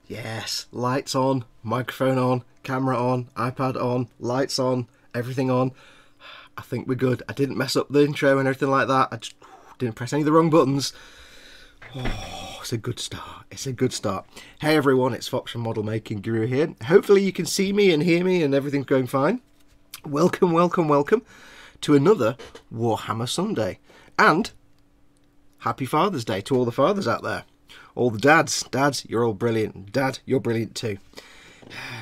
Yes, lights on, microphone on, camera on, iPad on, lights on, everything on. I think we're good. I didn't mess up the intro and everything like that. I just didn't press any of the wrong buttons. Oh, it's a good start. It's a good start. Hey everyone, it's Foxx from Model Making Guru here. Hopefully you can see me and hear me and everything's going fine. Welcome, welcome, welcome to another Warhammer Sunday. And happy Father's Day to all the fathers out there. All the dads. Dads, you're all brilliant. Dad, you're brilliant too.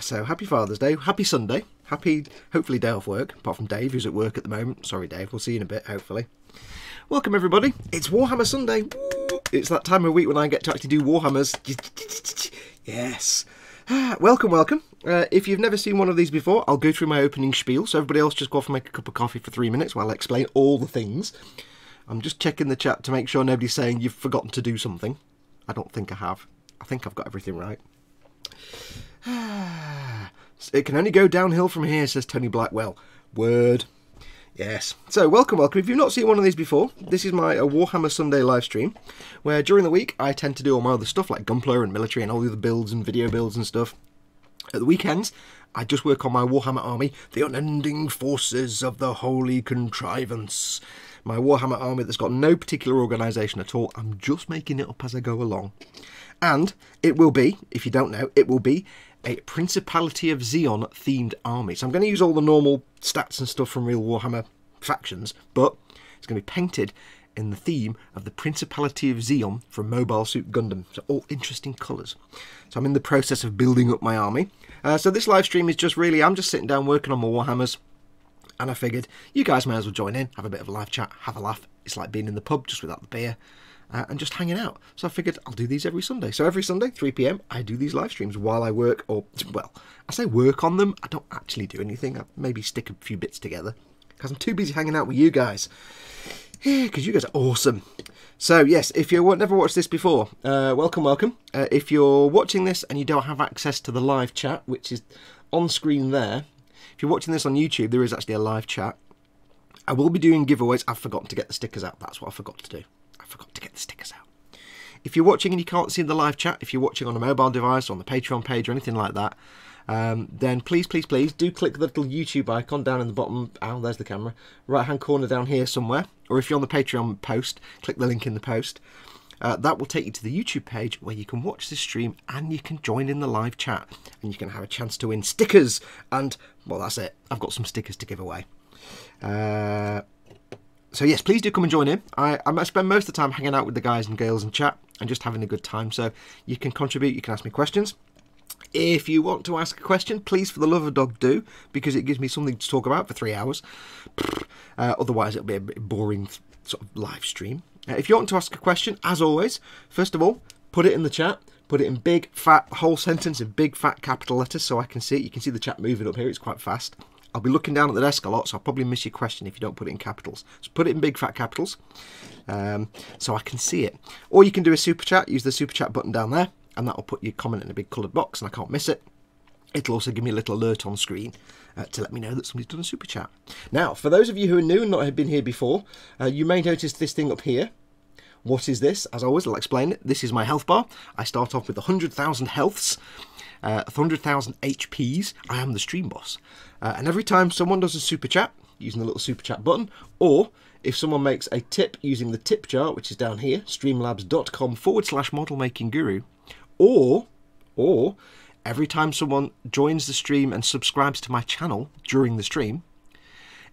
So happy Father's Day. Happy Sunday. Happy, hopefully, day off work. Apart from Dave, who's at work at the moment. Sorry, Dave. We'll see you in a bit, hopefully. Welcome, everybody. It's Warhammer Sunday. It's that time of week when I get to actually do Warhammers. Yes. Welcome, welcome. If you've never seen one of these before, I'll go through my opening spiel. So everybody else just go off and make a cup of coffee for 3 minutes while I explain all the things. I'm just checking the chat to make sure nobody's saying you've forgotten to do something. I don't think I have. I think I've got everything right. It can only go downhill from here, says Tony Blackwell. Word. Yes. So, welcome, welcome. If you've not seen one of these before, this is my Warhammer Sunday live stream, where during the week I tend to do all my other stuff, like Gunpla and military and all the other builds and video builds and stuff. At the weekends, I just work on my Warhammer army, the unending forces of the holy contrivance. My Warhammer army that's got no particular organisation at all. I'm just making it up as I go along. And it will be, if you don't know, it will be a Principality of Xeon themed army. So I'm going to use all the normal stats and stuff from real Warhammer factions, but it's going to be painted in the theme of the Principality of Xeon from Mobile Suit Gundam. So all interesting colours. So I'm in the process of building up my army. So this live stream is just really, I'm just sitting down working on my Warhammers. And I figured, you guys may as well join in, have a bit of a live chat, have a laugh. It's like being in the pub, just without the beer, and just hanging out. So I figured I'll do these every Sunday. So every Sunday, 3 PM, I do these live streams while I work, or, well, I say work on them. I don't actually do anything. I maybe stick a few bits together, because I'm too busy hanging out with you guys. Yeah, because you guys are awesome. So, yes, if you've never watched this before, welcome, welcome. If you're watching this and you don't have access to the live chat, which is on screen there, if you're watching this on YouTube, there is actually a live chat. I will be doing giveaways. I've forgotten to get the stickers out. That's what I forgot to do. I forgot to get the stickers out. If you're watching and you can't see the live chat, if you're watching on a mobile device or on the Patreon page or anything like that, then please, please, please do click the little YouTube icon down in the bottom. Ow, there's the camera. Right-hand corner down here somewhere. Or if you're on the Patreon post, click the link in the post. That will take you to the YouTube page where you can watch this stream and you can join in the live chat and you can have a chance to win stickers. And, well, that's it. I've got some stickers to give away. So, yes, please do come and join in. I spend most of the time hanging out with the guys and girls in chat and just having a good time. So you can contribute, you can ask me questions. If you want to ask a question, please, for the love of dog, do, because it gives me something to talk about for 3 hours. Otherwise, it'll be a bit boring sort of live stream. If you want to ask a question, as always, first of all, put it in the chat. Put it in big, fat, whole sentence in big, fat capital letters so I can see it. You can see the chat moving up here. It's quite fast. I'll be looking down at the desk a lot, so I'll probably miss your question if you don't put it in capitals. So put it in big, fat capitals so I can see it. Or you can do a super chat. Use the super chat button down there, and that will put your comment in a big coloured box, and I can't miss it. It'll also give me a little alert on screen to let me know that somebody's done a super chat. Now, for those of you who are new and not have been here before, you may notice this thing up here. What is this? As always, I'll explain it. This is my health bar. I start off with 100,000 healths, 100,000 HPs. I am the stream boss. And every time someone does a super chat, using the little super chat button, or if someone makes a tip using the tip jar, which is down here, streamlabs.com/modelmakingguru, or every time someone joins the stream and subscribes to my channel during the stream,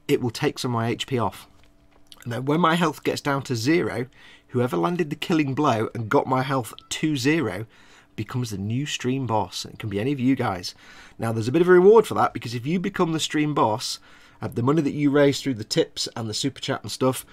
it will take some of my HP off. And then when my health gets down to 0, whoever landed the killing blow and got my health to 0 becomes the new stream boss. It can be any of you guys. Now, there's a bit of a reward for that, because if you become the stream boss, the money that you raise through the tips and the super chat and stuff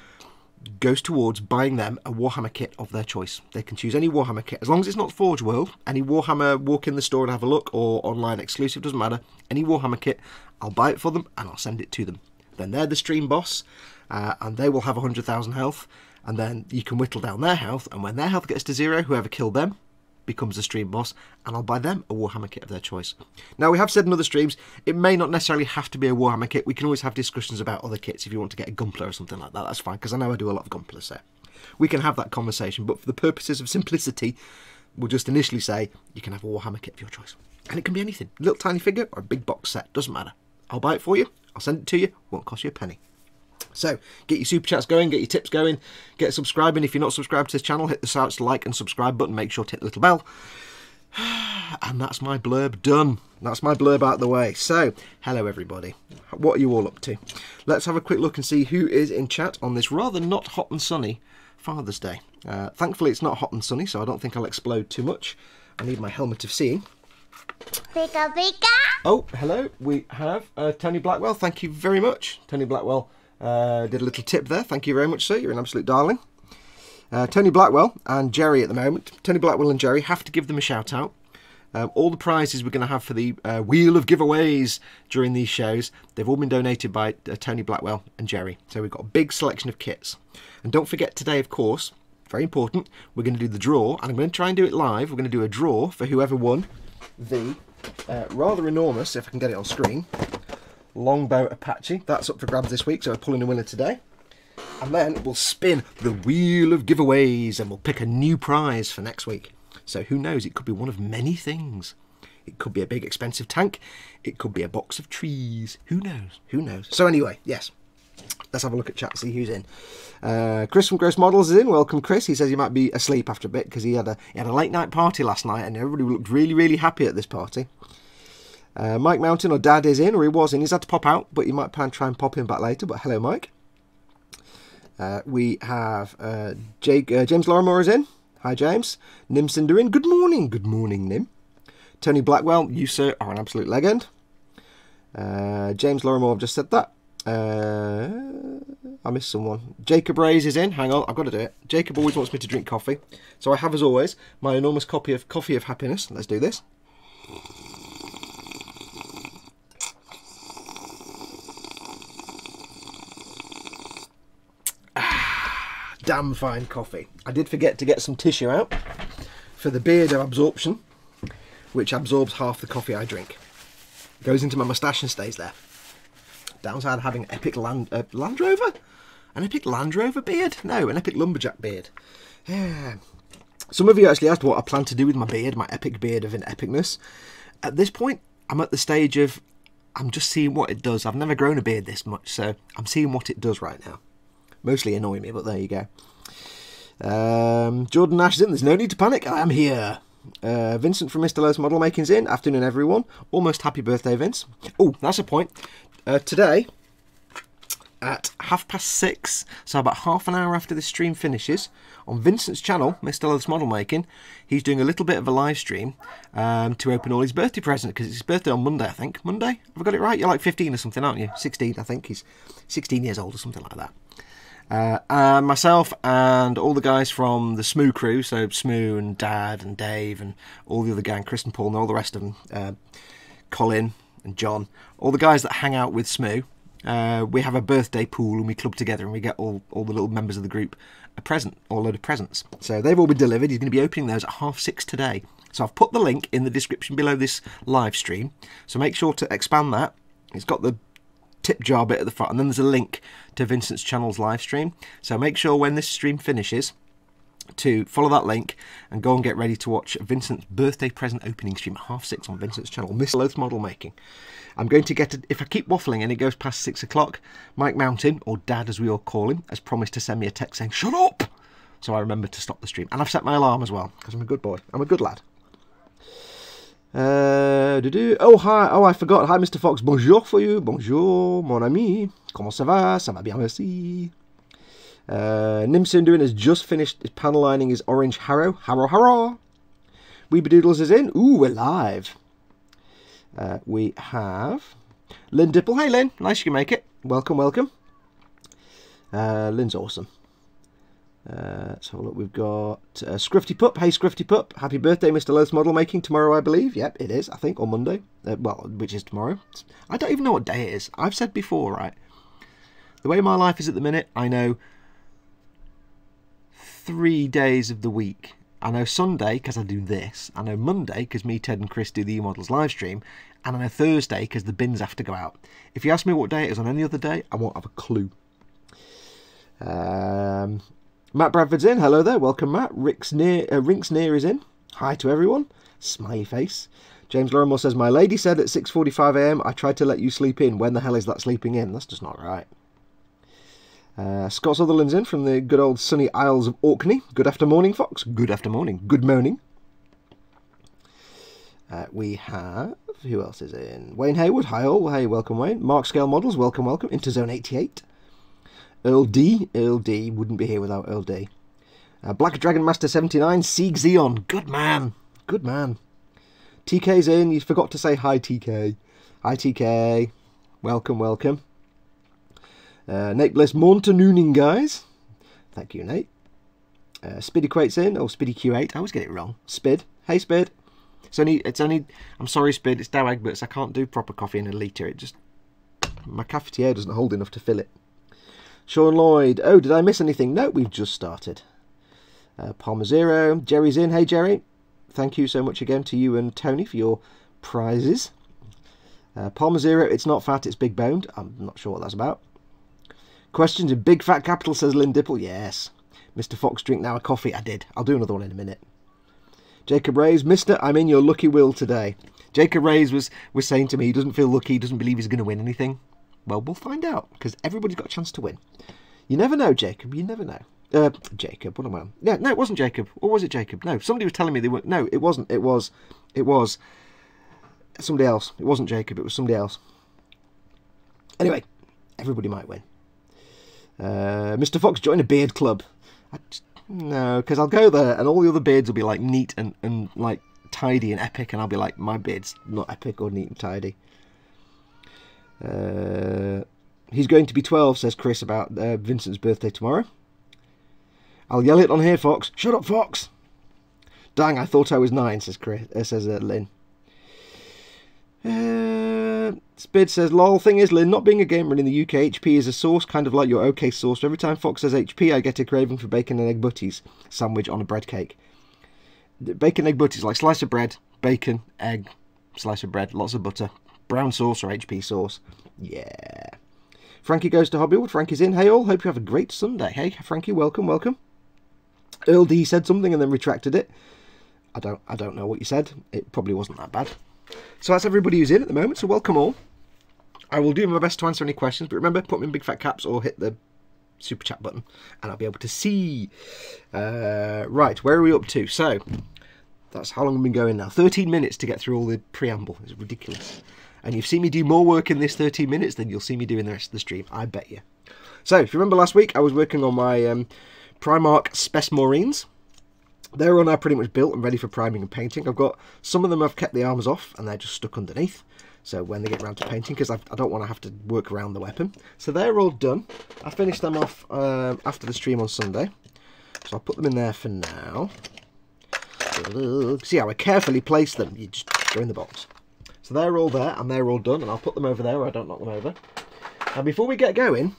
goes towards buying them a Warhammer kit of their choice. They can choose any Warhammer kit, as long as it's not Forge World. Any Warhammer, walk in the store and have a look, or online exclusive, doesn't matter. Any Warhammer kit, I'll buy it for them and I'll send it to them. Then they're the stream boss, and they will have 100,000 health, and then you can whittle down their health, and when their health gets to 0, whoever killed them becomes the stream boss, and I'll buy them a Warhammer kit of their choice. Now, we have said in other streams, it may not necessarily have to be a Warhammer kit. We can always have discussions about other kits if you want to get a Gunpla or something like that. That's fine, because I know I do a lot of Gunpla, so we can have that conversation. But for the purposes of simplicity, we'll just initially say you can have a Warhammer kit of your choice. And it can be anything. A little tiny figure or a big box set. Doesn't matter. I'll buy it for you. I'll send it to you. Won't cost you a penny. So, get your super chats going, get your tips going, get subscribing. If you're not subscribed to this channel, hit the like and subscribe button. Make sure to hit the little bell. And that's my blurb done. That's my blurb out of the way. So, hello everybody. What are you all up to? Let's have a quick look and see who is in chat on this rather not hot and sunny Father's Day. Thankfully, it's not hot and sunny, so I don't think I'll explode too much. I need my helmet of seeing. Pika pika. Oh, hello. We have Tony Blackwell. Thank you very much. Tony Blackwell did a little tip there. Thank you very much, sir. You're an absolute darling. Tony Blackwell and Jerry at the moment. Tony Blackwell and Jerry, have to give them a shout out. All the prizes we're going to have for the wheel of giveaways during these shows, they've all been donated by Tony Blackwell and Jerry. So we've got a big selection of kits. And don't forget today, of course, very important, we're going to do the draw. And I'm going to try and do it live. We're going to do a draw for whoever won the rather enormous, if I can get it on screen, Longbow Apache. That's up for grabs this week, so we're pulling a winner today. And then we'll spin the wheel of giveaways and we'll pick a new prize for next week. So who knows, it could be one of many things. It could be a big expensive tank. It could be a box of trees. Who knows? Who knows? So anyway, yes. Let's have a look at chat, see who's in. Chris from Gross Models is in. Welcome, Chris. He says he might be asleep after a bit because he had a late night party last night and everybody looked really, really happy at this party. Mike Mountain, or Dad, is in, or he was in. He's had to pop out, but you might try and pop in back later. But hello, Mike. We have James Lorimore is in. Hi, James. Nim Cinder in. Good morning. Good morning, Nim. Tony Blackwell, you, sir, are an absolute legend. James Lorimore, I've just said that. I missed someone. Jacob Ray's is in. Hang on, I've got to do it. Jacob always wants me to drink coffee. So I have, as always, my enormous copy of Coffee of Happiness. Let's do this. Damn fine coffee. I did forget to get some tissue out for the beard of absorption, which absorbs half the coffee I drink. Goes into my moustache and stays there. Downside of having an epic Land Rover? An epic Land Rover beard? No, an epic lumberjack beard. Yeah. Some of you actually asked what I plan to do with my beard, my epic beard of an epicness. At this point, I'm at the stage of, I'm just seeing what it does. I've never grown a beard this much, so I'm seeing what it does right now. Mostly annoy me, but there you go. Jordan Nash is in. There's no need to panic. I am here. Vincent from Mr. Lowe's Model Making's in. Afternoon, everyone. Almost happy birthday, Vince. Oh, that's a point. Today, at 6:30, so about half an hour after this stream finishes, on Vincent's channel, Mr. Lowe's Model Making, he's doing a little bit of a live stream to open all his birthday presents, because it's his birthday on Monday, I think. Monday? Have I got it right? You're like 15 or something, aren't you? 16, I think. He's 16 years old or something like that. And myself and all the guys from the Smoo crew, so Smoo and Dad and Dave and all the other gang, Chris and Paul and all the rest of them, Colin and John, all the guys that hang out with Smoo, we have a birthday pool and we club together and we get all the little members of the group a present, or a load of presents. So they've all been delivered. He's going to be opening those at 6:30 today. So I've put the link in the description below this live stream, so make sure to expand that. It's got the tip jar bit at the front, and then there's a link to Vincent's channel's live stream. So make sure when this stream finishes to follow that link and go and get ready to watch Vincent's birthday present opening stream at 6:30 on Vincent's channel, Mr. Lowe's Model Making. I'm going to get it, if I keep waffling and it goes past 6 o'clock, Mike Mountain, or Dad as we all call him, has promised to send me a text saying, shut up! So I remember to stop the stream. And I've set my alarm as well, because I'm a good boy. I'm a good lad. Oh, hi. Oh, I forgot. Hi, Mr. Fox. Bonjour for you. Bonjour, mon ami. Comment ça va? Ça va bien, merci. Nim Sunduin has just finished his panel lining his orange Harrow. Harrow, harrow. Weebadoodles is in. Ooh, we're live. We have Lynn Dipple. Hey, Lynn. Nice you can make it. Welcome, welcome. Lynn's awesome. Let's have a look. We've got Scruffy Pup. Hey, Scruffy Pup. Happy birthday, Mr. Lowe's Model Making. Tomorrow, I believe. Yep, it is, I think, or Monday. Well, which is tomorrow. I don't even know what day it is. I've said before, right? The way my life is at the minute, I know 3 days of the week. I know Sunday, because I do this. I know Monday, because me, Ted, and Chris do the E-Models live stream. And I know Thursday, because the bins have to go out. If you ask me what day it is on any other day, I won't have a clue. Matt Bradford's in. Hello there. Welcome, Matt. Rinks Near is in. Hi to everyone. Smiley face. James Lorimore says, my lady said at 6:45 AM, I tried to let you sleep in. When the hell is that sleeping in? That's just not right. Scott Sutherland's in from the good old sunny Isles of Orkney. Good after morning, Fox. Good after morning. Good morning. We have... Who else is in? Wayne Haywood. Hi all. Hey, welcome Wayne. Mark Scale Models. Welcome, welcome. Into Zone 88. Earl D. Earl D. Wouldn't be here without Earl D. Black Dragon Master 79. Sieg Zeon. Good man. Good man. TK's in. You forgot to say hi, TK. Hi, TK. Welcome, welcome. Nate Bliss, morning, guys. Thank you, Nate. Spiddy Quate's in. Oh, Spiddy Q8. I always get it wrong. Spid. Hey, Spid. It's only. I'm sorry, Spid. It's Dow Egberts. I can't do proper coffee in a litre. It just. My cafetiere doesn't hold enough to fill it. Sean Lloyd. Oh, did I miss anything? No, we've just started. Palmer Zero. Jerry's in. Hey, Jerry. Thank you so much again to you and Tony for your prizes. Palmer Zero, it's not fat, it's big boned. I'm not sure what that's about. Questions in big fat capital, says Lynn Dipple. Yes. Mr. Fox, drink now a coffee. I did. I'll do another one in a minute. Jacob Rays, Mister, I'm in your lucky will today. Jacob Rays was saying to me he doesn't feel lucky, he doesn't believe he's going to win anything. Well, we'll find out, because everybody's got a chance to win. You never know, Jacob, you never know. Jacob, what am I on? Yeah, no, it wasn't Jacob. Or was it Jacob? No, somebody was telling me they were... No, it wasn't. It was somebody else. It wasn't Jacob, it was somebody else. Anyway, everybody might win. Mr. Fox, join a beard club. No, because I'll go there and all the other beards will be like neat and like tidy and epic, and I'll be like, my beard's not epic or neat and tidy. He's going to be 12, says Chris, about Vincent's birthday tomorrow. I'll yell it on here, Fox. Shut up, Fox. Dang, I thought I was 9, says Chris. Says Lynn. Spid says, lol, thing is, Lynn, not being a gamer in the UK, HP is a sauce, kind of like your OK sauce. So every time Fox says HP, I get a craving for bacon and egg butties sandwich on a bread cake. Bacon, egg butties, like slice of bread, bacon, egg, slice of bread, lots of butter, brown sauce or HP sauce. Yeah. Frankie goes to Hobbywood. Frankie's in. Hey all, hope you have a great Sunday. Hey, Frankie, welcome, welcome. Earl D said something and then retracted it. I don't know what you said. It probably wasn't that bad. So that's everybody who's in at the moment, so welcome all. I will do my best to answer any questions, but remember, put them in big fat caps or hit the super chat button and I'll be able to see. Right, where are we up to? So, that's how long we've been going now. 13 minutes to get through all the preamble. It's ridiculous. And you've seen me do more work in this 13 minutes than you'll see me do in the rest of the stream, I bet you. So, if you remember last week, I was working on my Primark Spec Marines. They're all now pretty much built and ready for priming and painting. I've got some of them I've kept the arms off and they're just stuck underneath. So when they get around to painting, because I don't want to have to work around the weapon. So they're all done. I finished them off after the stream on Sunday. So I'll put them in there for now. See how I carefully place them. You just go in the box. So they're all there and they're all done. And I'll put them over there where I don't knock them over. Now before we get going,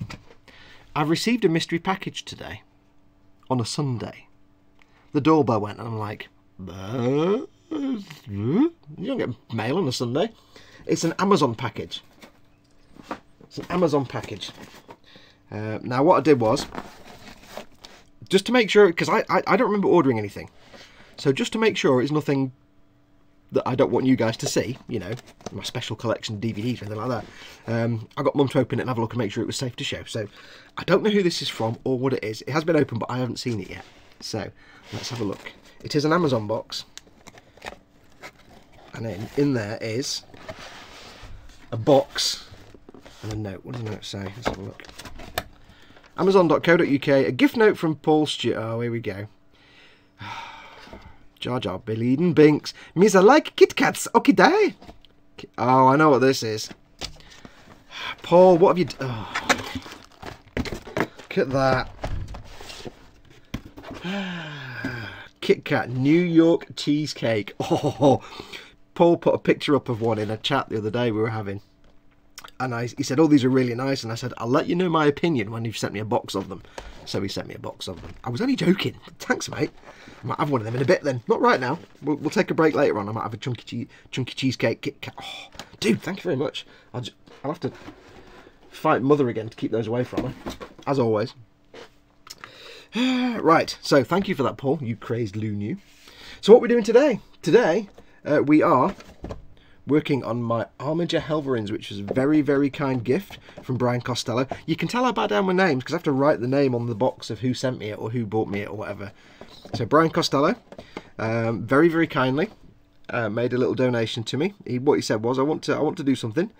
I've received a mystery package today. On a Sunday. The doorbell went and I'm like, you don't get mail on a Sunday. It's an Amazon package. It's an Amazon package. Now what I did was, just to make sure, because I don't remember ordering anything. So just to make sure it's nothing that I don't want you guys to see, you know, my special collection DVDs or anything like that. I got Mum to open it and have a look and make sure it was safe to show. So I don't know who this is from or what it is. It has been opened, but I haven't seen it yet. So let's have a look. It is an Amazon box. And then in there is a box and a note. What does the note say? Let's have a look. Amazon.co.uk. A gift note from Paul Stewart. Oh, here we go. Jar Jar Billy Binks. Means I like Kit Kats. Okay, day. Oh, I know what this is. Paul, what have you done? Oh. Look at that. Kit Kat New York cheesecake. Oh, Paul put a picture up of one in a chat the other day we were having. And he said, oh, these are really nice. And I said, I'll let you know my opinion when you've sent me a box of them. So he sent me a box of them. I was only joking. Thanks, mate. I might have one of them in a bit then. Not right now. We'll take a break later on. I might have a chunky cheesecake Kit Kat. Oh, dude, thank you very much. I'll have to fight Mother again to keep those away from her. As always. Right, so thank you for that, Paul, you crazed loon you. So what we're doing today? Today we are working on my Armiger Helverins, which is a very, very kind gift from Brian Costello. You can tell I bad down my names because I have to write the name on the box of who sent me it or who bought me it or whatever. So Brian Costello, very, very kindly made a little donation to me. What he said was, I want to do something,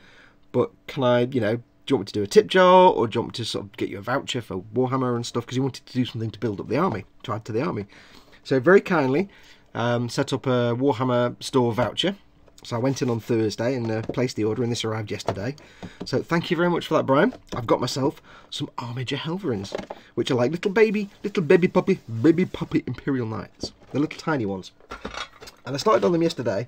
but can I, you know, do you want me to do a tip jar, or do you want me to sort of get you a voucher for Warhammer and stuff? Because he wanted to do something to build up the army, to add to the army. So very kindly set up a Warhammer store voucher. So I went in on Thursday and placed the order, and this arrived yesterday. So thank you very much for that, Brian. I've got myself some Armiger Helverins, which are like little baby puppy Imperial Knights. The little tiny ones. And I started on them yesterday.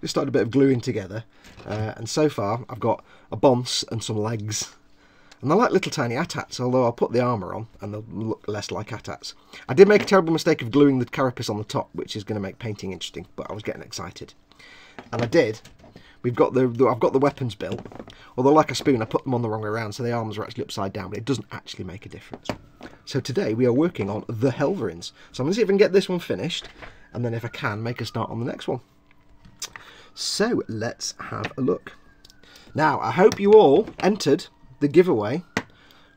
We started a bit of gluing together. And so far, I've got a bonce and some legs. And they're like little tiny AT-ATs, although I'll put the armour on and they'll look less like AT-ATs. I did make a terrible mistake of gluing the carapace on the top, which is going to make painting interesting, but I was getting excited. And I did. I've got the weapons built. Although, like a spoon, I put them on the wrong way around, so the arms are actually upside down, but it doesn't actually make a difference. So today we are working on the Helverins. So I'm going to see if I can get this one finished, and then if I can, make a start on the next one. So let's have a look. Now, I hope you all entered the giveaway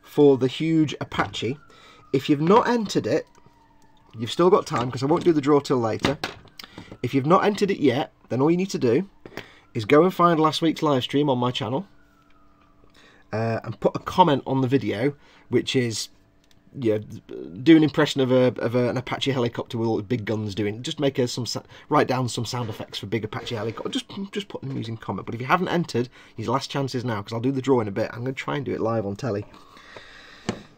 for the huge Apache. If you've not entered it, you've still got time, because I won't do the draw till later. If you've not entered it yet, then all you need to do is go and find last week's live stream on my channel and put a comment on the video, which is, yeah, do an impression of an Apache helicopter with all the big guns doing. Just make write down some sound effects for big Apache helicopter. Just put them using comment. But if you haven't entered, your last chance is now, because I'll do the draw in a bit. I'm going to try and do it live on telly.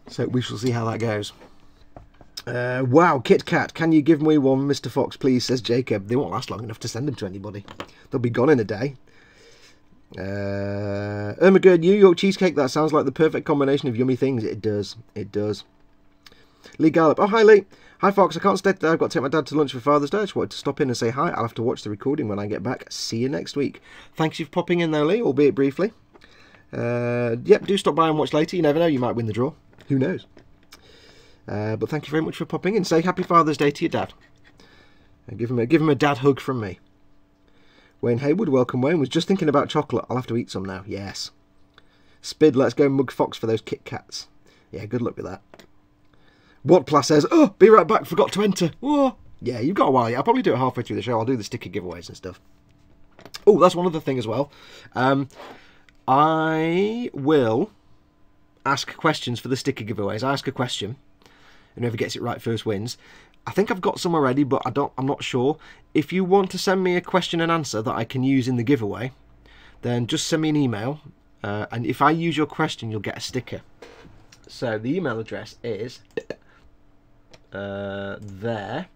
So we shall see how that goes. Wow, Kit Kat, can you give me one, Mr. Fox, please, says Jacob. They won't last long enough to send them to anybody. They'll be gone in a day. Ermagerd, New York cheesecake, that sounds like the perfect combination of yummy things. It does. It does. Lee Gallup, oh, hi, Lee. Hi, Fox, I can't stay today. I've got to take my dad to lunch for Father's Day. I just wanted to stop in and say hi. I'll have to watch the recording when I get back. See you next week. Thanks for popping in, though, Lee, albeit briefly. Yep, do stop by and watch later. You never know, you might win the draw. Who knows? But thank you very much for popping in. Say Happy Father's Day to your dad. And give him a dad hug from me. Wayne Haywood, welcome Wayne. Was just thinking about chocolate. I'll have to eat some now. Yes. Spid, let's go mug Fox for those Kit Kats. Yeah, good luck with that. Whatpla says, oh, be right back, forgot to enter. Oh. Yeah, you've got a while. Yeah, I'll probably do it halfway through the show. I'll do the sticker giveaways and stuff. Oh, that's one other thing as well. I will ask questions for the sticker giveaways. I ask a question, and whoever gets it right first wins. I think I've got some already, but I'm not sure. If you want to send me a question and answer that I can use in the giveaway, then just send me an email, and if I use your question, you'll get a sticker. So the email address is there,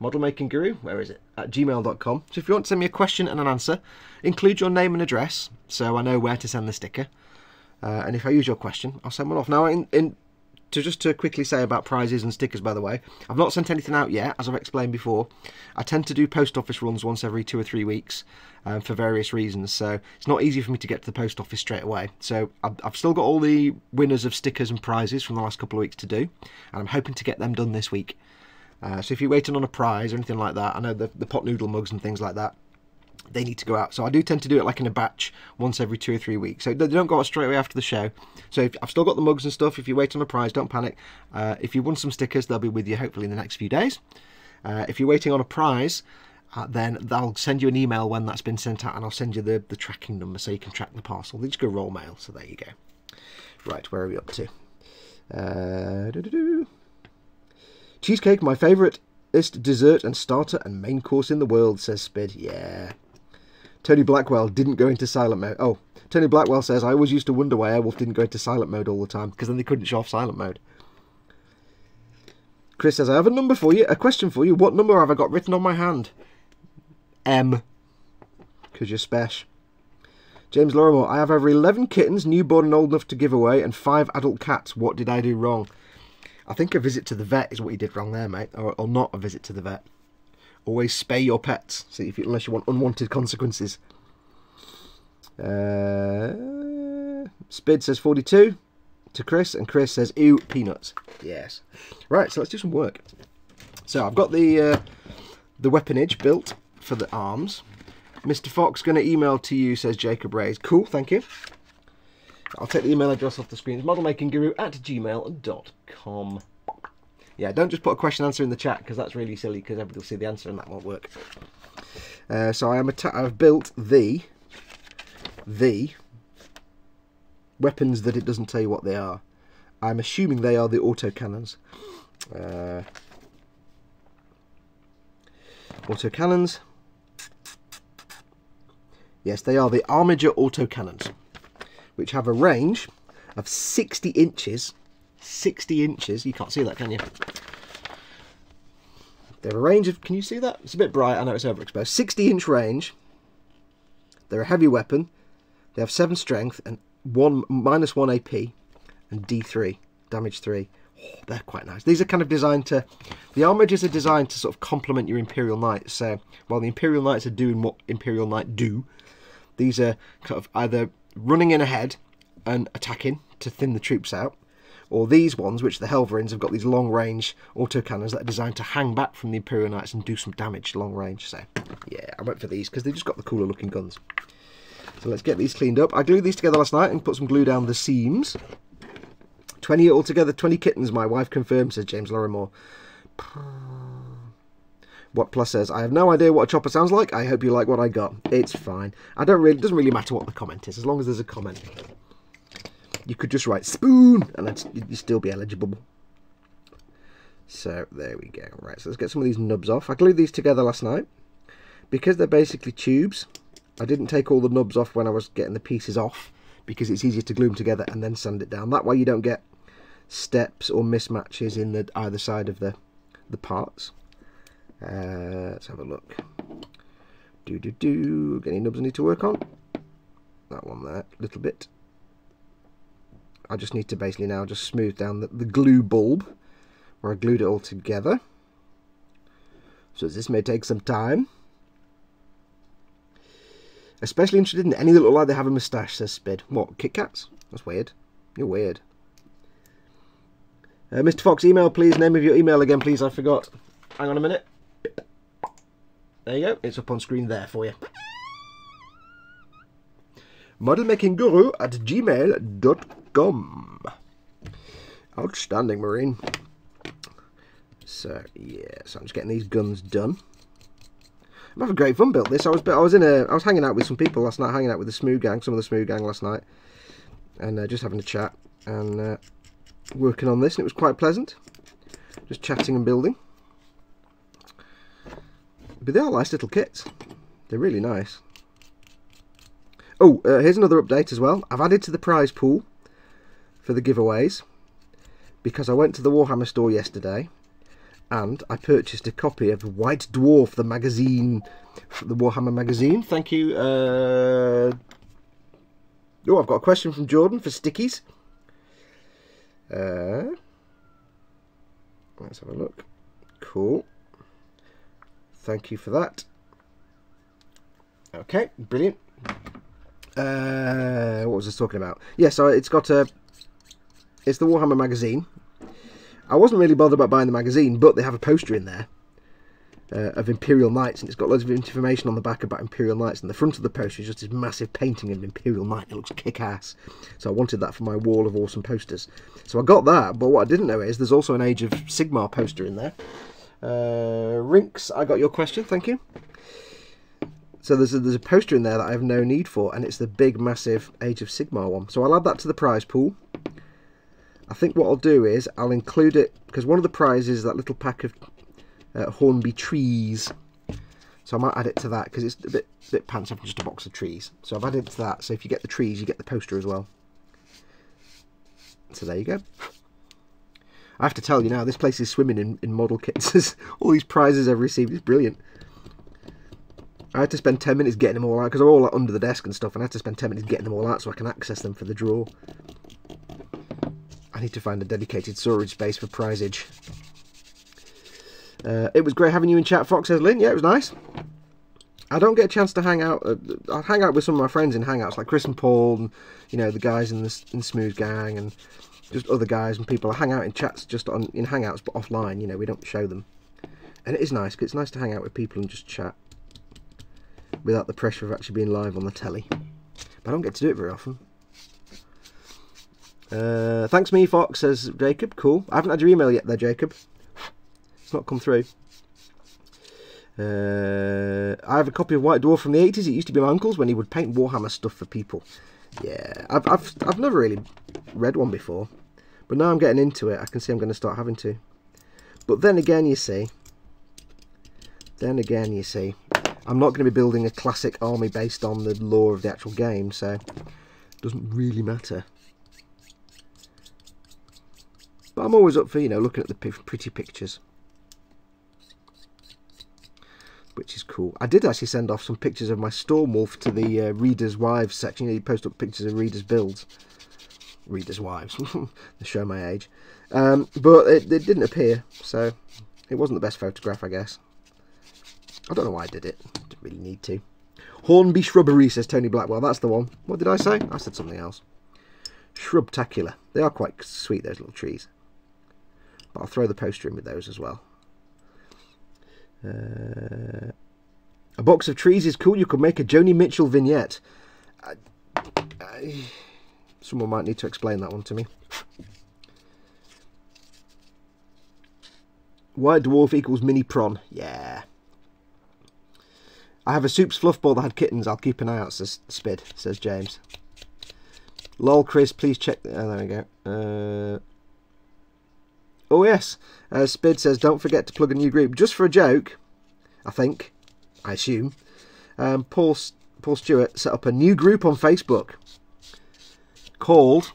modelmakingguru, where is it? At gmail.com. So if you want to send me a question and an answer, include your name and address, so I know where to send the sticker. And if I use your question, I'll send one off. Now, just to quickly say about prizes and stickers, by the way, I've not sent anything out yet, as I've explained before. I tend to do post office runs once every 2 or 3 weeks for various reasons, so it's not easy for me to get to the post office straight away. So I've still got all the winners of stickers and prizes from the last couple of weeks to do, and I'm hoping to get them done this week. So if you're waiting on a prize or anything like that, I know the pot noodle mugs and things like that, they need to go out. So I do tend to do it like in a batch once every 2 or 3 weeks. So they don't go out straight away after the show. So I've still got the mugs and stuff. If you wait on a prize, don't panic. If you won some stickers, they'll be with you hopefully in the next few days. If you're waiting on a prize, then they'll send you an email when that's been sent out, and I'll send you the tracking number so you can track the parcel. They just go roll mail, so there you go. Right, where are we up to? Cheesecake, my favourite dessert and starter and main course in the world, says Spid. Yeah. Tony Blackwell didn't go into silent mode. Oh, Tony Blackwell says, I always used to wonder why Airwolf didn't go into silent mode all the time, because then they couldn't show off silent mode. Chris says, I have a question for you. What number have I got written on my hand? M. Because you're special. James Lorimore, I have over 11 kittens, newborn and old enough to give away, and 5 adult cats. What did I do wrong? I think a visit to the vet is what you did wrong there, mate. Or not a visit to the vet. Always spay your pets, unless you want unwanted consequences. Spid says 42 to Chris, and Chris says, ew, peanuts. Yes. Right, so let's do some work. So I've got the the weaponage built for the arms. Mr. Fox, going to email to you, says Jacob Rays. Cool, thank you. I'll take the email address off the screen. It's modelmakingguru@gmail.com. Yeah, don't just put a question answer in the chat, because that's really silly, because everybody will see the answer and that won't work. So I've built the weapons that it doesn't tell you what they are. I'm assuming they are the autocannons. Autocannons. Yes, they are the Armiger autocannons, which have a range of 60 inches. 60 inches. You can't see that, can you? They have a range of... Can you see that? It's a bit bright. I know it's overexposed. 60-inch range. They're a heavy weapon. They have 7 strength and -1 AP and D3, damage 3. Oh, they're quite nice. These are kind of designed to... The Armigers are designed to sort of complement your Imperial Knights. So while the Imperial Knights are doing what Imperial Knight do, these are kind of either running in ahead and attacking to thin the troops out, or these ones, which the Helverins have got these long-range autocannons that are designed to hang back from the Imperial Knights and do some damage long range. So yeah, I went for these because they just got the cooler looking guns. So let's get these cleaned up. I glued these together last night and put some glue down the seams. 20 altogether, 20 kittens, my wife confirmed, says James Lorrimore. What Plus says, I have no idea what a chopper sounds like. I hope you like what I got. It's fine. It doesn't really matter what the comment is, as long as there's a comment. You could just write spoon, and you'd still be eligible. So, there we go. Right, so let's get some of these nubs off. I glued these together last night. Because they're basically tubes, I didn't take all the nubs off when I was getting the pieces off, because it's easier to glue them together and then sand it down. That way you don't get steps or mismatches in either side of the parts. Let's have a look. Got any nubs I need to work on? That one there, a little bit. I just need to basically now just smooth down the glue bulb where I glued it all together. So this may take some time. Especially interested in any that look like they have a moustache, says Spid. What, Kit Kats? That's weird. You're weird. Mr. Fox, email please. Name of your email again, please. I forgot. Hang on a minute. There you go. It's up on screen there for you. modelmakingguru@gmail.com. Outstanding, Marine. So yeah, so I'm just getting these guns done. I'm having great fun built this. I was hanging out with some people last night, hanging out with the Smooth Gang, some of the Smooth Gang last night, and just having a chat and working on this, and it was quite pleasant. Just chatting and building. But they are nice little kits. They're really nice. Oh, here's another update as well. I've added to the prize pool for the giveaways because I went to the Warhammer store yesterday and I purchased a copy of White Dwarf, the magazine, the Warhammer magazine. Thank you. Oh, I've got a question from Jordan for stickies. Let's have a look. Cool. Thank you for that. Okay, brilliant. What was I talking about? Yeah, so it's the Warhammer magazine. I wasn't really bothered about buying the magazine, but they have a poster in there of Imperial Knights, and it's got loads of information on the back about Imperial Knights, and the front of the poster is just this massive painting of an Imperial Knight. It looks kick-ass. So I wanted that for my wall of awesome posters. So I got that, but what I didn't know is there's also an Age of Sigmar poster in there. Rinks, I got your question, thank you. So there's a poster in there that I have no need for, and it's the big, massive Age of Sigmar one. So I'll add that to the prize pool. I think what I'll do is I'll include it, because one of the prizes is that little pack of Hornby trees. So I might add it to that, because it's a bit pants having just a box of trees. So I've added it to that, so if you get the trees, you get the poster as well. So there you go. I have to tell you now, this place is swimming in model kits. All these prizes I've received, it's brilliant. I had to spend 10 minutes getting them all out, because they're all under the desk and stuff, and I had to spend 10 minutes getting them all out so I can access them for the draw. I need to find a dedicated storage space for prizage. It was great having you in chat, Fox, says Lynn. Yeah, it was nice. I don't get a chance to hang out. I hang out with some of my friends in Hangouts, like Chris and Paul, and you know, the guys in the Smooth Gang, and just other guys and people. I hang out in chats just in Hangouts, but offline. You know, we don't show them. And it is nice, because it's nice to hang out with people and just chat without the pressure of actually being live on the telly. But I don't get to do it very often. Thanks me, Fox, says Jacob. Cool. I haven't had your email yet there, Jacob. It's not come through. I have a copy of White Dwarf from the 80s. It used to be my uncle's when he would paint Warhammer stuff for people. Yeah, I've never really read one before. But now I'm getting into it. I can see I'm going to start having to. But then again, you see... I'm not going to be building a classic army based on the lore of the actual game, so it doesn't really matter. But I'm always up for, you know, looking at the pretty pictures. Which is cool. I did actually send off some pictures of my Storm Wolf to the Readers' Wives section. You know, you post up pictures of Readers' builds. Readers' Wives. They show my age. But it didn't appear, so it wasn't the best photograph, I guess. I don't know why I did it. Didn't really need to. Hornby Shrubbery, says Tony Blackwell. That's the one. What did I say? I said something else. Shrubtacular. They are quite sweet, those little trees. But I'll throw the poster in with those as well. A box of trees is cool. You could make a Joni Mitchell vignette. Someone might need to explain that one to me. White Dwarf equals mini prawn. Yeah. I have a Soups fluff ball that had kittens. I'll keep an eye out, says Spid, says James. Lol, Chris, please check. Oh, there we go. Oh, yes. Spid says, don't forget to plug a new group. Just for a joke, I think. I assume. Paul Stewart set up a new group on Facebook called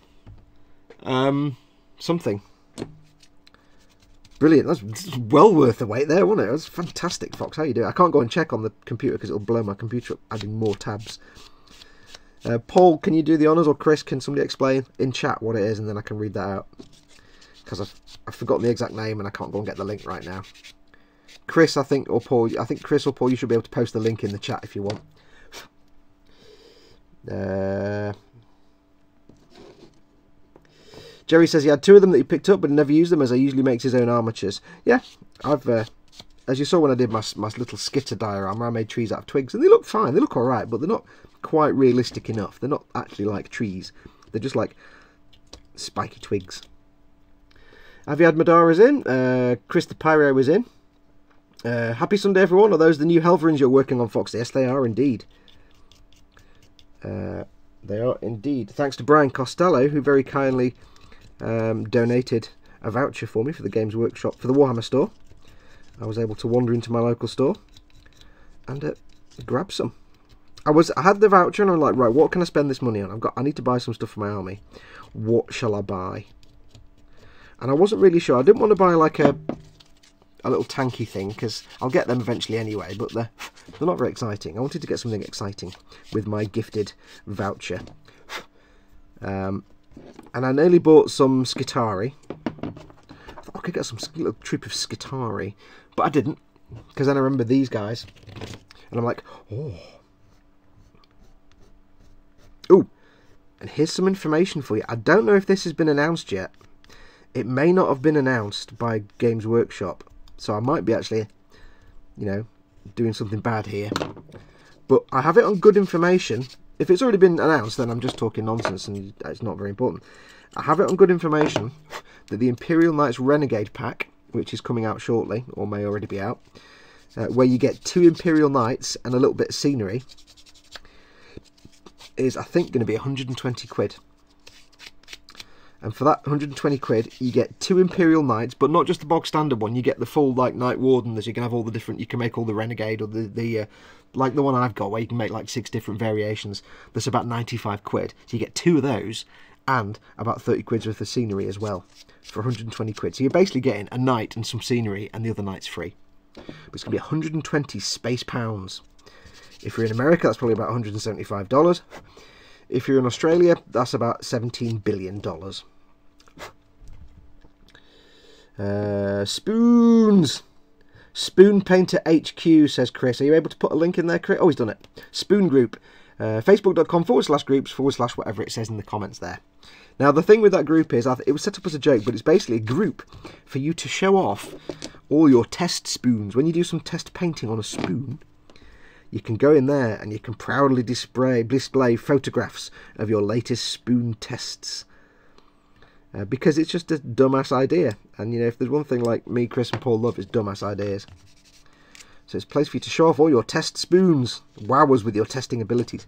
something. Brilliant. That's well worth the wait there, wasn't it? It was fantastic, Fox. How you doing? I can't go and check on the computer because it'll blow my computer up, adding more tabs. Paul, can you do the honours? Or Chris, can somebody explain in chat what it is, and then I can read that out? Because I've forgotten the exact name and I can't go and get the link right now. Chris, I think, or Paul, I think Chris or Paul, you should be able to post the link in the chat if you want. Jerry says he had 2 of them that he picked up but never used them, as he usually makes his own armatures. Yeah, I've, as you saw when I did my little skitter diorama, I made trees out of twigs, and they look fine. They look alright, but they're not quite realistic enough. They're not actually like trees. They're just like spiky twigs. Aviad Madara's in. Chris the Pyro is in. Happy Sunday, everyone. Are those the new Helverins you're working on, Fox? Yes, they are indeed. They are indeed. Thanks to Brian Costello, who very kindly donated a voucher for me for the Games Workshop for the Warhammer store. I was able to wander into my local store and grab some. I had the voucher and I'm like, right, what can I spend this money on? I need to buy some stuff for my army. What shall I buy? And I wasn't really sure. I didn't want to buy like a little tanky thing, because I'll get them eventually anyway, but they're not very exciting. I wanted to get something exciting with my gifted voucher. And I nearly bought some Skitari. I thought I could get some little troop of Skitari, but I didn't, because then I remember these guys, and I'm like, oh. Ooh, and here's some information for you. I don't know if this has been announced yet. It may not have been announced by Games Workshop, so I might be actually, you know, doing something bad here. But I have it on good information. If it's already been announced, then I'm just talking nonsense and it's not very important. I have it on good information that the Imperial Knights Renegade pack, which is coming out shortly, or may already be out, where you get 2 Imperial Knights and a little bit of scenery, is, I think, going to be 120 quid. And for that 120 quid, you get 2 Imperial Knights, but not just the bog standard one. You get the full, like, Knight Warden, that you can have all the different, you can make all the Renegade, or the like the one I've got, where you can make like 6 different variations. That's about 95 quid. So you get 2 of those, and about 30 quid's worth of scenery as well, for 120 quid. So you're basically getting a knight and some scenery, and the other knight's free. But it's going to be 120 space pounds. If you're in America, that's probably about $175. If you're in Australia, that's about $17 billion. Spoons. Spoon Painter HQ, says Chris. Are you able to put a link in there, Chris? Oh, he's done it. Spoon Group. Facebook.com/groups/ whatever it says in the comments there. Now, the thing with that group is, it was set up as a joke, but it's basically a group for you to show off all your test spoons. When you do some test painting on a spoon, you can go in there and you can proudly display photographs of your latest spoon tests. Because it's just a dumbass idea. And, you know, if there's one thing like me, Chris and Paul love, is dumbass ideas. So it's a place for you to show off all your test spoons. Wow us with your testing abilities.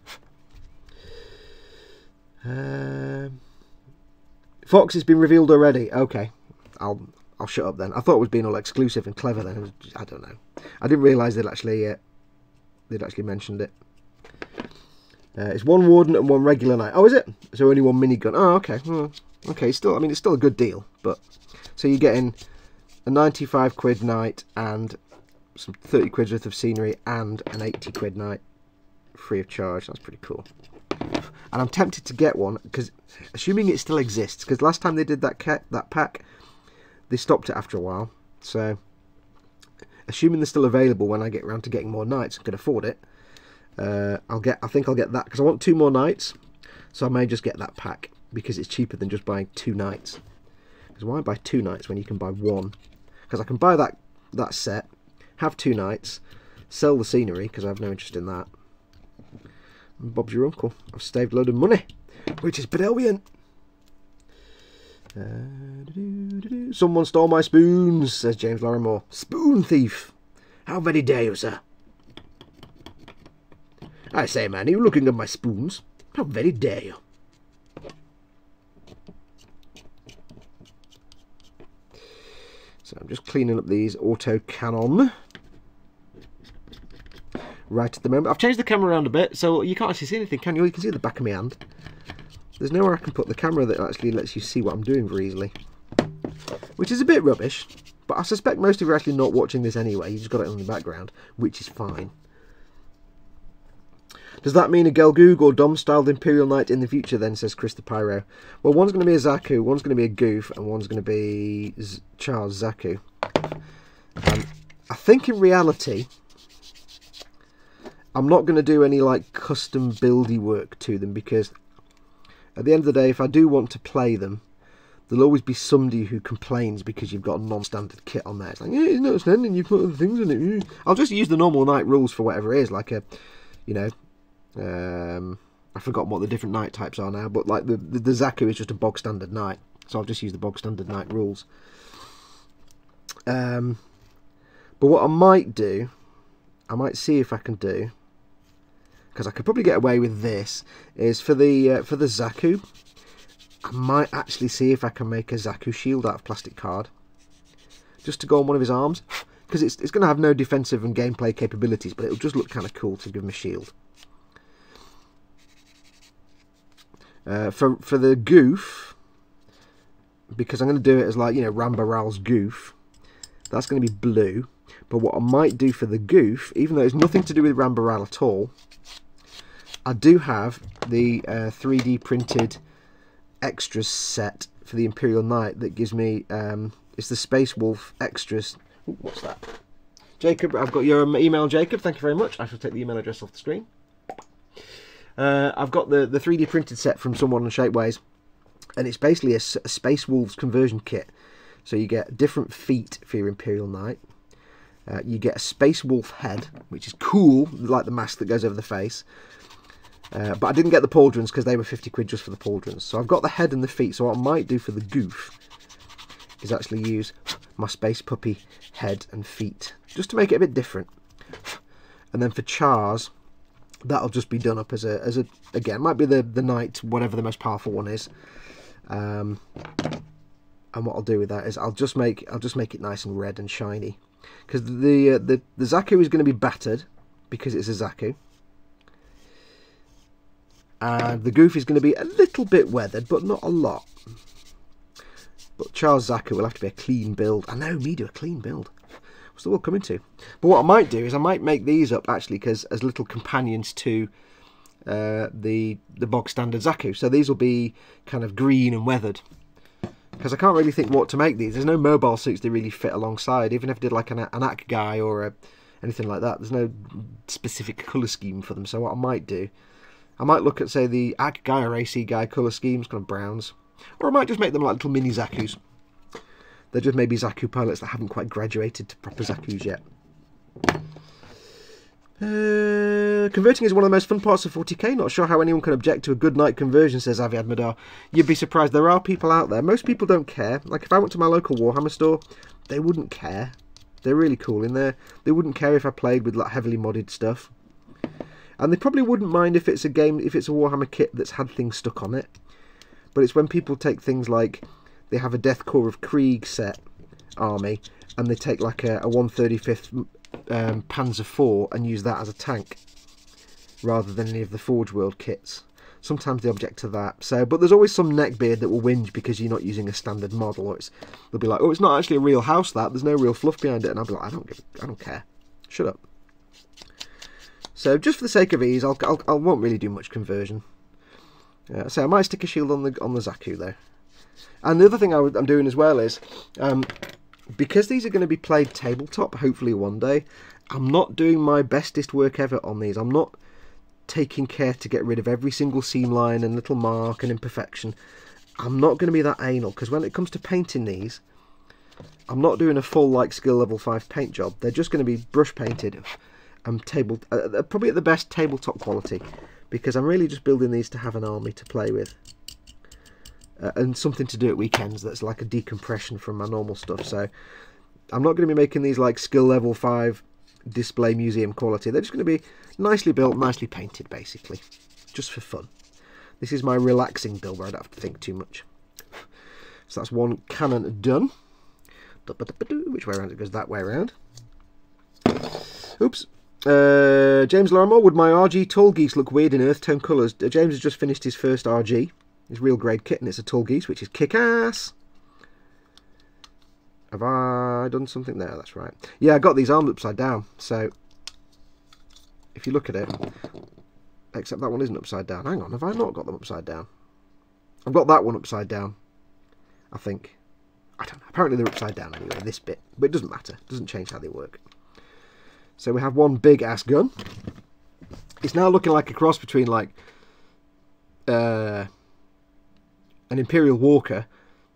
Foxx has been revealed already. Okay, I'll shut up then. I thought it was being all exclusive and clever then. I don't know. I didn't realise they'd actually mentioned it. It's one warden and one regular knight. Oh, is it? So only one minigun. Oh, okay. Okay. Still, I mean, it's still a good deal. But so you're getting a 95 quid knight and some 30 quid worth of scenery and an 80 quid knight free of charge. That's pretty cool. And I'm tempted to get one, because assuming it still exists, because last time they did that pack, they stopped it after a while. So, assuming they're still available when I get around to getting more knights and can afford it, I think I'll get that, because I want 2 more knights. So I may just get that pack, because it's cheaper than just buying 2 knights. Because why buy 2 knights when you can buy 1? Because I can buy that set, have 2 knights, sell the scenery, because I have no interest in that. Bob's your uncle. I've saved a load of money, which is brilliant. Someone stole my spoons, says James Larimore. Spoon thief. How very dare you, sir? I say, man, are you looking at my spoons? How very dare you? So I'm just cleaning up these autocannon. Right at the moment. I've changed the camera around a bit, so you can't actually see anything, can you? You can see the back of my hand. There's nowhere I can put the camera that actually lets you see what I'm doing very easily. Which is a bit rubbish, but I suspect most of you are actually not watching this anyway. You just got it on the background, which is fine. Does that mean a Gelgoog or Dom-styled Imperial Knight in the future then, says Chris the Pyro? Well, one's going to be a Zaku, one's going to be a Goof, and one's going to be Charles Zaku. I think in reality, I'm not going to do any like custom buildy work to them, because at the end of the day, if I do want to play them, there'll always be somebody who complains because you've got a non-standard kit on there. It's like, yeah, it's not standard, you've put other things in it. I'll just use the normal knight rules for whatever it is, like a, you know, I've forgotten what the different knight types are now, but like the Zaku is just a bog standard knight, so I'll just use the bog standard knight rules. But what I might do, I might see if I can do, because I could probably get away with this, is for the Zaku, I might actually see if I can make a Zaku shield out of plastic card, just to go on one of his arms, because it's going to have no defensive and gameplay capabilities, but it'll just look kind of cool to give him a shield. For the Goof, because I'm going to do it as like, you know, Rambaral's Goof, that's going to be blue. But what I might do for the Goof, even though it's nothing to do with Rambaral at all, I do have the 3D printed extras set for the Imperial Knight that gives me, it's the Space Wolf extras. Ooh, what's that? Jacob, I've got your email, Jacob. Thank you very much. I shall take the email address off the screen. I've got the 3D printed set from someone on Shapeways, and it's basically a Space Wolves conversion kit. So you get different feet for your Imperial Knight. You get a Space Wolf head, which is cool, like the mask that goes over the face. But I didn't get the pauldrons because they were 50 quid just for the pauldrons. So I've got the head and the feet. So what I might do for the Goof is actually use my Space Puppy head and feet, just to make it a bit different. And then for Chars, that'll just be done up as a again, might be the knight, whatever the most powerful one is. And what I'll do with that is I'll just make it nice and red and shiny, because the Zaku is going to be battered because it's a Zaku, and the Goof is going to be a little bit weathered, but not a lot. But Charles Zaku will have to be a clean build. I know, me do a clean build. What's the world coming to? But what I might do is I might make these up actually, because as little companions to the bog standard Zaku. So these will be kind of green and weathered, because I can't really think what to make these. There's no mobile suits that really fit alongside. Even if I did like an AK guy or anything like that, there's no specific colour scheme for them. So what I might do I might look at, say, the Ag guy or AC guy colour schemes, kind of browns. Or I might just make them like little mini Zakus. They're just maybe Zaku pilots that haven't quite graduated to proper Zakus yet. Converting is one of the most fun parts of 40k. Not sure how anyone can object to a good night conversion, says Aviad Madar. You'd be surprised. There are people out there. Most people don't care. Like, if I went to my local Warhammer store, they wouldn't care. They're really cool in there. They wouldn't care if I played with like heavily modded stuff. And they probably wouldn't mind if it's a game, if it's a Warhammer kit that's had things stuck on it. But it's when people take things like, they have a Death Corps of Krieg set army, and they take like a 135th Panzer IV and use that as a tank, rather than any of the Forge World kits. Sometimes they object to that. So, but there's always some neckbeard that will whinge because you're not using a standard model, or they'll be like, "Oh, it's not actually a real house. There's no real fluff behind it," and I'll be like, "I don't care. Shut up." So, just for the sake of ease, I won't really do much conversion. So I might stick a shield on the Zaku though. And the other thing I'm doing as well is, because these are going to be played tabletop, hopefully one day, I'm not doing my bestest work ever on these. I'm not taking care to get rid of every single seam line and little mark and imperfection. I'm not going to be that anal, because when it comes to painting these, I'm not doing a full like skill level 5 paint job. They're just going to be brush painted and probably at the best tabletop quality, because I'm really just building these to have an army to play with. And something to do at weekends that's like a decompression from my normal stuff. So I'm not going to be making these like skill level 5 display museum quality. They're just going to be nicely built, nicely painted, basically, just for fun. This is my relaxing build where I don't have to think too much. So that's one cannon done. Which way around? It goes that way around. Oops. James Larimore, would my RG Tall Geese look weird in earth tone colours? James has just finished his first RG. His real grade kit, and it's a Tall Geese, which is kick-ass. Have I done something there? That's right. Yeah, I got these arms upside down. So, if you look at it, except that one isn't upside down. Hang on, have I not got them upside down? I've got that one upside down, I think. I don't know. Apparently they're upside down anyway, this bit. But it doesn't matter. It doesn't change how they work. So we have one big-ass gun. It's now looking like a cross between, like, an Imperial Walker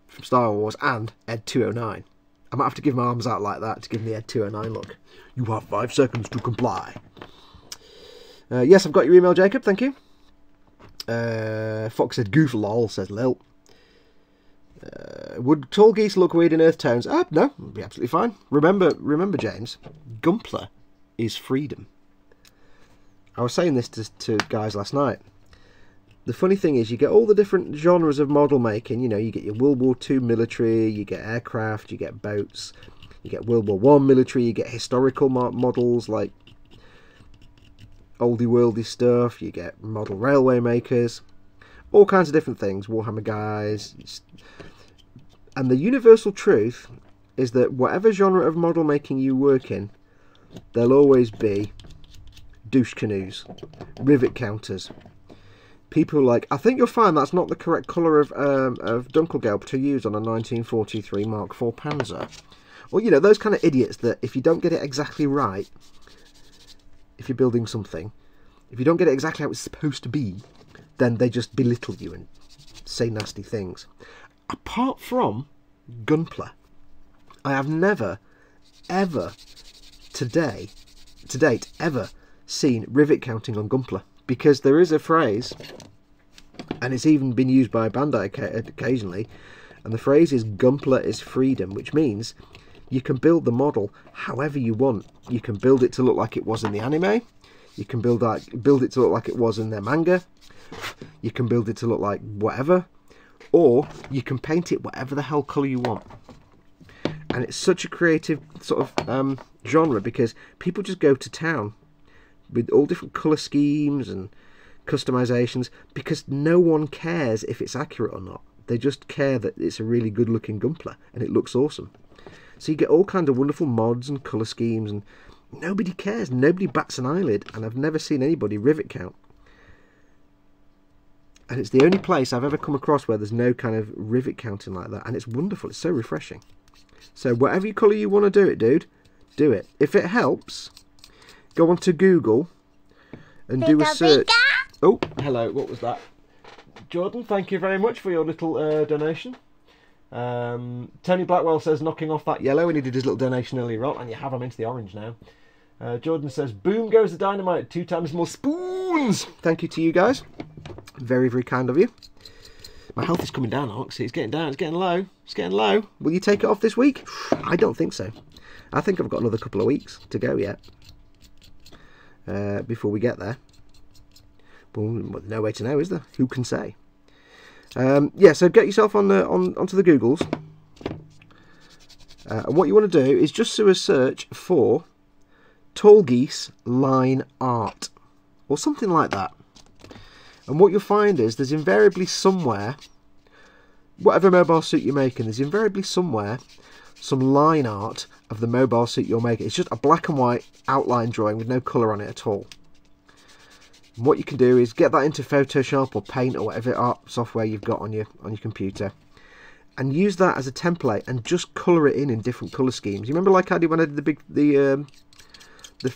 from Star Wars and Ed 209. I might have to give my arms out like that to give me the Ed 209 look. You have 5 seconds to comply. Yes, I've got your email, Jacob. Thank you. Fox said goof lol, says Lil. Would Tall Geese look weird in earth tones? No, it'd be absolutely fine. Remember, James, Gumpler is freedom. I was saying this to guys last night. The funny thing is, you get all the different genres of model making. You know, you get your World War II military, you get aircraft, you get boats, you get World War I military, you get historical models like oldie worldy stuff, you get model railway makers, all kinds of different things, Warhammer guys. And the universal truth is that whatever genre of model making you work in, there'll always be douche canoes, rivet counters. People like, I think you'll find that's not the correct colour of Dunkelgelb to use on a 1943 Mark IV Panzer. Or, you know, those kind of idiots that if you don't get it exactly right, if you're building something, if you don't get it exactly how it's supposed to be, then they just belittle you and say nasty things. Apart from Gunpla, I have never, ever, to date, ever seen rivet counting on Gunpla. Because there is a phrase, and it's even been used by Bandai occasionally, and the phrase is Gunpla is freedom, which means you can build the model however you want. You can build it to look like it was in the anime, you can build it to look like it was in their manga, you can build it to look like whatever, or you can paint it whatever the hell colour you want. And it's such a creative sort of genre, because people just go to town with all different colour schemes and customizations, because no one cares if it's accurate or not. They just care that it's a really good looking Gunpla and it looks awesome. So you get all kinds of wonderful mods and colour schemes, and nobody cares, nobody bats an eyelid, and I've never seen anybody rivet count. And it's the only place I've ever come across where there's no kind of rivet counting like that, and it's wonderful, it's so refreshing. So whatever colour you want to do it, dude, do it. If it helps, go onto Google and do a search. Oh, hello, what was that? Jordan, thank you very much for your little donation. Tony Blackwell says knocking off that yellow, and he did his little donation earlier on, and you have him into the orange now. Jordan says, boom goes the dynamite, 2 times more spoons. Thank you to you guys. Very, very kind of you. My health is coming down, Alex. It's getting down, it's getting low, it's getting low. Will you take it off this week? I don't think so. I think I've got another couple of weeks to go yet. Before we get there. Well, no way to know, is there? Who can say? Yeah, so get yourself on onto the Googles. And what you want to do is just do a search for Tall Geese line art. Or something like that. And what you'll find is there's invariably somewhere, whatever mobile suit you're making, there's invariably somewhere some line art of the mobile suit you're making. It's just a black and white outline drawing with no colour on it at all. And what you can do is get that into Photoshop or Paint or whatever art software you've got on your computer, and use that as a template and just colour it in different colour schemes. You remember like I did when I did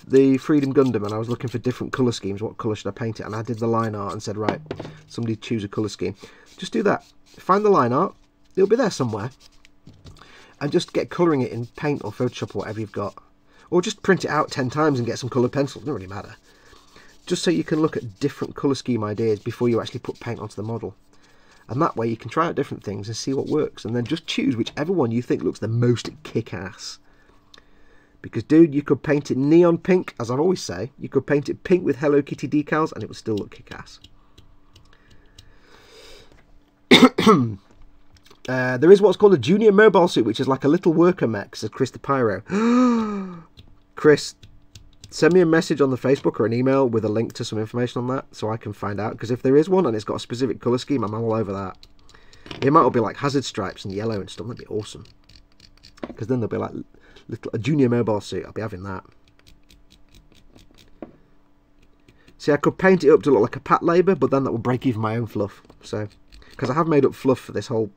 the Freedom Gundam, and I was looking for different colour schemes. What colour should I paint it? And I did the line art and said, right, somebody choose a colour scheme. Just do that. Find the line art. It'll be there somewhere. And just get colouring it in Paint or Photoshop or whatever you've got. Or just print it out 10 times and get some coloured pencils. Doesn't really matter. Just so you can look at different colour scheme ideas before you actually put paint onto the model. And that way you can try out different things and see what works. And then just choose whichever one you think looks the most kick-ass. Because, dude, you could paint it neon pink, as I always say. You could paint it pink with Hello Kitty decals, and it would still look kick-ass. There is what's called a junior mobile suit, which is like a little worker mech, says Chris the Pyro. Chris, send me a message on the Facebook or an email with a link to some information on that, so I can find out. Because if there is one, and it's got a specific colour scheme, I'm all over that. It might all be like hazard stripes and yellow and stuff. That'd be awesome. Because then there'll be like a junior mobile suit. I'll be having that. See, I could paint it up to look like a Pat Labour, but then that would break even my own fluff. So, because I have made up fluff for this whole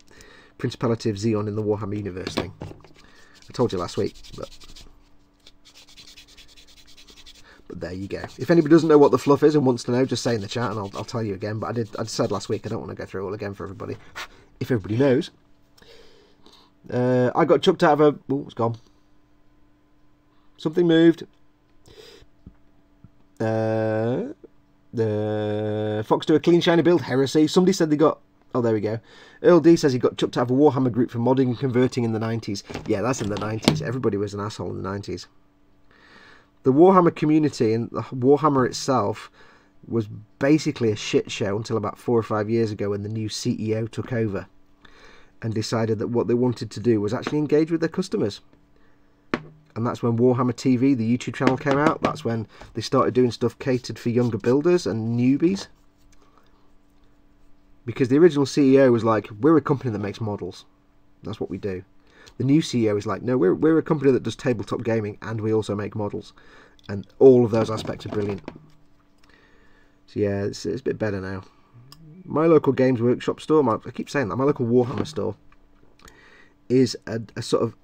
Principality of Xeon in the Warhammer universe thing. I told you last week, but there you go. If anybody doesn't know what the fluff is and wants to know, just say in the chat and I'll tell you again. But I said last week I don't want to go through it all again for everybody. If everybody knows. I got chucked out of a... Oh, it's gone. Something moved. The Fox do a clean shiny build. Heresy. Somebody said they got... Oh, there we go. Earl D says he got chucked out of a Warhammer group for modding and converting in the 90s. Yeah, that's in the 90s. Everybody was an asshole in the 90s. The Warhammer community and the Warhammer itself was basically a shit show until about 4 or 5 years ago when the new CEO took over and decided that what they wanted to do was actually engage with their customers. And that's when Warhammer TV, the YouTube channel, came out. That's when they started doing stuff catered for younger builders and newbies. Because the original CEO was like, we're a company that makes models. That's what we do. The new CEO is like, no, we're a company that does tabletop gaming and we also make models. And all of those aspects are brilliant. So yeah, it's a bit better now. My local Games Workshop store, I keep saying that, my local Warhammer store is a sort of,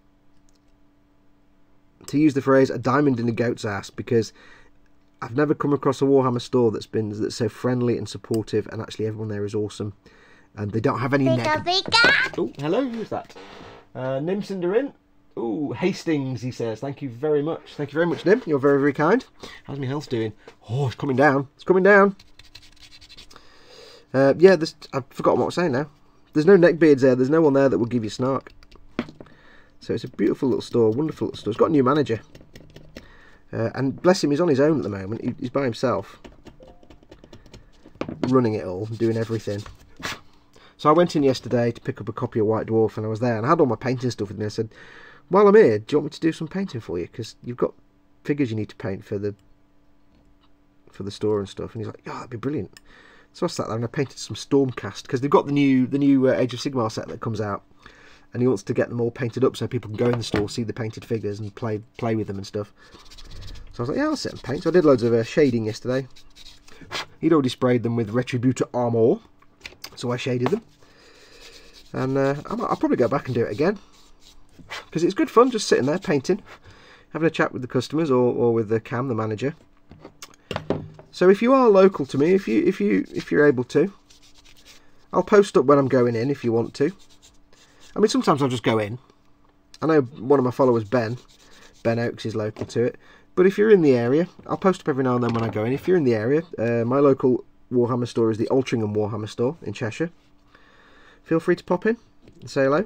to use the phrase, a diamond in a goat's ass, because I've never come across a Warhammer store that's so friendly and supportive, and actually everyone there is awesome, and they don't have any Oh, hello, who's that? Nim Cinderin. Ooh, Hastings, he says. Thank you very much. Thank you very much, Nim. You're very, very kind. How's my health doing? Oh, it's coming down. It's coming down. Yeah, I've forgotten what I was saying now. There's no neckbeards there. There's no one there that will give you snark. So it's a beautiful little store, wonderful little store. It's got a new manager. And bless him, he's on his own at the moment. He's by himself. Running it all, doing everything. So I went in yesterday to pick up a copy of White Dwarf, and I was there, and I had all my painting stuff with me. I said, while I'm here, do you want me to do some painting for you? Because you've got figures you need to paint for the store and stuff. And he's like, yeah, that'd be brilliant. So I sat there and I painted some Stormcast, because they've got the new Age of Sigmar set that comes out, and he wants to get them all painted up so people can go in the store, see the painted figures, and play with them and stuff. So I was like, yeah, I'll sit and paint. So I did loads of shading yesterday. He'd already sprayed them with Retributor Armor, so I shaded them. And I'll probably go back and do it again, because it's good fun just sitting there painting, having a chat with the customers or with the Cam, the manager. So if you are local to me, if you're able to, I'll post up when I'm going in if you want to. I mean, sometimes I'll just go in. I know one of my followers, Ben Oakes, is local to it. But if you're in the area, I'll post up every now and then when I go in. If you're in the area, my local Warhammer store is the Altrincham Warhammer store in Cheshire. Feel free to pop in and say hello.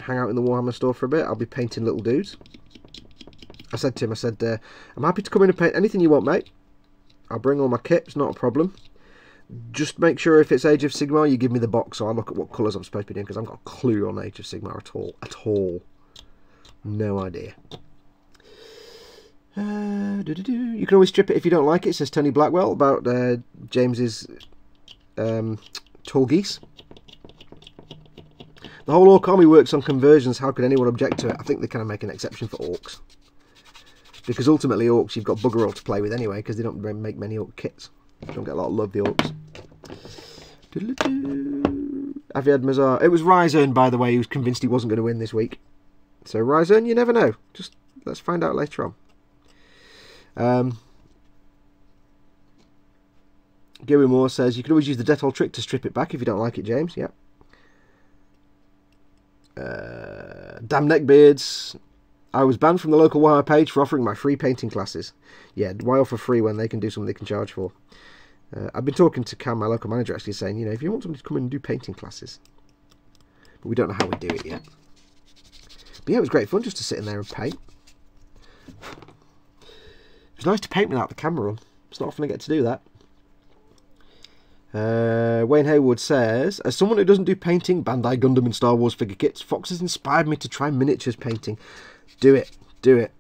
Hang out in the Warhammer store for a bit. I'll be painting little dudes. I said to him, I'm happy to come in and paint anything you want, mate. I'll bring all my kits, not a problem. Just make sure if it's Age of Sigmar, you give me the box so I'll look at what colours I'm supposed to be doing, because I've got a clue on Age of Sigmar at all. No idea. You can always strip it if you don't like it, says Tony Blackwell about James's tall geese. The whole orc army works on conversions. How could anyone object to it? I think they kind of make an exception for orcs. Because ultimately orcs, you've got bugger all to play with anyway, because they don't make many orc kits. Don't get a lot of love, the orcs. Have you had Mazar? It was Ryzern, by the way, who was convinced he wasn't going to win this week. So Ryzern, you never know. Just let's find out later on. Gary Moore says, you can always use the Dettol trick to strip it back if you don't like it, James. Yep. Damn neckbeards. I was banned from the local Warhammer page for offering my free painting classes. Yeah, why offer free when they can do something they can charge for? I've been talking to Cam, my local manager, actually saying, you know, if you want somebody to come in and do painting classes. But we don't know how we do it yet. But yeah, it was great fun just to sit in there and paint. It was nice to paint without the camera on. It's not often I get to do that. Wayne Haywood says, as someone who doesn't do painting, Bandai Gundam and Star Wars figure kits, Foxx has inspired me to try miniatures painting. Do it. Do it.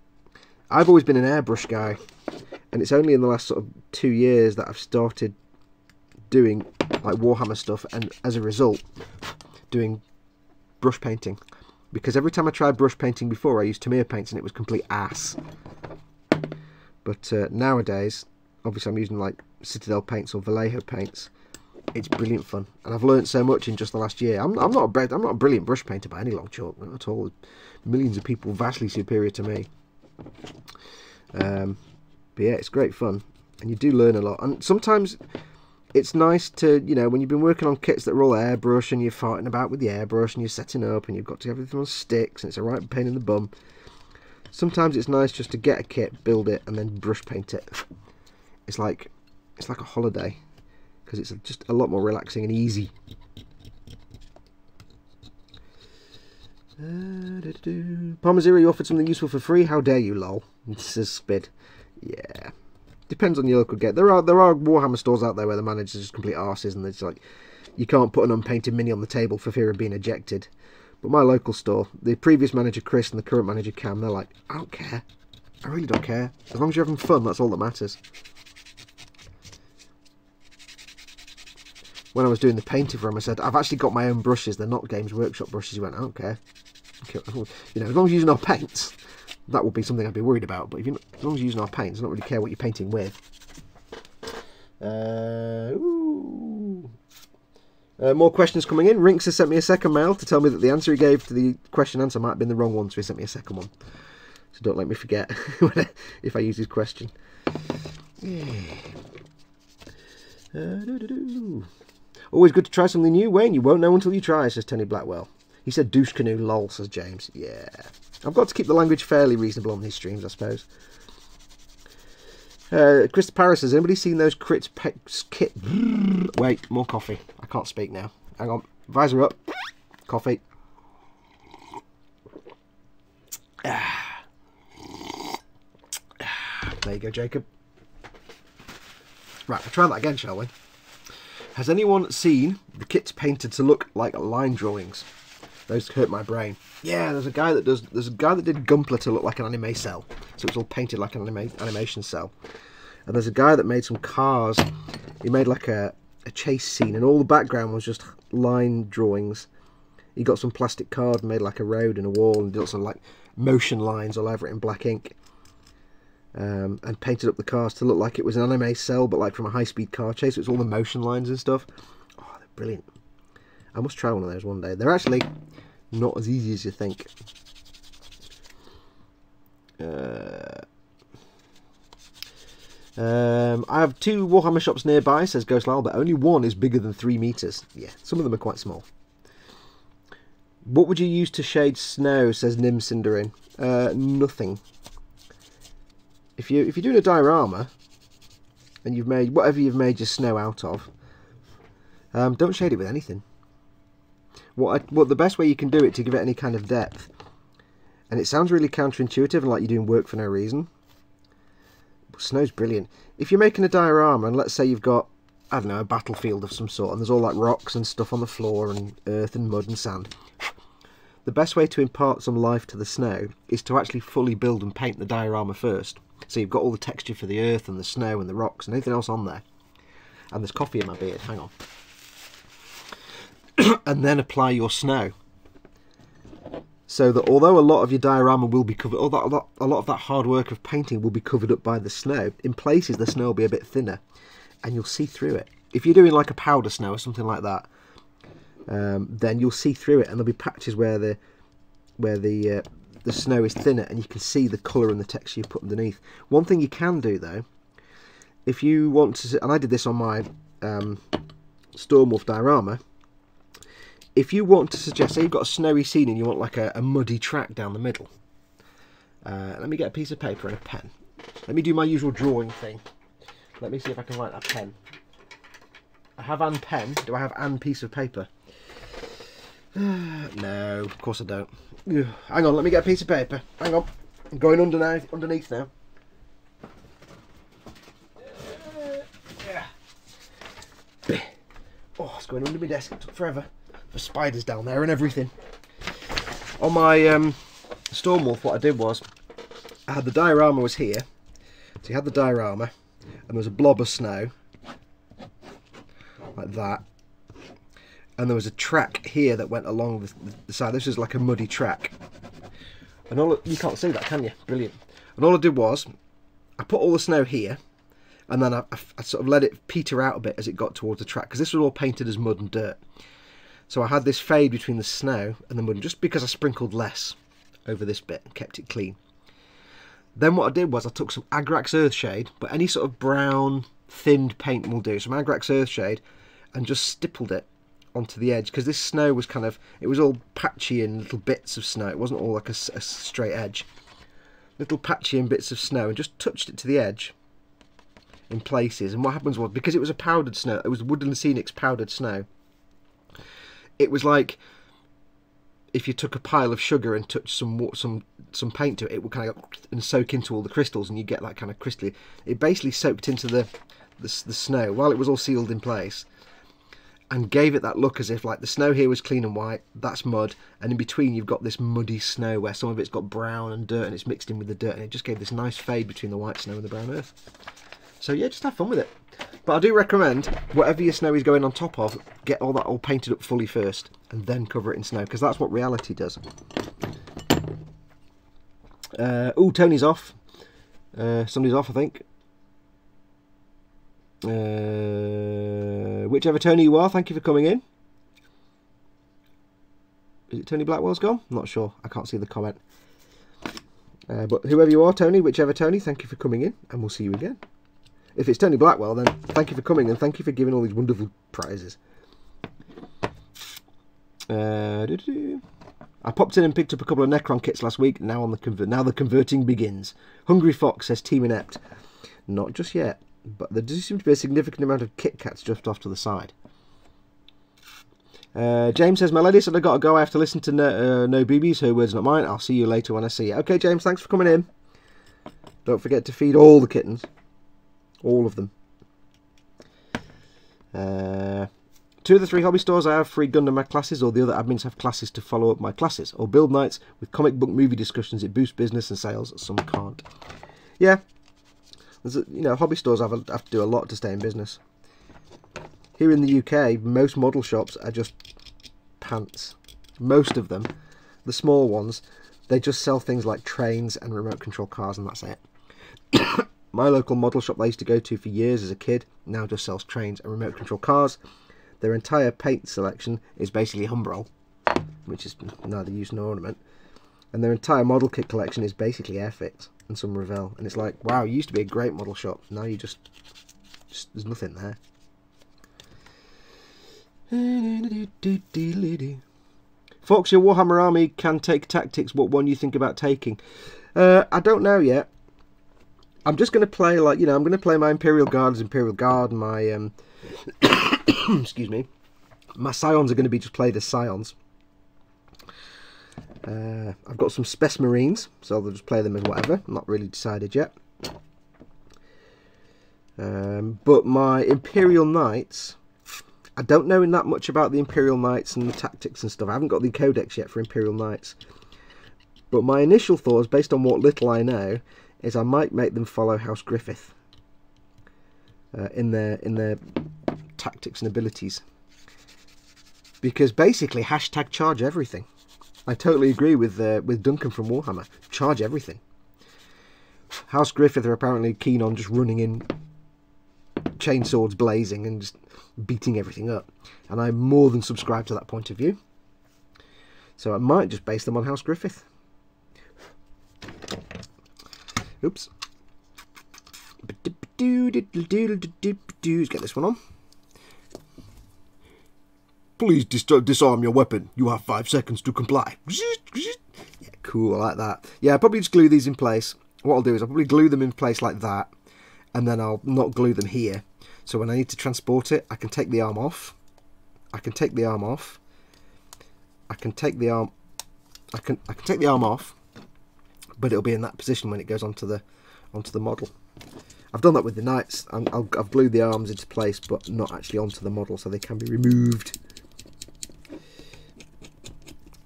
I've always been an airbrush guy, and it's only in the last sort of 2 years that I've started doing like Warhammer stuff, and as a result doing brush painting, because every time I tried brush painting before I used Tamiya paints and it was complete ass. But nowadays obviously I'm using like Citadel paints or Vallejo paints. It's brilliant fun, and I've learned so much in just the last year. I'm not a brilliant brush painter by any long chalk, not at all. Millions of people vastly superior to me. But yeah, it's great fun, and you do learn a lot. And sometimes it's nice to, you know, when you've been working on kits that are all airbrush and you're farting about with the airbrush and you're setting up and you've got to have everything on sticks and it's a right pain in the bum. Sometimes it's nice just to get a kit, build it, and then brush paint it. It's like a holiday, because it's just a lot more relaxing and easy. Parmazero, you offered something useful for free. How dare you, lol? Says Spid. Yeah, depends on your local get. There are Warhammer stores out there where the managers are just complete arses, and it's like you can't put an unpainted mini on the table for fear of being ejected. But my local store, the previous manager Chris and the current manager Cam, they're like, I don't care. I really don't care. As long as you're having fun, that's all that matters. When I was doing the painting for him, I said, I've actually got my own brushes. They're not Games Workshop brushes. He went, I don't care. You know, as long as you're using our paints, that would be something I'd be worried about. But if you're not, as long as you're using our paints, I don't really care what you're painting with. More questions coming in. Rinks has sent me a second mail to tell me that the answer he gave to the question answer might have been the wrong one, so he sent me a second one. So don't let me forget if I use his question. Always good to try something new, Wayne. You won't know until you try, says Tony Blackwell. He said douche canoe, lol, says James. Yeah. I've got to keep the language fairly reasonable on these streams, I suppose. Chris Paris says, anybody seen those crits kit? Wait, more coffee. I can't speak now. Hang on. Visor up. Coffee. There you go, Jacob. Right, we'll try that again, shall we? Has anyone seen the kits painted to look like line drawings? Those hurt my brain. Yeah, there's a guy that did Gumpler to look like an anime cell, so it's all painted like an animation cell. And there's a guy that made some cars. He made like a chase scene, and all the background was just line drawings. He got some plastic card and made like a road and a wall, and did some like motion lines all over it in black ink. And painted up the cars to look like it was an anime cell, but like from a high-speed car chase. So it's all the motion lines and stuff. Oh, they're brilliant. I must try one of those one day. They're actually not as easy as you think. I have 2 Warhammer shops nearby, says Ghost Lyle, but only one is bigger than 3 meters. Yeah, some of them are quite small. What would you use to shade snow, says Nim Cinderin? Nothing. If you're doing a diorama and you've made whatever you've made your snow out of, don't shade it with anything. What the best way you can do it to give it any kind of depth, and it sounds really counterintuitive and like you're doing work for no reason, but snow's brilliant. If you're making a diorama and let's say you've got, I don't know, a battlefield of some sort and there's all like rocks and stuff on the floor and earth and mud and sand, the best way to impart some life to the snow is to actually fully build and paint the diorama first. So you've got all the texture for the earth and the snow and the rocks and anything else on there. And there's coffee in my beard, hang on. And then apply your snow. So that although a lot of your diorama will be covered, a lot of that hard work of painting will be covered up by the snow, in places the snow will be a bit thinner and you'll see through it. If you're doing like a powder snow or something like that, then you'll see through it and there'll be patches where the snow is thinner and you can see the colour and the texture you put underneath. One thing you can do though, if you want to, and I did this on my Storm Wolf diorama, if you want to suggest, say you've got a snowy scene and you want like a muddy track down the middle, let me get a piece of paper and a pen. Let me do my usual drawing thing. Let me see if I can write that pen. I have an pen. Do I have an piece of paper? No, of course I don't. Hang on, let me get a piece of paper. Hang on. I'm going underneath now. Oh, it's going under my desk. It took forever. For spiders down there and everything. On my Storm Wolf, what I did was, I had the diorama was here. So you had the diorama, and there was a blob of snow. Like that. And there was a track here that went along the side. This is like a muddy track. And you can't see that, can you? Brilliant. And all I did was, I put all the snow here, and then I sort of let it peter out a bit as it got towards the track, because this was all painted as mud and dirt. So I had this fade between the snow and the mud, just because I sprinkled less over this bit and kept it clean. Then what I did was I took some Agrax Earthshade, but any sort of brown, thinned paint will do, some Agrax Earthshade, and just stippled it onto the edge, because this snow was kind of, it was all patchy in little bits of snow. It wasn't all like a straight edge. Little patchy in bits of snow, and just touched it to the edge in places. And what happens was, because it was a powdered snow, it was Woodland Scenics powdered snow, it was like if you took a pile of sugar and touched some paint to it, it would kind of go and soak into all the crystals, and you get that kind of crystally. It basically soaked into the snow while it was all sealed in place, and gave it that look as if like the snow here was clean and white, that's mud, and in between you've got this muddy snow where some of it's got brown and dirt and it's mixed in with the dirt, and it just gave this nice fade between the white snow and the brown earth. So yeah, just have fun with it. But I do recommend, whatever your snow is going on top of, get all that all painted up fully first, and then cover it in snow, because that's what reality does. Oh, Tony's off. Somebody's off, I think. Whichever Tony you are, thank you for coming in. Is it Tony Blackwell's gone? I'm not sure. I can't see the comment. But whoever you are, Tony, whichever Tony, thank you for coming in, and we'll see you again. If it's Tony Blackwell, then thank you for coming, and thank you for giving all these wonderful prizes. I popped in and picked up a couple of Necron kits last week. Now the converting begins. Hungry Fox says Team Inept. Not just yet, but there does seem to be a significant amount of Kit Kats just off to the side. James says, my lady said I got to go. I have to listen to No Boobies. Her words, not mine. I'll see you later when I see you. Okay, James, thanks for coming in. Don't forget to feed all the kittens. All of them. 2 of the 3 hobby stores I have free Gundam Mag classes, or the other admins have classes to follow up my classes, or build nights with comic book movie discussions. It boosts business and sales. Some can't. Yeah. Hobby stores have to do a lot to stay in business. Here in the UK, most model shops are just pants. Most of them, the small ones, they just sell things like trains and remote control cars, and that's it. My local model shop that I used to go to for years as a kid now just sells trains and remote control cars. Their entire paint selection is basically Humbrol, which is neither use nor ornament. And their entire model kit collection is basically Airfix and some Revell. And it's like, wow, it used to be a great model shop. Now you just there's nothing there. Fox, your Warhammer army can take tactics. What one you think about taking? I don't know yet. I'm just going to play, like, you know, I'm going to play my Imperial Guard as Imperial Guard, and my, excuse me, my Scions are going to be just played as Scions. I've got some Spec Marines, so I'll just play them as whatever. I'm not really decided yet. But my Imperial Knights, I don't know that much about the Imperial Knights and the tactics and stuff. I haven't got the codex yet for Imperial Knights. But my initial thoughts, based on what little I know, is I might make them follow House Griffith in their tactics and abilities. Because basically, hashtag charge everything. I totally agree with Duncan from Warhammer. Charge everything. House Griffith are apparently keen on just running in, chainswords blazing and just beating everything up. And I more than subscribe to that point of view. So I might just base them on House Griffith. Oops. Let's get this one on. Please disarm your weapon. You have 5 seconds to comply. Yeah, cool, I like that. Yeah, I'll probably just glue these in place. What I'll do is I'll probably glue them in place like that, and then I'll not glue them here. So when I need to transport it, I can take the arm off. I can take the arm off. I can take the arm. I can take the arm off, but it'll be in that position when it goes onto the model. I've done that with the knights. I've glued the arms into place, but not actually onto the model, so they can be removed.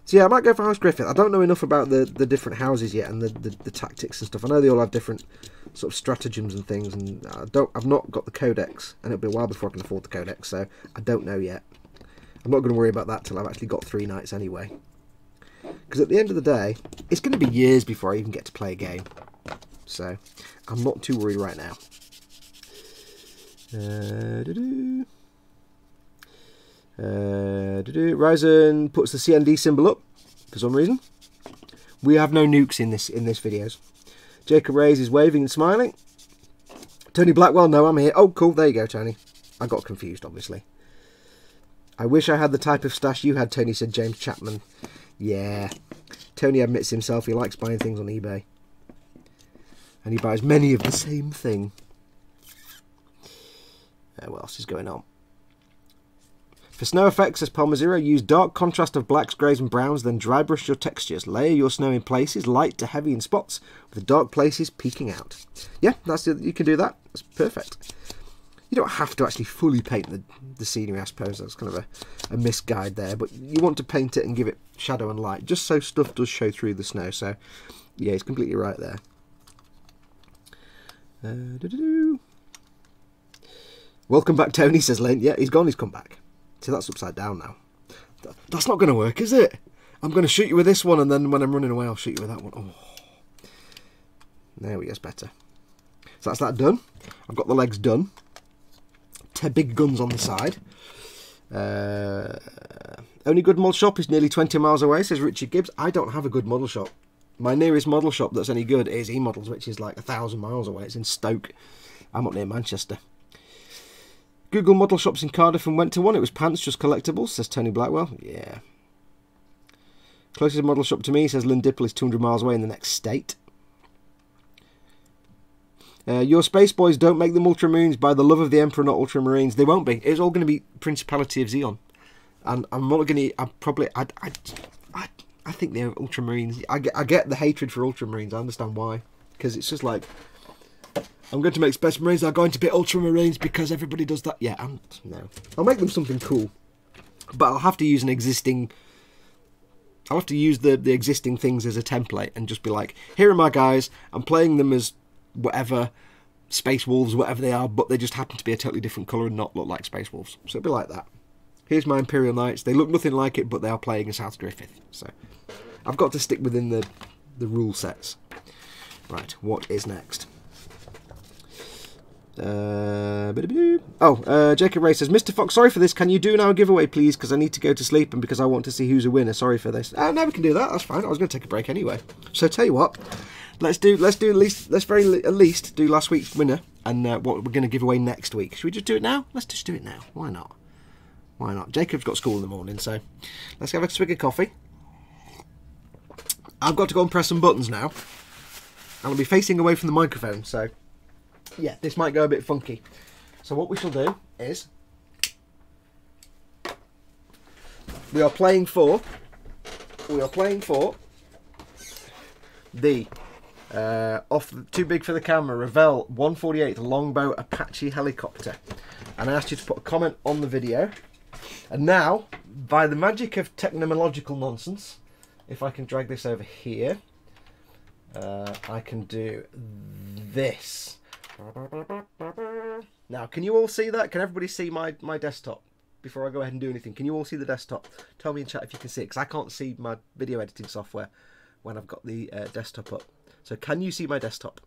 So yeah, I might go for House Griffith. I don't know enough about the different houses yet and the tactics and stuff. I know they all have different sort of stratagems and things, and I've not got the codex, and it'll be a while before I can afford the codex, so I don't know yet. I'm not going to worry about that till I've actually got 3 knights anyway. Because at the end of the day, it's going to be years before I even get to play a game. So I'm not too worried right now. Ryzen puts the CND symbol up for some reason. We have no nukes in this videos. Jacob Reyes is waving and smiling. Tony Blackwell, no, I'm here. Oh, cool. There you go, Tony. I got confused, obviously. I wish I had the type of stash you had, Tony, said James Chapman. Yeah. Tony admits himself he likes buying things on eBay. And he buys many of the same thing. What else is going on? For snow effects, says Palmer Zero, use dark contrast of blacks, greys and browns, then dry brush your textures. Layer your snow in places, light to heavy in spots, with the dark places peeking out. Yeah, you can do that. That's perfect. You don't have to actually fully paint the scenery, I suppose. That's kind of a misguide there. But you want to paint it and give it shadow and light, just so stuff does show through the snow. So, yeah, he's completely right there. Welcome back, Tony, says Lane. Yeah, he's gone, he's come back. See, that's upside down now. That's not going to work, is it? I'm going to shoot you with this one, and then when I'm running away, I'll shoot you with that one. Oh. There we go, it's better. So that's that done. I've got the legs done. 10 big guns on the side. Only good model shop is nearly 20 miles away, says Richard Gibbs. I don't have a good model shop. My nearest model shop that's any good is E-Models, which is like 1,000 miles away. It's in Stoke. I'm up near Manchester. Google model shops in Cardiff and went to one. It was pants, just collectibles, says Tony Blackwell. Yeah. Closest model shop to me, says Lynn Dipple, is 200 miles away in the next state. Your space boys don't make them Ultramoons by the love of the Emperor, not Ultramarines. They won't be. It's all going to be Principality of Xeon. And I'm not going to... I think they're Ultramarines. I get the hatred for Ultramarines. I understand why. Because it's just like... I'm going to make Space Marines that are going to be Ultramarines because everybody does that. Yeah, no. I'll make them something cool. But I'll have to use an existing... I'll have to use the existing things as a template and just be like, here are my guys. I'm playing them as whatever, Space Wolves, whatever they are, but they just happen to be a totally different colour and not look like Space Wolves. So it'll be like that. Here's my Imperial Knights. They look nothing like it, but they are playing as House Griffith. So I've got to stick within the rule sets. Right, what is next? Jacob Ray says, Mr. Fox, sorry for this. Can you do an hour giveaway, please? Because I need to go to sleep and because I want to see who's a winner. Sorry for this. Oh, no, we can do that. That's fine. I was going to take a break anyway. So tell you what, let's at least do last week's winner and what we're going to give away next week. Should we just do it now? Let's just do it now. Why not? Why not? Jacob's got school in the morning, so let's have a swig of coffee. I've got to go and press some buttons now. I'll be facing away from the microphone, so yeah, this might go a bit funky. So what we shall do is we are playing for the too big for the camera Revell 148 Longbow Apache helicopter, and I asked you to put a comment on the video. And now, by the magic of technological nonsense, if I can drag this over here, I can do this. Now, can you all see that? Can everybody see my desktop? Before I go ahead and do anything, can you all see the desktop? Tell me in chat if you can see it, because I can't see my video editing software when I've got the desktop up. So can you see my desktop?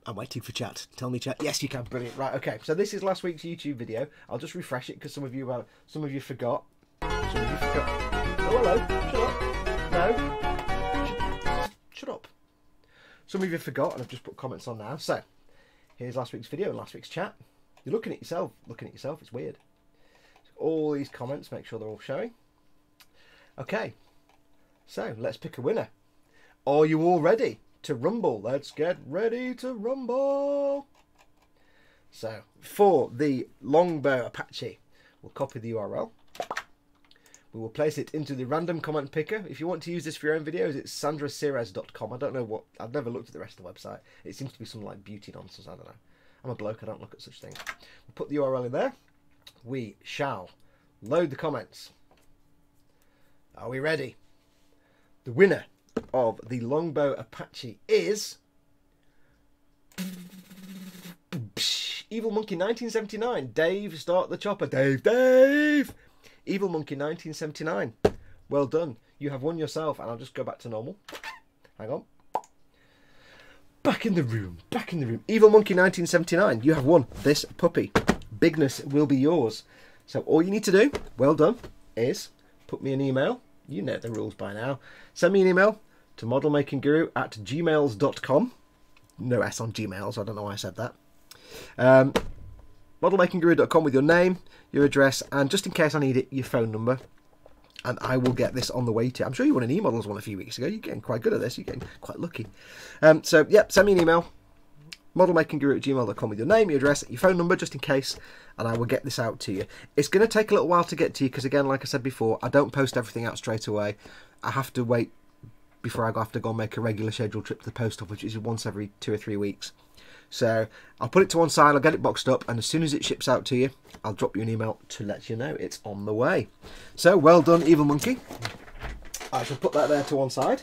I'm waiting for chat. Tell me, chat. Yes, you can. Brilliant. Right. Okay. So this is last week's YouTube video. I'll just refresh it because some of you forgot. Some of you forgot. Oh, hello. Shut up. No. Shut up. Some of you forgot, and I've just put comments on now. So here's last week's video and last week's chat. You're looking at yourself. It's weird. So all these comments. Make sure they're all showing. Okay. So let's pick a winner. Are you all ready to rumble? Let's get ready to rumble. So for the Longbow Apache, we'll copy the URL. We will place it into the random comment picker. If you want to use this for your own videos, it's sandrasires.com. I don't know what, I've never looked at the rest of the website. It seems to be some like beauty nonsense, I don't know. I'm a bloke, I don't look at such things. We'll put the URL in there. We shall load the comments. Are we ready? The winner of the Longbow Apache is Evil Monkey 1979. Dave, start the chopper. Dave. Evil Monkey 1979. Well done. You have won yourself. And I'll just go back to normal. Hang on. Back in the room. Evil Monkey 1979. You have won this puppy. Bigness will be yours. So all you need to do, well done, is put me an email. You know the rules by now. Send me an email to modelmakingguru@gmails.com. No S on Gmail, so I don't know why I said that. Modelmakingguru.com with your name, your address, and just in case I need it, your phone number. And I will get this on the way to you. I'm sure you won an e-models one a few weeks ago. You're getting quite good at this. You're getting quite lucky. So, yep, send me an email. Modelmakingguru@gmail.com with your name, your address, your phone number, just in case, and I will get this out to you. It's going to take a little while to get to you because, again, like I said before, I don't post everything out straight away. I have to wait before I have to go and make a regular scheduled trip to the post office, which is once every 2 or 3 weeks. So I'll put it to one side, I'll get it boxed up, and as soon as it ships out to you, I'll drop you an email to let you know it's on the way. So, well done, Evil Monkey. I shall put that there to one side.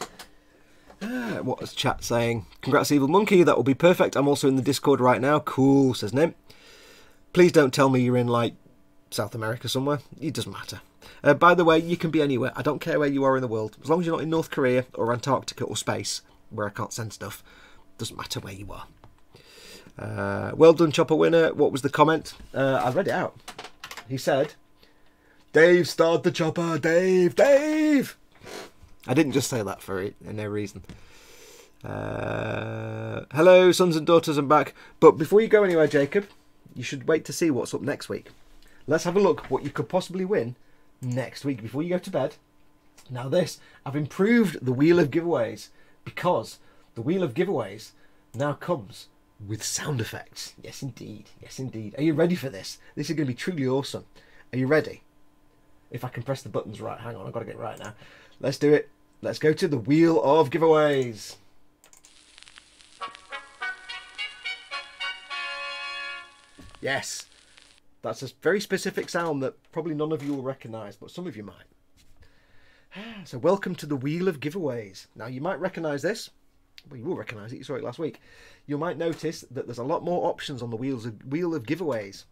What is chat saying? Congrats, Evil Monkey. That will be perfect. I'm also in the Discord right now. Cool, says Nim. Please don't tell me you're in, like, South America somewhere. It doesn't matter. By the way, you can be anywhere. I don't care where you are in the world. As long as you're not in North Korea or Antarctica or space, where I can't send stuff. Doesn't matter where you are. Well done, Chopper winner. What was the comment? I read it out. He said, Dave, start the chopper. Dave. I didn't just say that for no reason. Hello, sons and daughters, I'm back. But before you go anywhere, Jacob, you should wait to see what's up next week. Let's have a look what you could possibly win next week before you go to bed. Now this, I've improved the Wheel of Giveaways because the Wheel of Giveaways now comes with sound effects. Yes, indeed. Yes, indeed. Are you ready for this? This is going to be truly awesome. Are you ready? If I can press the buttons right. Hang on, I've got to get it right now. Let's do it. Let's go to the Wheel of Giveaways. Yes. That's a very specific sound that probably none of you will recognise, but some of you might. So welcome to the Wheel of Giveaways. Now you might recognise this. Well, you will recognise it. You saw it last week. You might notice that there's a lot more options on the Wheel of Giveaways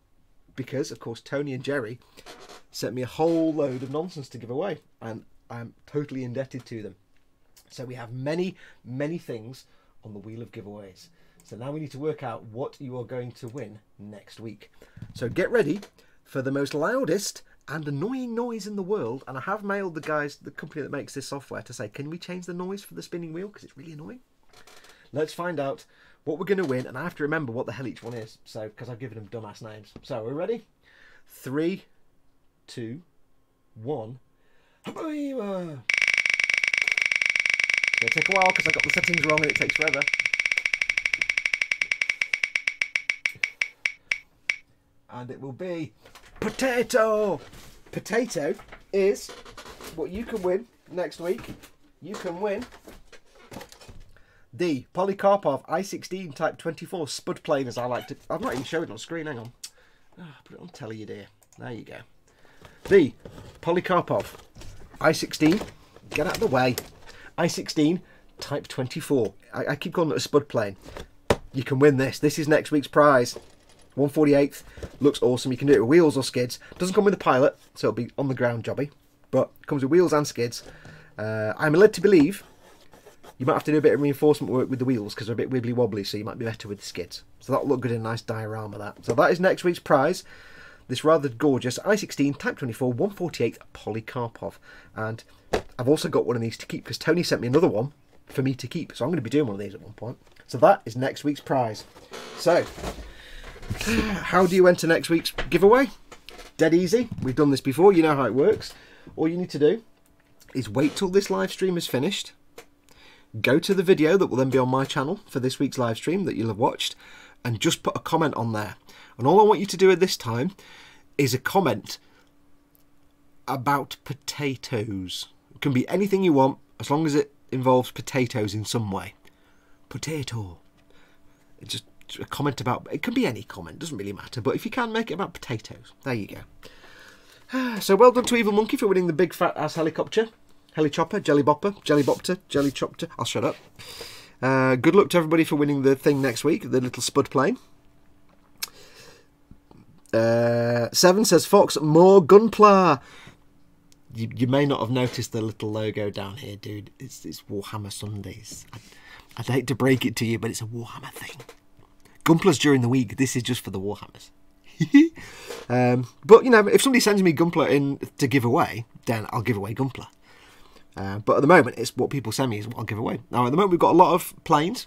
because, of course, Tony and Jerry sent me a whole load of nonsense to give away, and I'm totally indebted to them. So we have many, many things on the wheel of giveaways. So now we need to work out what you are going to win next week. So get ready for the most loudest and annoying noise in the world. And I have mailed the guys, the company that makes this software, to say, can we change the noise for the spinning wheel? Because it's really annoying. Let's find out what we're going to win. And I have to remember what the hell each one is. So, because I've given them dumbass names. So, are we ready? 3, 2, 1. It's going to take a while because I got the settings wrong and it takes forever. And it will be potato. Potato is what you can win next week. You can win the Polycarpov i16 Type 24 Spud plane, as I like to. I'm not even showing it on screen. Hang on. Put it on telly, you dear. There you go. The Polycarpov i16. Get out of the way. i16 Type 24. I keep calling it a Spud plane. You can win this. This is next week's prize. 1/48th. Looks awesome. You can do it with wheels or skids. Doesn't come with a pilot, so it'll be on the ground jobby. But it comes with wheels and skids. I'm led to believe you might have to do a bit of reinforcement work with the wheels because they're a bit wibbly wobbly, so you might be better with the skids. So that'll look good in a nice diorama, that. So that is next week's prize. This rather gorgeous i16 Type 24 1/48th Polycarpov. And I've also got one of these to keep because Tony sent me another one for me to keep. So I'm going to be doing one of these at one point. So that is next week's prize. So how do you enter next week's giveaway? Dead easy. We've done this before. You know how it works. All you need to do is wait till this live stream is finished. Go to the video that will then be on my channel for this week's live stream that you'll have watched, and just put a comment on there. And all I want you to do at this time is a comment about potatoes. It can be anything you want as long as it involves potatoes in some way. Potato. It's just a comment about, it can be any comment, doesn't really matter, but if you can, make it about potatoes. There you go. So well done to Evil Monkey for winning the big fat ass helicopter, helichopper, jelly bopper, jelly bopter, jelly chopter. I'll shut up. Good luck to everybody for winning the thing next week, the little Spud plane. 7 says Fox, more gunpla. You may not have noticed the little logo down here, dude. It's Warhammer Sundays. I'd hate to break it to you, but it's a Warhammer thing. Gunpla's during the week. This is just for the Warhammers. But, you know, if somebody sends me Gunpla in to give away, then I'll give away Gunpla. But at the moment, it's what people send me is what I'll give away. Now, at the moment, we've got a lot of planes.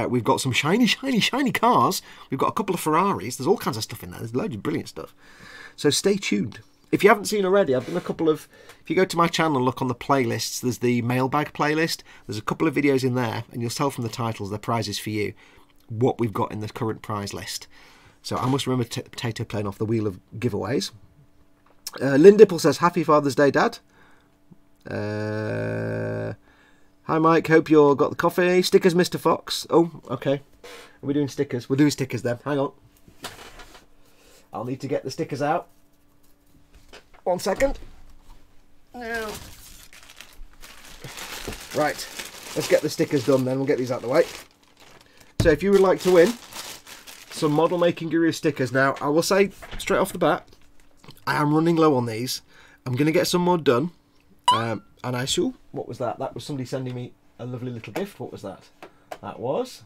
We've got some shiny, shiny, shiny cars. We've got a couple of Ferraris. There's all kinds of stuff in there. There's loads of brilliant stuff. So stay tuned. If you haven't seen already, I've done a couple of... If you go to my channel and look on the playlists, there's the Mailbag playlist. There's a couple of videos in there, and you'll tell from the titles the prizes for you what we've got in the current prize list. So I must remember to take the potato plane off the wheel of giveaways. Lynn Dipple says, Happy Father's Day, Dad. Hi, Mike. Hope you all got the coffee. Stickers, Mr. Fox. Oh, okay. Are we doing stickers? We're doing stickers then. Hang on. I'll need to get the stickers out. 1 second. Now. Right. Let's get the stickers done then. We'll get these out of the way. So if you would like to win some Model Making Guru stickers. Now, I will say straight off the bat, I am running low on these. I'm going to get some more done. And I saw, what was that? That was somebody sending me a lovely little gift. What was that? That was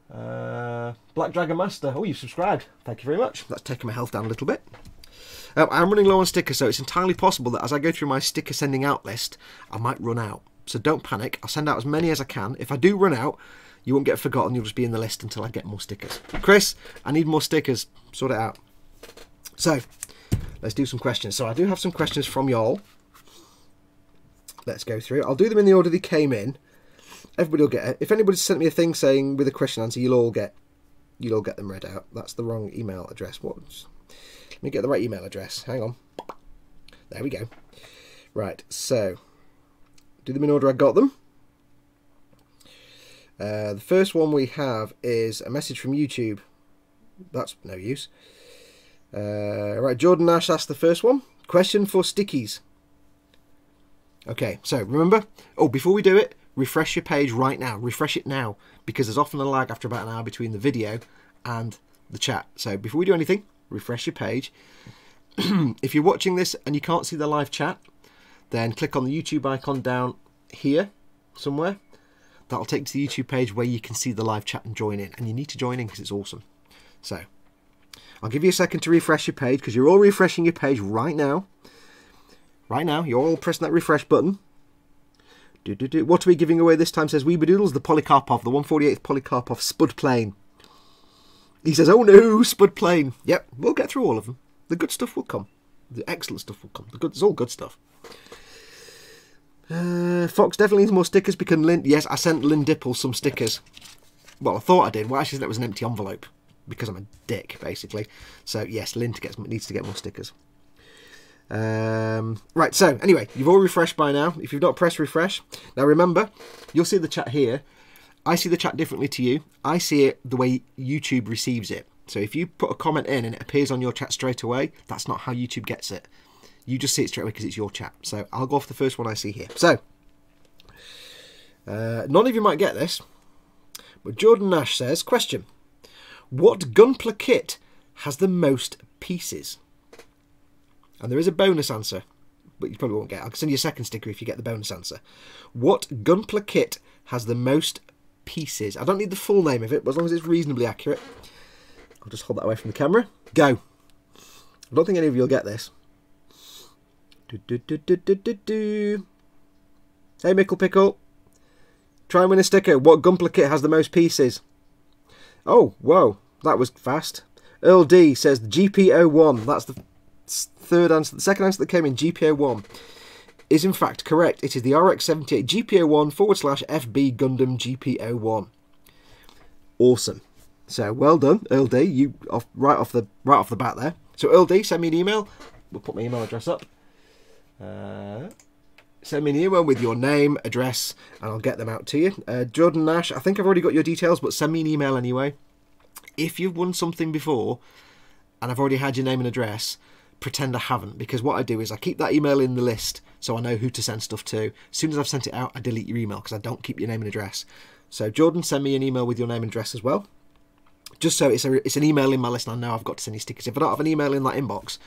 Black Dragon Master. Oh, you've subscribed. Thank you very much. That's taken my health down a little bit. I'm running low on stickers, so it's entirely possible that as I go through my sticker sending out list, I might run out. So don't panic. I'll send out as many as I can. If I do run out, you won't get forgotten. You'll just be in the list until I get more stickers. Chris, I need more stickers. Sort it out. So, let's do some questions. So I do have some questions from y'all. Let's go through. I'll do them in the order they came in. Everybody will get it. If anybody sent me a thing saying with a question answer, you'll all get them read out. That's the wrong email address. Let me get the right email address. Hang on. There we go. Right, so do them in order I got them. The first one we have is a message from YouTube. That's no use. Right, Jordan Nash asked the first one. Question for stickies. Okay, so remember, before we do it, refresh your page right now. Refresh it now, because there's often a lag after about an hour between the video and the chat. So before we do anything, refresh your page. If you're watching this and you can't see the live chat, then click on the YouTube icon down here somewhere. That'll take you to the YouTube page where you can see the live chat and join in. And you need to join in because it's awesome. So, I'll give you a second to refresh your page because you're all refreshing your page right now. Right now, you're all pressing that refresh button. What are we giving away this time? Says Weebadoodles, the Polycarpov, the 148th Polycarpov Spud Plane. He says, oh no, Spud Plane. Yep, we'll get through all of them. The good stuff will come. The excellent stuff will come. It's all good stuff. Fox definitely needs more stickers because Lynn... Yes, I sent Lynn Dipple some stickers. Well, I thought I did. Well, actually, that was an empty envelope because I'm a dick, basically. So, yes, Lynn needs to get more stickers. Right, so, anyway, you've all refreshed by now. If you've not pressed refresh... Now, remember, you'll see the chat here. I see the chat differently to you. I see it the way YouTube receives it. So if you put a comment in and it appears on your chat straight away, that's not how YouTube gets it. You just see it straight away because it's your chat. So I'll go off the first one I see here. So, none of you might get this, but Jordan Nash says, question, what Gunpla kit has the most pieces? And there is a bonus answer, but you probably won't get it. I'll send you a second sticker if you get the bonus answer. What Gunpla kit has the most pieces? I don't need the full name of it, but as long as it's reasonably accurate. I'll just hold that away from the camera. Go. I don't think any of you will get this. Hey, Mickle Pickle. Try and win a sticker. What Gunpla kit has the most pieces? Oh, whoa. That was fast. Earl D says the GPO1. That's the third answer. The second answer that came in, GPO1, is in fact correct. It is the RX-78 GPO1/FB Gundam GPO1. Awesome. So well done, Earl D. You right off the bat there. So Earl D, send me an email. We'll put my email address up. Send me an email with your name, address, and I'll get them out to you. Jordan Nash, I think I've already got your details, but send me an email anyway. If you've won something before and I've already had your name and address, pretend I haven't, because what I do is I keep that email in the list so I know who to send stuff to. As soon as I've sent it out, I delete your email because I don't keep your name and address. So Jordan, send me an email with your name and address as well. Just so it's an email in my list and I know I've got to send you stickers. If I don't have an email in that inbox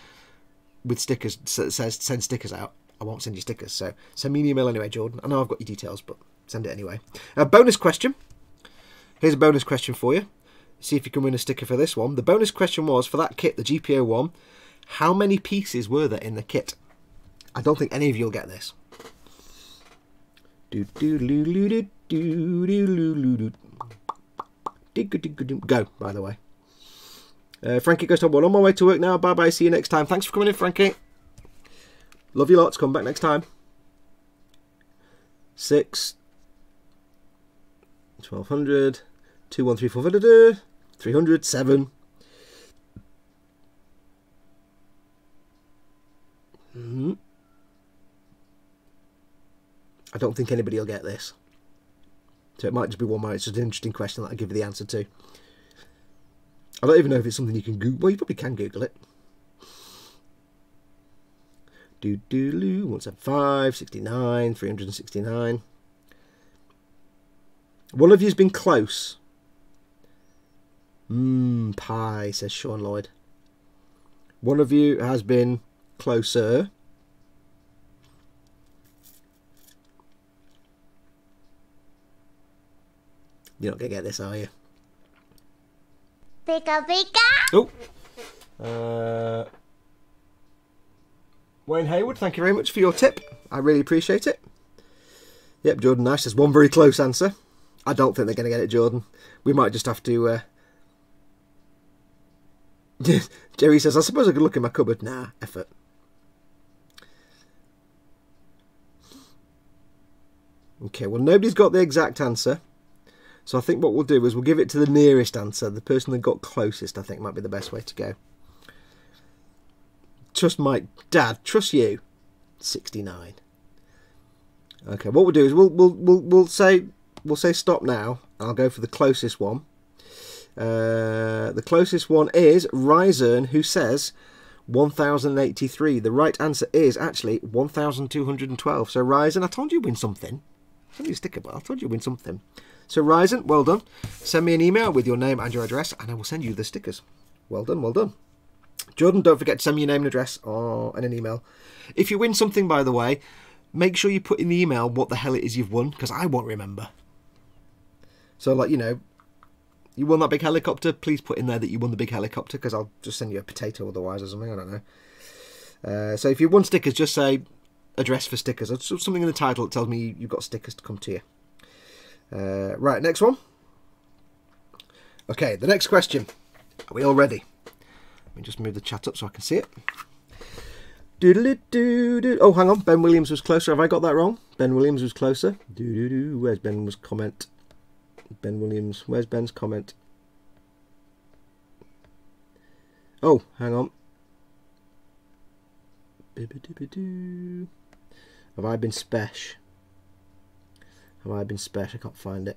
with stickers that says send stickers out, I won't send you stickers. So send me an email anyway, Jordan. I know I've got your details, but send it anyway. Bonus question. Here's a bonus question for you. See if you can win a sticker for this one. The bonus question was, for that kit, the GPO1, how many pieces were there in the kit? I don't think any of you will get this. Go, by the way. Frankie goes to one. On my way to work now. Bye bye. See you next time. Thanks for coming in, Frankie. Love you lots. Come back next time. 6 1200 2134 300 7. I don't think anybody will get this. So it might just be one more. It's just an interesting question that I give you the answer to. I don't even know if it's something you can Google. Well, you probably can Google it. 175, 69, 369. One of you's been close. Pie, says Sean Lloyd. One of you has been closer. You're not going to get this, are you? Pika pika. Oh. Wayne Hayward, thank you very much for your tip. I really appreciate it. Yep, Jordan Nash says one very close answer. I don't think they're going to get it, Jordan. We might just have to... Jerry says, I suppose I could look in my cupboard. Nah, effort. Okay, well, nobody's got the exact answer. So I think what we'll do is we'll give it to the nearest answer. The person that got closest, I think, might be the best way to go. Trust my dad. Trust you. 69. Okay, what we'll do is we'll say stop now. I'll go for the closest one. The closest one is Ryzern, who says 1083. The right answer is actually 1212. So Ryzern, I told you you'd win something. I told you a sticker, but I told you you'd win something. So Ryzern, well done. Send me an email with your name and your address, and I will send you the stickers. Well done, well done. Jordan, don't forget to send me your name and address and an email. If you win something, by the way, make sure you put in the email what the hell it is you've won, because I won't remember. So, like, you know, you won that big helicopter, please put in there that you won the big helicopter, because I'll just send you a potato otherwise or something, I don't know. So if you won stickers, just say address for stickers, or something in the title that tells me you've got stickers to come to you. Right, next one. Okay, the next question. Are we all ready? Let me just move the chat up so I can see it. Oh, hang on. Ben Williams was closer. Have I got that wrong? Ben Williams was closer. Where's Ben's comment? Ben Williams. Where's Ben's comment? Oh, hang on. Have I been spesh? Have I been spesh? I can't find it.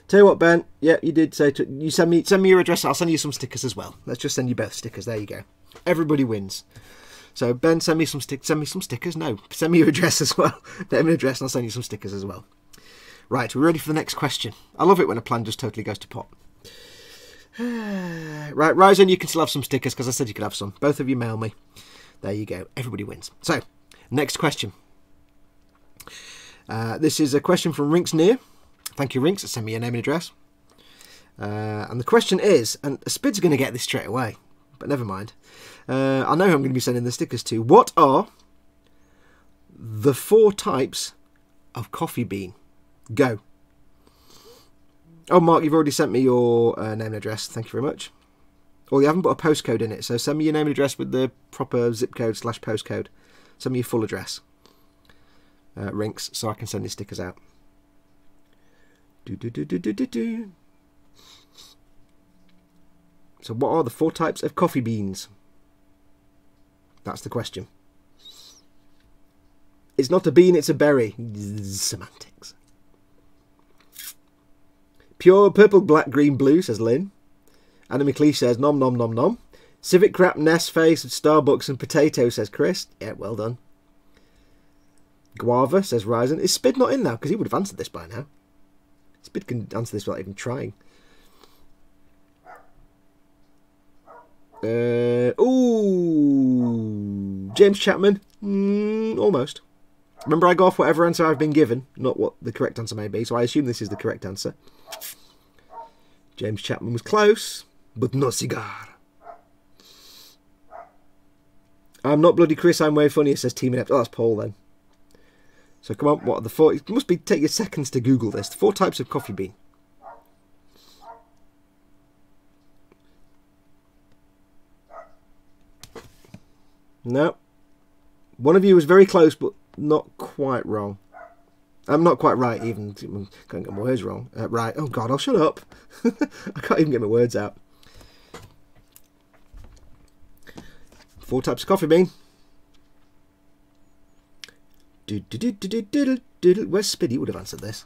Tell you what, Ben. Yeah, you did say you send me your address. I'll send you some stickers as well. Let's just send you both stickers. There you go. Everybody wins. So Ben, send me some stickers. No, send me your address as well. Name and address, and I'll send you some stickers as well. Right, we're ready for the next question. I love it when a plan just totally goes to pot. Right, Ryzen, you can still have some stickers because I said you could have some. Both of you mail me. There you go. Everybody wins. So, next question. This is a question from Rinks Near. Thank you, Rinks. Send me your name and address. And the question is, and Spid's going to get this straight away, but never mind. I know who I'm going to be sending the stickers to. What are the 4 types of coffee bean? Go. Oh, Mark, you've already sent me your name and address. Thank you very much. Well, you haven't put a postcode in it, so send me your name and address with the proper zip code / postcode. Send me your full address. Rinks, so I can send these stickers out. So what are the 4 types of coffee beans? That's the question. It's not a bean, it's a berry. Semantics. Pure purple, black, green, blue, says Lynn. Anna McLeish says nom nom nom nom. Civic crap, Nest face, Starbucks and potato, says Chris. Yeah, well done. Guava, says Ryzen. Is Spid not in now? Because he would have answered this by now. Spid can answer this without even trying. Ooh, James Chapman. Almost. Remember, I go off whatever answer I've been given, not what the correct answer may be, so I assume this is the correct answer. James Chapman was close, but no cigar. I'm not bloody Chris, I'm way funnier, says Team Inept. Oh, that's Paul then. So come on, what are the 4? It must be take you seconds to Google this. 4 types of coffee bean. No. One of you was very close, but not quite wrong. I'm not quite right, even. I can't get my words wrong. Right. Oh, God, I'll shut up. I can't even get my words out. 4 types of coffee bean. Where's Spiddy? Would have answered this.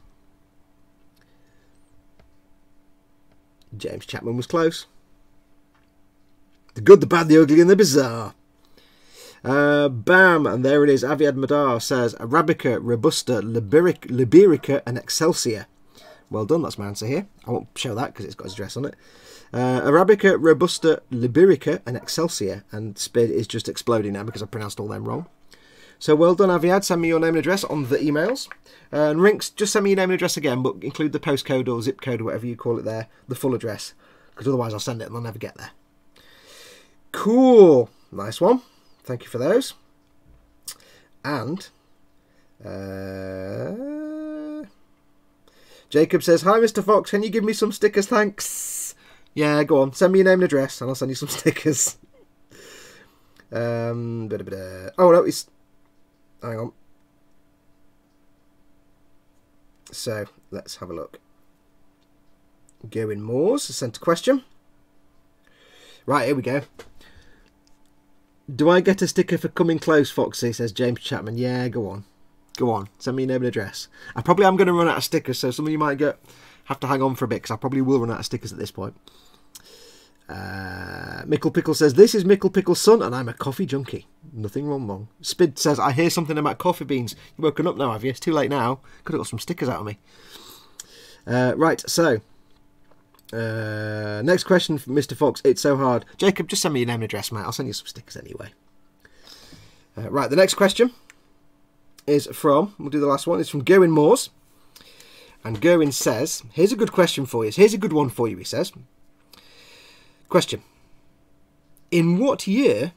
James Chapman was close. The good, the bad, the ugly, and the bizarre. Bam, and there it is. Aviad Madar says Arabica, Robusta, Liberica, and Excelsior. Well done, that's my answer here. I won't show that because it's got his address on it. Arabica, Robusta, Liberica, and Excelsior. And Spid is just exploding now because I pronounced all them wrong. So well done, Aviad. Send me your name and address on the emails. And Rinks, just send me your name and address again, but include the postcode or zip code or whatever you call it there, the full address. Because otherwise I'll send it and I'll never get there. Cool. Nice one. Thank you for those. And Jacob says, hi, Mr. Fox. Can you give me some stickers? Thanks. Yeah, go on. Send me your name and address and I'll send you some stickers. Oh, no, it's... Hang on. So, let's have a look. Going Moores, sent a question. Right, here we go. Do I get a sticker for coming close, Foxy, says James Chapman. Yeah, go on. Go on. Send me your name and address. I probably am going to run out of stickers, so some of you might have to hang on for a bit, because I probably will run out of stickers at this point. Mickle Pickle says, this is Mickle Pickle's son, and I'm a coffee junkie. Nothing wrong. Spid says, I hear something about coffee beans. You've woken up now, have you? It's too late now. Could have got some stickers out of me. Right, so... next question from Mr. Fox. It's so hard. Jacob, just send me your name and address, mate. I'll send you some stickers anyway. Right, the next question is from, we'll do the last one, it's from Going Moores. And Gerwin says, here's a good question for you. Here's a good one for you, he says. Question. In what year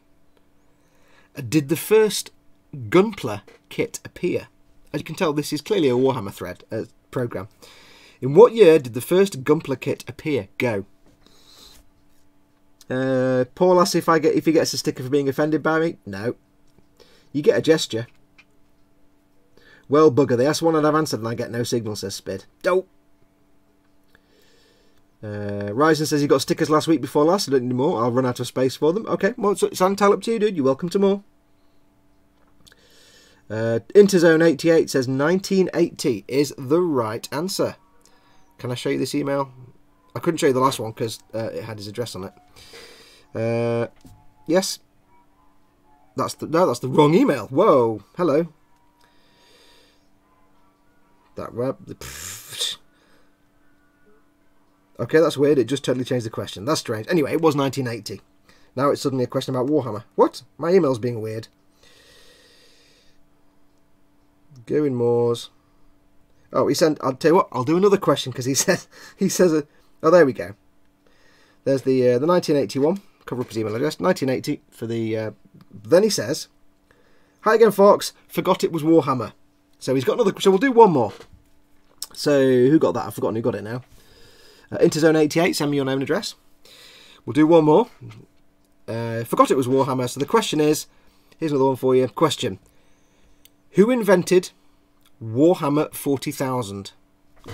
did the first Gunpla kit appear? As you can tell, this is clearly a Warhammer thread program. In what year did the first Gunpla kit appear? Go. Paul asks if he gets a sticker for being offended by me. No. You get a gesture. Well, bugger, they asked one and I've answered and I get no signal, says Spid. Dope. Ryzen says he got stickers last week before last. I don't need more. I'll run out of space for them. Okay, well, it's entirely up to you, dude. You're welcome to more. Interzone88 says 1980 is the right answer. Can I show you this email? I couldn't show you the last one because it had his address on it. Yes. That's the wrong email. Whoa. Hello. Okay, that's weird. It just totally changed the question. That's strange. Anyway, it was 1980. Now it's suddenly a question about Warhammer. What? My email's being weird. Going Moores. Oh, he sent. I'll tell you what. I'll do another question because he says. Oh, there we go. There's the 1981. Cover up his email address. 1980 for the. Then he says, "Hi again, Fox. Forgot it was Warhammer." So he's got another. So we'll do one more. So who got that? I've forgotten who got it now. Interzone88. Send me your name and address. We'll do one more. Forgot it was Warhammer. So the question is, here's another one for you. Question. Who invented Warhammer 40,000?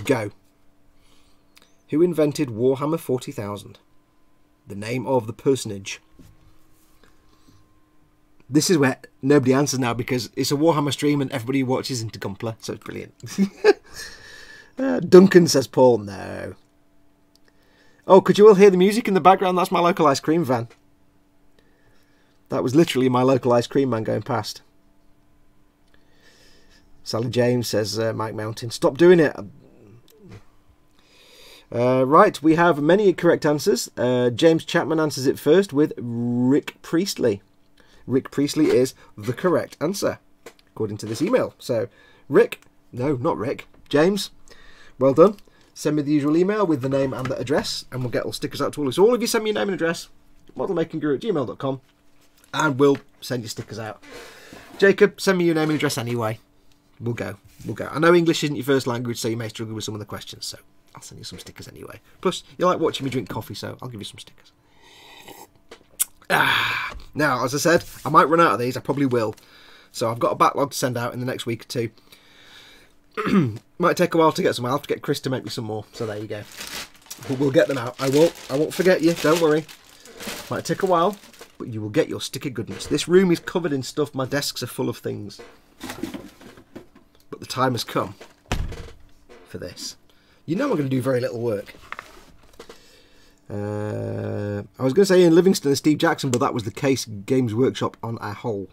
Go. Who invented Warhammer 40,000? The name of the personage. This is where nobody answers now because it's a Warhammer stream and everybody watches into Gunpla, so it's brilliant. Duncan says Paul, no. Oh, could you all hear the music in the background? That's my local ice cream van. That was literally my local ice cream man going past. Sally James says, Mike Mountain, stop doing it. Right, we have many correct answers. James Chapman answers it first with Rick Priestley. Rick Priestley is the correct answer, according to this email. So, Rick, no, not Rick, James, well done. Send me the usual email with the name and the address, and we'll get all stickers out to all of you. So all of you send me your name and address, modelmakingguru@gmail.com, and we'll send you stickers out. Jacob, send me your name and address anyway. We'll go. I know English isn't your first language, so you may struggle with some of the questions, so I'll send you some stickers anyway. Plus, you like watching me drink coffee, so I'll give you some stickers. Now, as I said, I might run out of these. I probably will. So I've got a backlog to send out in the next week or two. Might take a while to get some. I'll have to get Chris to make me some more. So there you go. But we'll get them out. I won't forget you. Don't worry. Might take a while, but you will get your sticker goodness. This room is covered in stuff. My desks are full of things. But the time has come for this. You know I'm going to do very little work. I was going to say Ian Livingston and Steve Jackson, but that was the case. Games Workshop on a whole.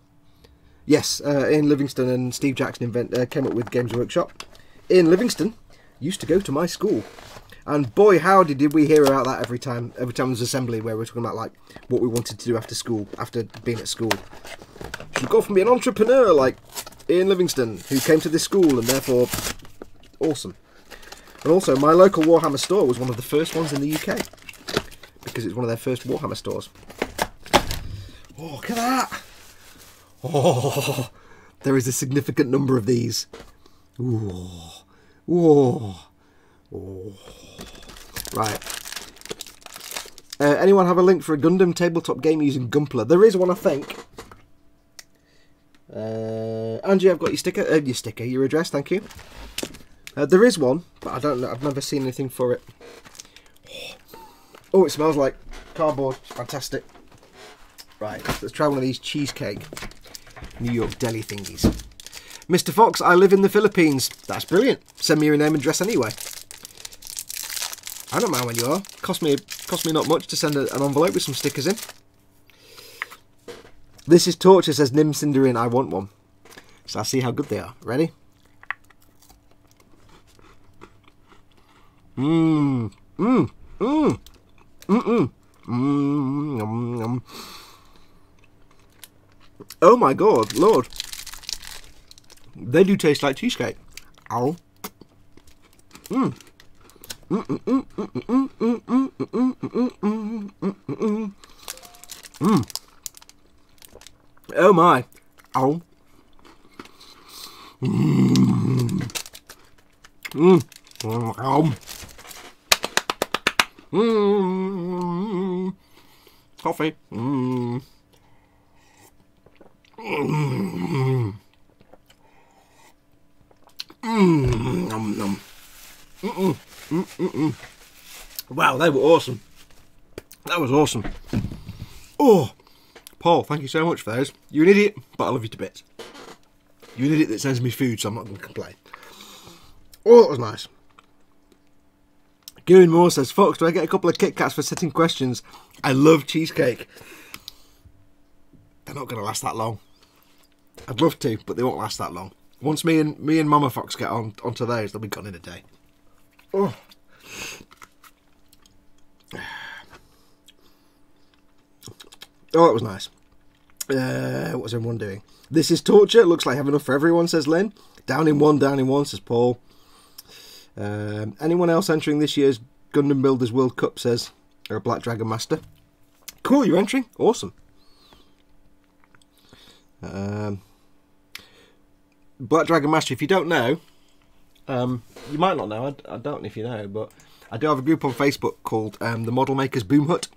Yes, Ian Livingston and Steve Jackson came up with Games Workshop. Ian Livingston used to go to my school, and boy, howdy did we hear about that every time there's assembly where we're talking about like what we wanted to do after school, after being at school. Should go from being an entrepreneur like Ian Livingston, who came to this school and therefore awesome. And also, my local Warhammer store was one of the first ones in the UK. Because it's one of their first Warhammer stores. Oh, look at that! Oh, there is a significant number of these. Ooh. Ooh. Oh. Right. Anyone have a link for a Gundam tabletop game using Gunpla? There is one, I think. Angie, I've got your address, thank you. There is one, but I don't know. I've never seen anything for it. Oh, it smells like cardboard. Fantastic. Right, let's try one of these cheesecake New York deli thingies. Mr. Fox, I live in the Philippines. That's brilliant. Send me your name and address anyway. I don't mind when you are. Cost me not much to send an envelope with some stickers in. This is torture, says Nim Cinderin. I want one. So I'll see how good they are. Ready? Mmm. Mmm. Mmm. Mm-mm. Mm-mm. Oh my god, Lord. They do taste like cheesecake. Ow. Oh my. Ow. Coffee. Wow, they were awesome. That was awesome. Oh, Paul, thank you so much for those. You're an idiot, but I love you to bits. You're an idiot that sends me food, so I'm not going to complain. Oh, that was nice. Goon Moore says, Fox, do I get a couple of Kit Kats for setting questions? I love cheesecake. They're not going to last that long. I'd love to, but they won't last that long. Once me and Mama Fox get onto those, they'll be gone in a day. Oh. Oh, that was nice. What's everyone doing? This is torture. Looks like I have enough for everyone, says Lynn. Down in one, says Paul. Anyone else entering this year's Gundam Builders World Cup, says or a Black Dragon Master. Cool, you're entering? Awesome. Black Dragon Master, if you don't know, you might not know, I don't know if you know, but I do have a group on Facebook called the Model Makers Boom Hut.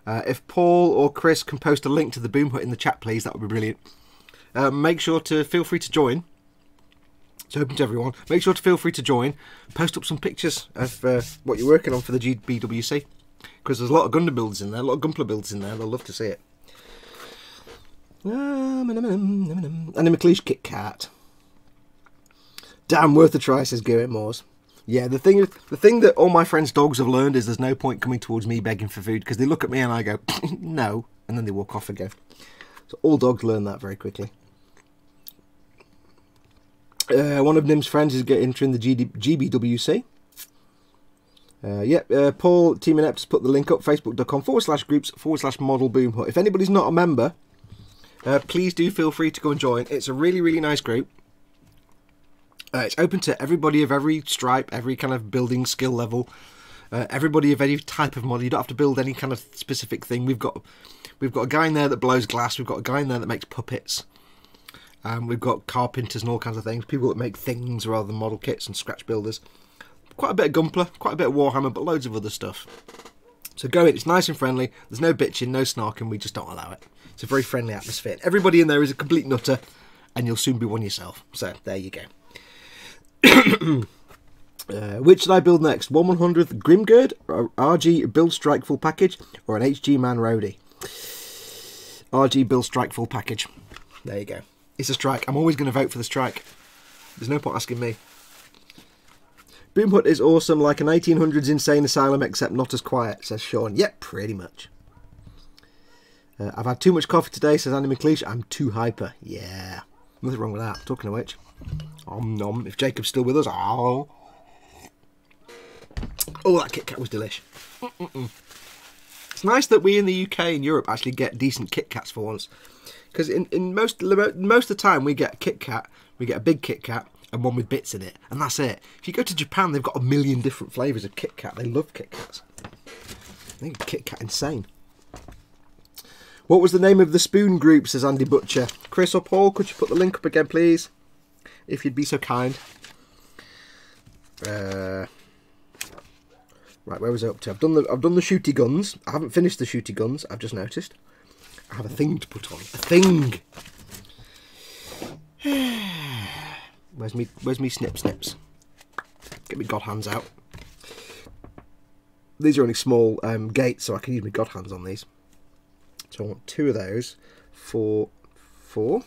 If Paul or Chris can post a link to the Boom Hut in the chat, please, that would be brilliant. Make sure to feel free to join. It's open to everyone. Make sure to feel free to join. Post up some pictures of what you're working on for the GBWC. Because there's a lot of Gundam builds in there, a lot of Gunpla builds in there. They'll love to see it. And a McLeish Kit Kat. Damn, worth a try, says Garrett Moores. Yeah, the thing that all my friends' dogs have learned is there's no point coming towards me begging for food, because they look at me and I go, no, and then they walk off again. So all dogs learn that very quickly. One of Nim's friends is entering the GBWC. Paul, Team Inept has put the link up, facebook.com/groups/model boom hut. If anybody's not a member, please do feel free to go and join. It's a really, really nice group. It's open to everybody of every stripe, every kind of building skill level, everybody of any type of model. You don't have to build any kind of specific thing. We've got a guy in there that blows glass. We've got a guy in there that makes puppets. We've got carpenters and all kinds of things. People that make things rather than model kits and scratch builders. Quite a bit of Gunpla, quite a bit of Warhammer, but loads of other stuff. So go in. It's nice and friendly. There's no bitching, no snarking. We just don't allow it. It's a very friendly atmosphere. Everybody in there is a complete nutter, and you'll soon be one yourself. So there you go. Which should I build next? 1/100th Grimgird, RG Build Strike Full Package, or an HG Man Roadie? RG Build Strike Full Package. There you go. It's a strike. I'm always going to vote for the strike. There's no point asking me. Boom Hut is awesome, like a 1900s insane asylum, except not as quiet, says Sean. Yep, pretty much. I've had too much coffee today, says Andy McLeish. I'm too hyper. Yeah. Nothing wrong with that. Talking of which. Nom. If Jacob's still with us. Oh, that Kit Kat was delish. It's nice that we in the UK and Europe actually get decent Kit Kats for once. Because in most of the time we get a Kit Kat, we get a big Kit Kat and one with bits in it. And that's it. If you go to Japan, they've got a million different flavours of Kit Kat. They love Kit Kats. I think Kit Kat insane. What was the name of the spoon group, says Andy Butcher. Chris or Paul, could you put the link up again, please? If you'd be so kind. Right, where was I up to? I've done the shooty guns. I haven't finished the shooty guns, I've just noticed. I have a thing to put on. A thing! Where's me snips? Get me god hands out. These are only small gates, so I can use my god hands on these. So I want 2 of those for 4.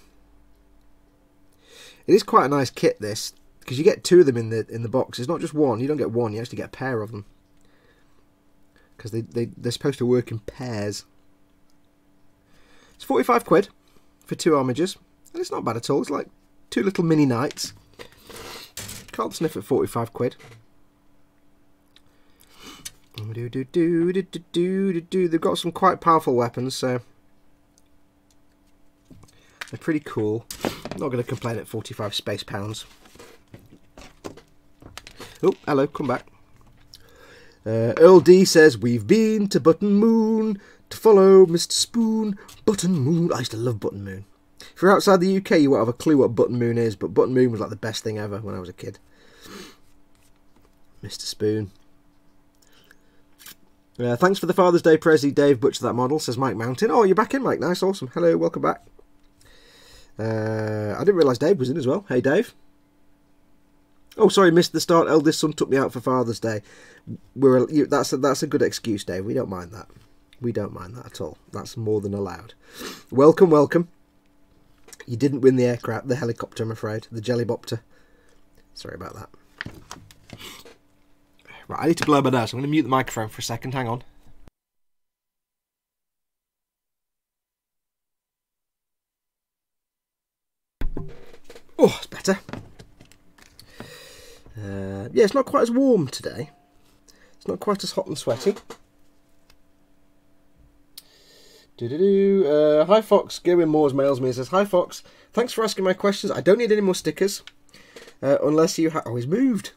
It is quite a nice kit, this, because you get 2 of them in the box. It's not just one. You don't get one. You actually get a pair of them, because they're supposed to work in pairs. It's 45 quid for 2 armigers, and it's not bad at all. It's like 2 little mini knights. Can't sniff at 45 quid. They've got some quite powerful weapons, so they're pretty cool. I'm not going to complain at 45 space pounds. Oh, hello, come back. Earl D says, we've been to Button Moon to follow Mr. Spoon. Button Moon. I used to love Button Moon. If you're outside the UK, you won't have a clue what Button Moon is, but Button Moon was like the best thing ever when I was a kid. Mr. Spoon. Thanks for the Father's Day Prezi, Dave. Butcher that model, says Mike Mountain. Oh, you're back in, Mike. Nice, awesome. Hello, welcome back. I didn't realise Dave was in as well. Hey, Dave. Oh, sorry, missed the start. Eldest son took me out for Father's Day. That's a good excuse, Dave. We don't mind that. We don't mind that at all. That's more than allowed. Welcome, welcome. You didn't win the aircraft, the helicopter, I'm afraid. The jellybopter. Sorry about that. Right, I need to blow my nose. I'm going to mute the microphone for a second. Hang on. Oh, it's better. Yeah, it's not quite as warm today. It's not quite as hot and sweaty. Hi Fox, Gerwin Moores mails me and says, hi Fox, thanks for asking my questions. I don't need any more stickers. Unless you have... Oh, he's moved.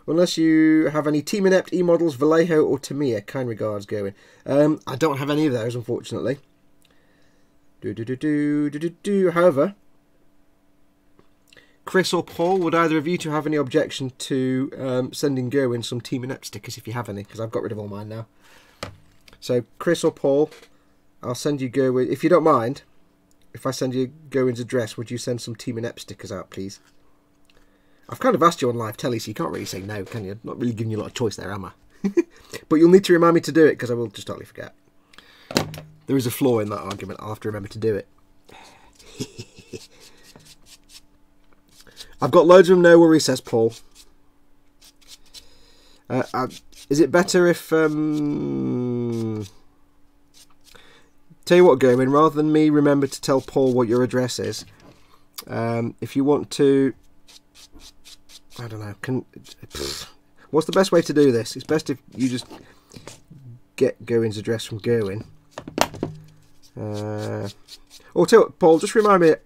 Unless you have any Team Inept, E-Models, Vallejo or Tamiya. Kind regards, Gerwin. I don't have any of those, unfortunately. However, Chris or Paul, would either of you two have any objection to sending Gerwin some Team Inept stickers if you have any? Because I've got rid of all mine now. So, Chris or Paul, I'll send you Gerwin. If you don't mind, if I send you Gerwin's address, would you send some Team Inept stickers out, please? I've kind of asked you on live telly, so you can't really say no, can you? Not really giving you a lot of choice there, am I? But you'll need to remind me to do it, because I will just totally forget. There is a flaw in that argument. I'll have to remember to do it. I've got loads of them, no worries, says Paul. Is it better if... Tell you what, Gerwin, rather than me remember to tell Paul what your address is, if you want to... I don't know. What's the best way to do this? It's best if you just get Gerwin's address from Gerwin. Or tell you what, Paul, just remind me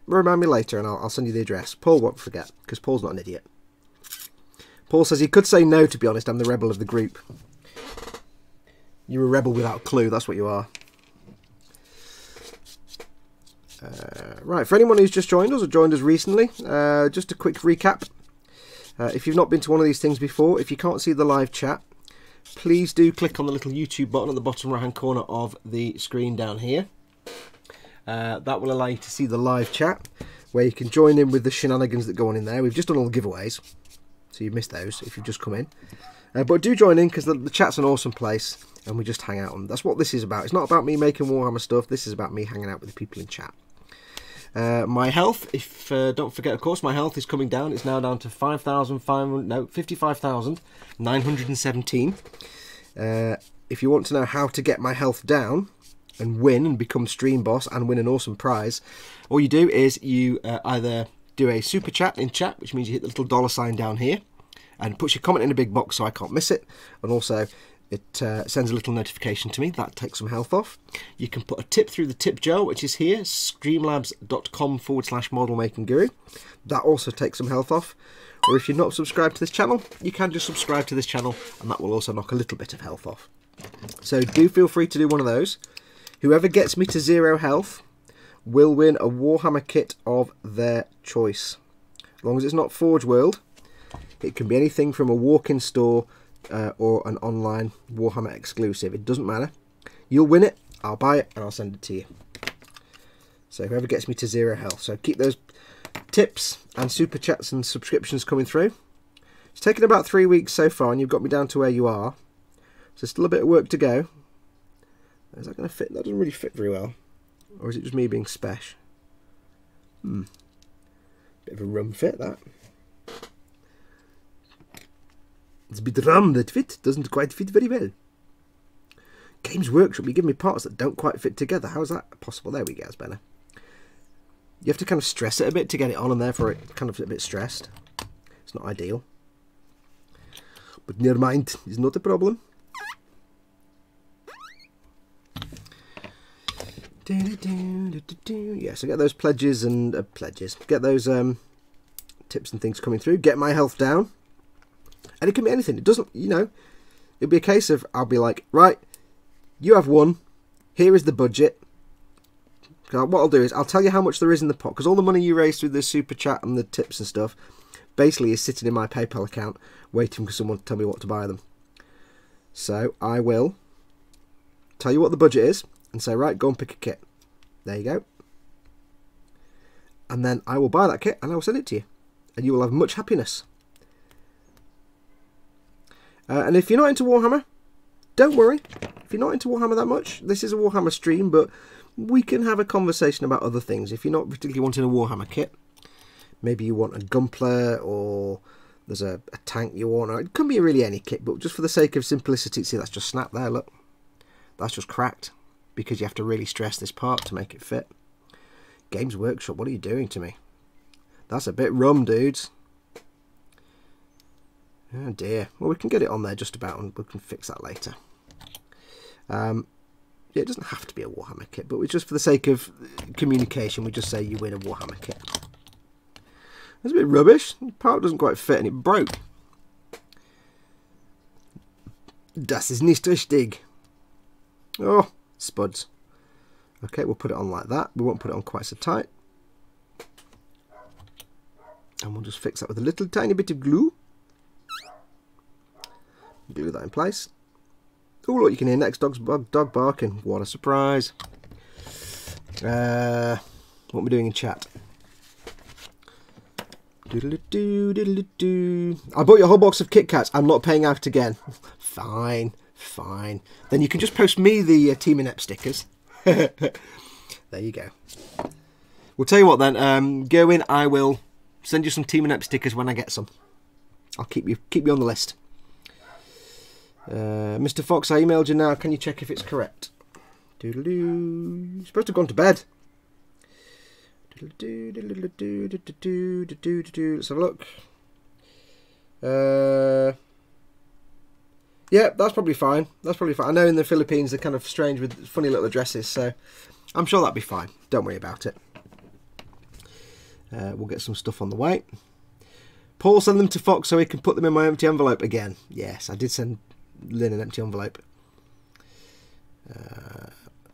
later, and I'll send you the address. Paul won't forget, because Paul's not an idiot. Paul says he could say no. To be honest, I'm the rebel of the group. You're a rebel without a clue. That's what you are. Right, for anyone who's just joined us or joined us recently, just a quick recap. If you've not been to one of these things before, if you can't see the live chat, please do click on the little YouTube button at the bottom right hand corner of the screen down here. That will allow you to see the live chat, where you can join in with the shenanigans that go on in there. We've just done all the giveaways, so you've missed those if you've just come in. But do join in, because the chat's an awesome place, and we just hang out. And that's what this is about. It's not about me making Warhammer stuff. This is about me hanging out with the people in chat. My health, don't forget, of course, my health is coming down. It's now down to 55,917. If you want to know how to get my health down and win and become stream boss and win an awesome prize, all you do is you either do a super chat in chat, which means you hit the little $ down here and puts your comment in a big box so I can't miss it, and also it sends a little notification to me. That takes some health off. You can put a tip through the tip jar, which is here, streamlabs.com/modelmakinguru. That also takes some health off. Or if you're not subscribed to this channel, you can just subscribe to this channel, and that will also knock a little bit of health off. So do feel free to do one of those. Whoever gets me to 0 health will win a Warhammer kit of their choice. As long as it's not Forge World, it can be anything from a walk-in store or an online Warhammer exclusive. It doesn't matter. You'll win it, I'll buy it, and I'll send it to you. So whoever gets me to 0 health. So keep those tips and super chats and subscriptions coming through. It's taken about 3 weeks so far, and you've got me down to where you are. So still a bit of work to go. Is that going to fit? That doesn't really fit very well. Or is it just me being spesh? Bit of a rum fit, that. It's a bit rum that fit. Doesn't quite fit very well. Games Workshop, you give me parts that don't quite fit together. How is that possible? There we go, it's better. You have to kind of stress it a bit to get it on, and therefore it's kind of a bit stressed. It's not ideal. But never mind, it's not a problem. Yeah, so get those pledges and get those tips and things coming through. Get my health down, And it can be anything. It doesn't, you know, it'll be a case of, I'll be like, right, you have one, here is the budget. What I'll do is, I'll tell you how much there is in the pot, because all the money you raise through the super chat and the tips and stuff, basically is sitting in my PayPal account, waiting for someone to tell me what to buy them. So, I will tell you what the budget is, and say, right, go and pick a kit. There you go. And then I will buy that kit, and I will send it to you. And you will have much happiness. And if you're not into Warhammer, don't worry. If you're not into Warhammer that much, this is a Warhammer stream, but we can have a conversation about other things. If you're not particularly wanting a Warhammer kit, maybe you want a gunpla, or there's a tank you want, or it can be really any kit, but just for the sake of simplicity, see, that's just snapped there, look. That's just cracked, because you have to really stress this part to make it fit. Games Workshop, what are you doing to me? That's a bit rum, dudes. Oh dear. Well, we can get it on there just about, and we can fix that later. Yeah, it doesn't have to be a Warhammer kit, but just for the sake of communication, we just say you win a Warhammer kit. That's a bit rubbish. The part doesn't quite fit, and it broke. Das ist nicht richtig. Oh, spuds. Okay, we'll put it on like that. We won't put it on quite so tight. And we'll just fix that with a little tiny bit of glue. Glue that in place. Oh, look, you can hear next dog barking. What a surprise. What are we doing in chat? Doodle-doo, doodle-doo. I bought you a whole box of Kit Kats. I'm not paying out again. Fine, fine. Then you can just post me the Team Inept stickers. There you go. We'll tell you what then. Go in. I will send you some Team Inept stickers when I get some. I'll keep you on the list. Mr. Fox, I emailed you now. Can you check if it's correct? Doodle-doo. You're supposed to have gone to bed. Let's have a look. Yeah, that's probably fine. That's probably fine. I know in the Philippines they're kind of strange with funny little addresses, so I'm sure that'll be fine. Don't worry about it. We'll get some stuff on the way. Paul, send them to Fox so he can put them in my empty envelope again. Yes, I did send Lynn an empty envelope.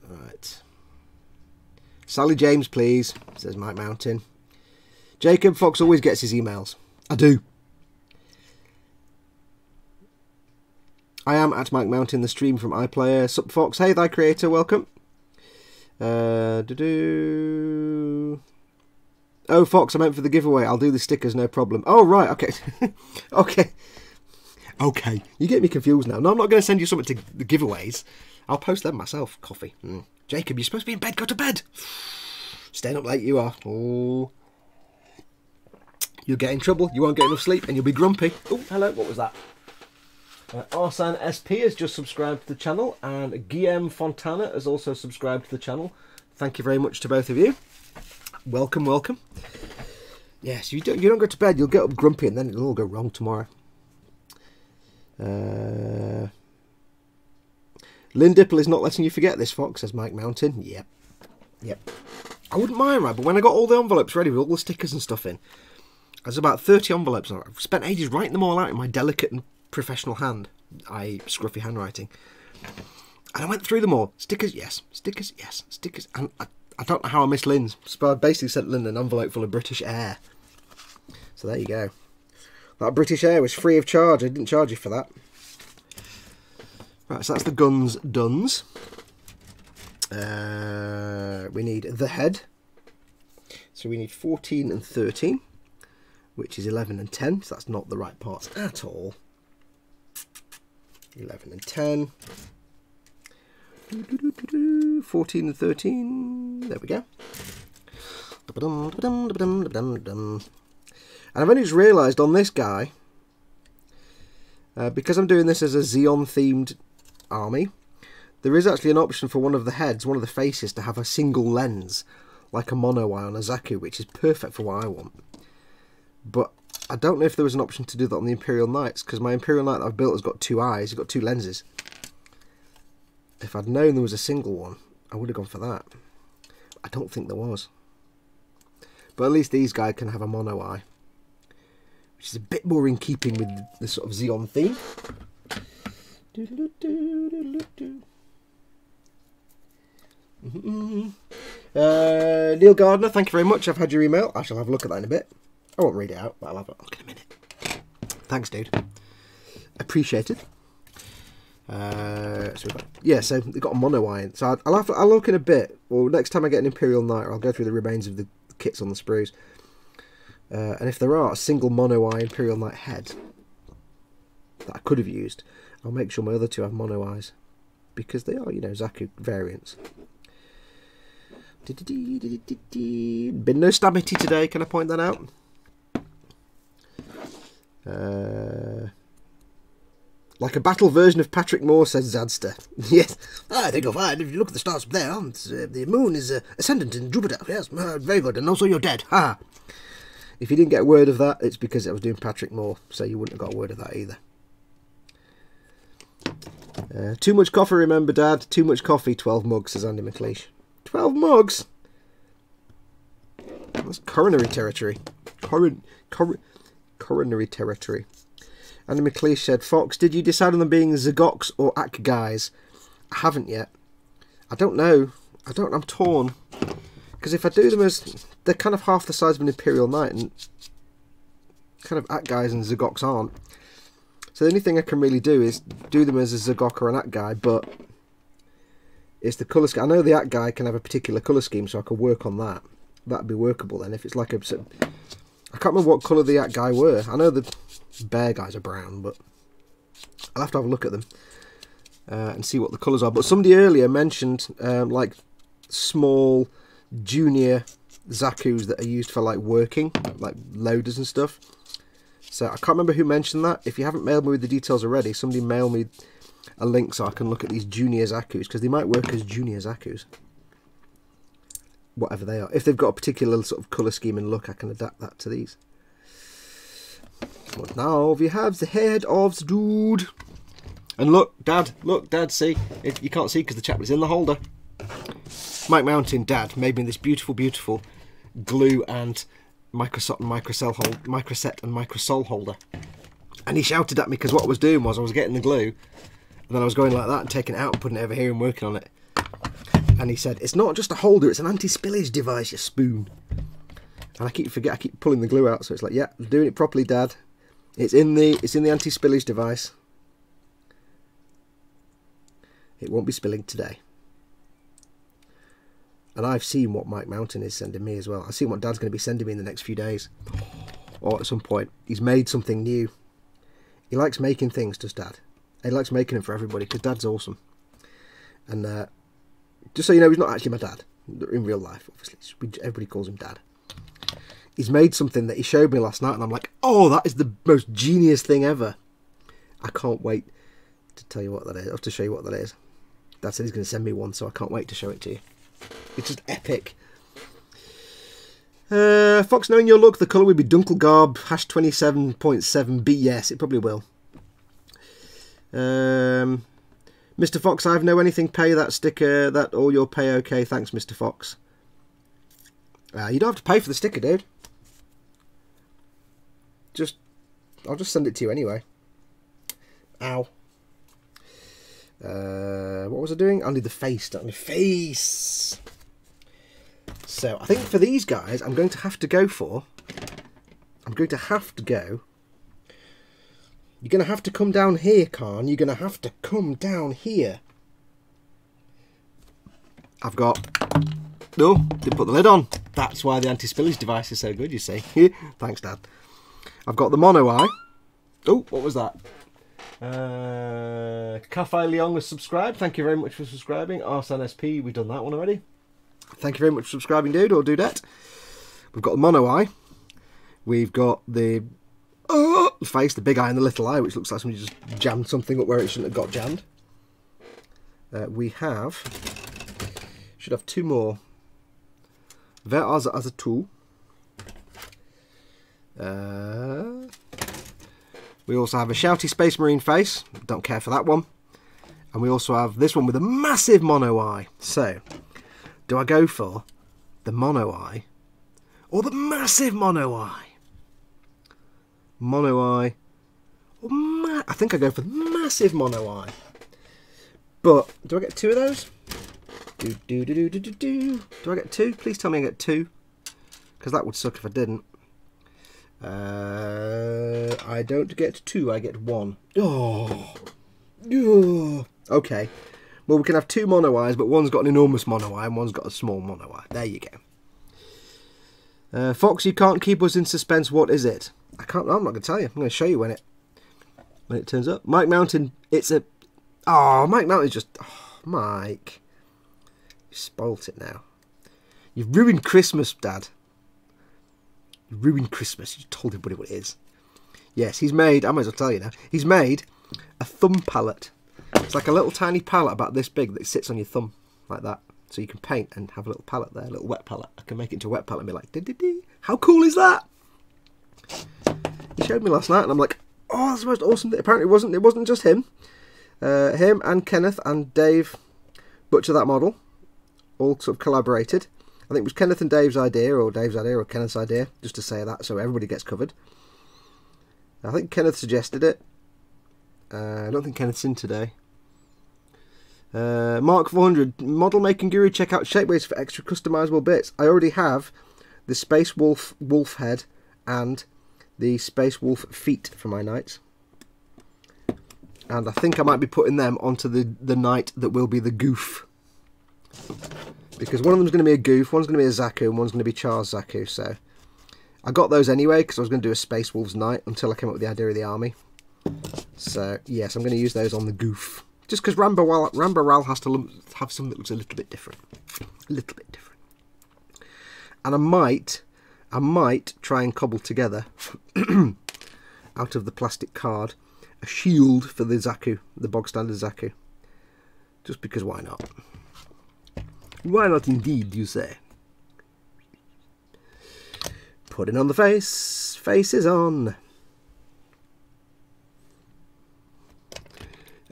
Right. Sally James, please, says Mike Mountain. Jacob, Fox always gets his emails. I do. I am at Mike Mountain, the stream from iPlayer. Sup, Fox. Hey, thy creator, welcome. Oh, Fox, I meant for the giveaway. I'll do the stickers, no problem. Oh, right, okay. Okay. You get me confused now. No, I'm not going to send you something to the giveaways. I'll post them myself. Coffee. Jacob, you're supposed to be in bed. Go to bed. Staying up late, you are. Oh. You'll get in trouble. You won't get enough sleep and you'll be grumpy. Oh, hello. What was that? Arsene SP has just subscribed to the channel, and Guillaume Fontana has also subscribed to the channel. Thank you very much to both of you. Welcome, welcome. Yes, you don't go to bed, you'll get up grumpy and then it'll all go wrong tomorrow. Lynn Dipple is not letting you forget this, Fox, says Mike Mountain. Yep. I wouldn't mind, right, but when I got all the envelopes ready with all the stickers and stuff in, there's about 30 envelopes. I've spent ages writing them all out in my delicate and professional hand, i.e. scruffy handwriting. And I went through them all. Stickers, yes. Stickers, yes. Stickers. And I don't know how I missed Lynn's. So I basically sent Lynn an envelope full of British Air. So there you go. That British Air was free of charge. I didn't charge you for that. Right, so that's the guns duns. We need the head. So we need 14 and 13, which is 11 and 10. So that's not the right parts at all. 11 and 10. 14 and 13. There we go. And I've only just realised on this guy, because I'm doing this as a Xeon themed army, there is actually an option for one of the heads, one of the faces, to have a single lens, like a mono eye on a Zaku, which is perfect for what I want. But I don't know if there was an option to do that on the Imperial Knights, because my Imperial Knight that I've built has got two eyes, it's got two lenses. If I'd known there was a single one, I would have gone for that. I don't think there was. But at least these guys can have a mono eye, which is a bit more in keeping with the sort of Xeon theme. Neil Gardner, thank you very much. I've had your email. I shall have a look at that in a bit. I won't read it out, but I'll have a look in a minute. Thanks, dude. Appreciated. So they've got a mono iron. So I'll look in a bit. Well, next time I get an Imperial Knight, I'll go through the remains of the kits on the sprues. And if there are a single mono eye Imperial Knight head that I could have used, I'll make sure my other two have mono eyes, because they are, you know, Zaku variants. Been no Stabity today, can I point that out? Like a battle version of Patrick Moore, says Zadster. Yes, I think you'll find if you look at the stars up there, the moon is ascendant in Jupiter. Yes, very good, and also you're dead. Ha! If you didn't get a word of that, it's because I was doing Patrick Moore, so you wouldn't have got a word of that either. Too much coffee, remember, Dad? Too much coffee, 12 mugs, says Andy McLeish. 12 mugs? That's coronary territory. Coronary territory. Andy McLeish said, Fox, did you decide on them being Zagox or Ak guys? I haven't yet. I don't know. I'm torn. Because if I do them as... They're kind of half the size of an Imperial Knight, and kind of Ak guys and Zagox aren't. So the only thing I can really do is do them as a Zagok or an Ak guy, but it's the colour scheme. I know the Ak guy can have a particular colour scheme, so I could work on that. That'd be workable then. If it's like a... I can't remember what colour the Ak guy were. I know the bear guys are brown, but I'll have to have a look at them and see what the colours are. But somebody earlier mentioned like small junior Zakus that are used for like working, like loaders and stuff. So I can't remember who mentioned that. If you haven't mailed me with the details already, somebody mail me a link so I can look at these junior Zakus, because they might work as junior Zakus, whatever they are. If they've got a particular sort of colour scheme and look, I can adapt that to these. But now we have the head of the dude. And look, Dad, see? You can't see because the chap was in the holder. Mike Mountain, Dad, made me this beautiful, beautiful glue and microset and microsol holder. And he shouted at me because what I was doing was I was getting the glue, and then I was going like that and taking it out and putting it over here and working on it. And he said, it's not just a holder, it's an anti-spillage device, you spoon. And I keep pulling the glue out, so it's like, yeah, I'm doing it properly, Dad. It's in the anti-spillage device. It won't be spilling today. And I've seen what Mike Mountain is sending me as well. I've seen what Dad's going to be sending me in the next few days. Or at some point. He's made something new. He likes making things, does Dad? He likes making them for everybody, because Dad's awesome. And just so you know, he's not actually my dad. In real life, obviously. Everybody calls him Dad. He's made something that he showed me last night, and I'm like, oh, that is the most genius thing ever. I can't wait to tell you what that is, or to show you what that is. Dad said he's going to send me one, so I can't wait to show it to you. It's just epic. Fox, knowing your look, the colour would be Dunkelgarb, #27.7B. Yes, it probably will. Mr. Fox, I've no anything pay that sticker, that all your pay okay. Thanks, Mr. Fox. You don't have to pay for the sticker, dude. I'll just send it to you anyway. Ow. What was I doing? I need the face, don't I? Face. So I think for these guys, I'm going to have to go. You're going to have to come down here, Khan. You're going to have to come down here. I've got... No, didn't put the lid on. That's why the anti-spillage device is so good, you see. Thanks, Dad. I've got the mono eye. Oh, what was that? Cafe Leon was subscribed. Thank you very much for subscribing. Arsene SP, we've done that one already. Thank you very much for subscribing, dude, or dudette. We've got the mono eye. We've got the face, the big eye and the little eye, which looks like somebody just jammed something up where it shouldn't have got jammed. We should have two more. Wer also as a tool. We also have a shouty Space Marine face. Don't care for that one. And we also have this one with a massive mono eye. So, do I go for the mono eye or the massive mono eye? mono eye. I think I go for massive mono eye. But do I get 2 of those? Do I get 2? Please tell me I get 2, because that would suck if I didn't. I don't get 2. I get 1. Oh. Okay. Well, we can have 2 mono eyes, but one's got an enormous mono eye and one's got a small mono eye. There you go. Fox, you can't keep us in suspense. What is it? I can't. I'm not going to tell you. I'm going to show you when it turns up. Mike Mountain. It's a. Oh, Mike Mountain's just. Oh, Mike. You spoilt it now. You've ruined Christmas, Dad. You ruined Christmas. You told everybody what it is. Yes, he's made. I might as well tell you now. He's made a thumb palette. It's like a little tiny palette about this big that sits on your thumb like that. So you can paint and have a little palette there, a little wet palette. I can make it into a wet palette and be like, dee. How cool is that? He showed me last night and I'm like, oh, that's the most awesome thing. Apparently it wasn't just him. Him and Kenneth and Dave Butcher that model all sort of collaborated. I think it was Kenneth and Dave's idea, or Dave's idea, or Kenneth's idea, just to say that so everybody gets covered. I think Kenneth suggested it. I don't think Kenneth's in today. Mark 400, model making guru, check out Shapeways for extra customizable bits. I already have the Space Wolf head and the Space Wolf feet for my knights. And I think I might be putting them onto the knight that will be the goof. Because one of them's going to be a goof, one's going to be a Zaku, and one's going to be Char's Zaku. So I got those anyway because I was going to do a Space Wolves knight until I came up with the idea of the army. So yes, I'm going to use those on the goof. Just because Rambaral has to have something that looks a little bit different. A little bit different. And I might try and cobble together, out of the plastic card, a shield for the Zaku, the bog standard Zaku. Just because why not? Why not indeed, you say? Putting on the face. Face is on.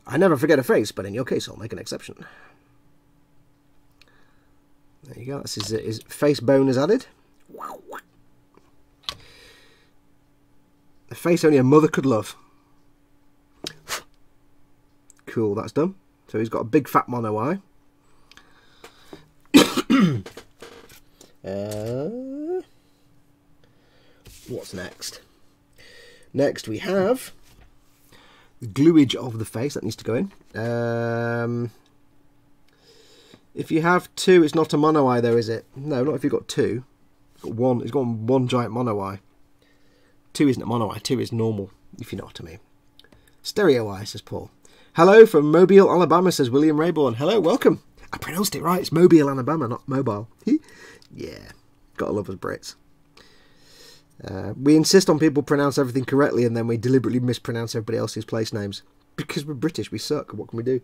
I never forget a face, but in your case I'll make an exception. There you go, that's his face bone is added. A face only a mother could love. Cool, that's done. So he's got a big fat mono eye. What's next? Next we have the gluage of the face that needs to go in. If you have 2, it's not a mono eye though, is it? No, not if you've got 2. It's got one giant mono eye. 2 isn't a mono eye, 2 is normal, if you know what I mean. Stereo eye, says Paul. Hello from Mobile, Alabama, says William Rayborn. Hello, welcome. I pronounced it right. It's Mobile, Alabama, not mobile. Yeah, gotta love us Brits. We insist on people pronounce everything correctly and then we deliberately mispronounce everybody else's place names. Because we're British, we suck. What can we do?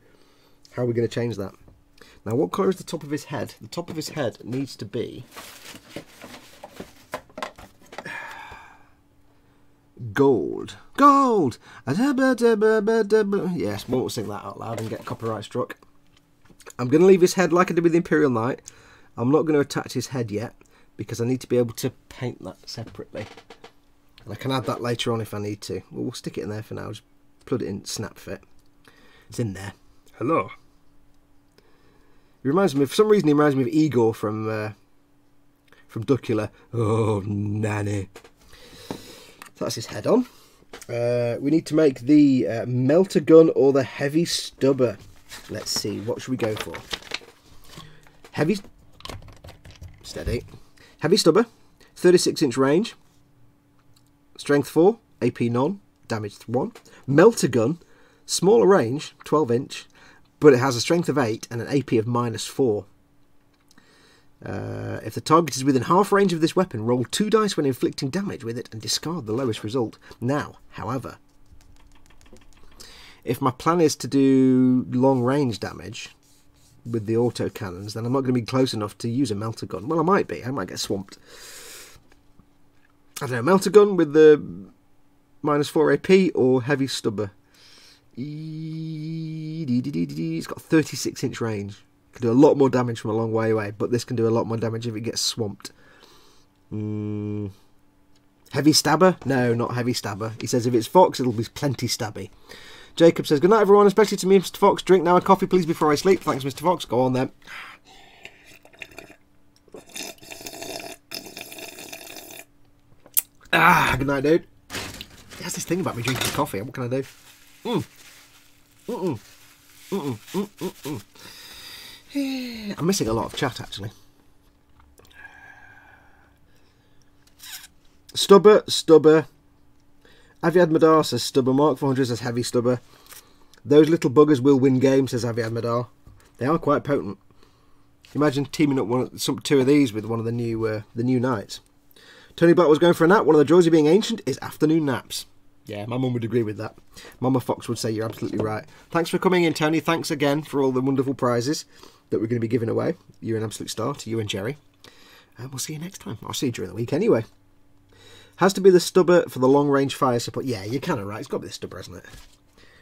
How are we going to change that? Now, what colour is the top of his head? The top of his head needs to be gold. Gold! Yes, we won't sing that out loud and get copyright struck. I'm going to leave his head like I did with the Imperial Knight. I'm not going to attach his head yet because I need to be able to paint that separately. And I can add that later on if I need to. Well, we'll stick it in there for now. Just plug it in snap fit. It's in there. Hello. He reminds me, for some reason, he reminds me of Igor from Duckula. Oh, nanny. So that's his head on. We need to make the melter gun or the heavy stubber. Let's see, what should we go for? Heavy, steady. Heavy stubber, 36-inch range, strength 4, AP none, damage 1. Melter gun, smaller range, 12-inch, but it has a strength of 8 and an AP of -4. If the target is within half range of this weapon, roll 2 dice when inflicting damage with it and discard the lowest result. Now, however, if my plan is to do long range damage with the auto cannons, then I'm not going to be close enough to use a melter gun. Well, I might be. I might get swamped. I don't know, melter gun with the -4 AP or heavy stubber. It's got 36-inch range. Can do a lot more damage from a long way away, but this can do a lot more damage if it gets swamped. Heavy stabber? No, not heavy stabber. He says if it's Foxx, it'll be plenty stabby. Jacob says, good night everyone, especially to me, Mr. Foxx. Drink now a coffee, please, before I sleep. Thanks, Mr. Foxx. Go on then. Ah, good night, dude. He has this thing about me drinking coffee. What can I do? I'm missing a lot of chat, actually. Stubber. Aviad Madar says Stubber. Mark 400 says Heavy Stubber. Those little buggers will win games, says Aviad Madar. They are quite potent. Imagine teaming up two of these with one of the new knights. Tony Black was going for a nap. One of the joys of being ancient is afternoon naps. Yeah, my mum would agree with that. Mama Fox would say you're absolutely right. Thanks for coming in, Tony. Thanks again for all the wonderful prizes that we're going to be giving away. You're an absolute star to you and Jerry. And we'll see you next time. I'll see you during the week anyway. Has to be the stubber for the long-range fire support. Yeah, you're kind of right. It's got to be the stubber, hasn't it?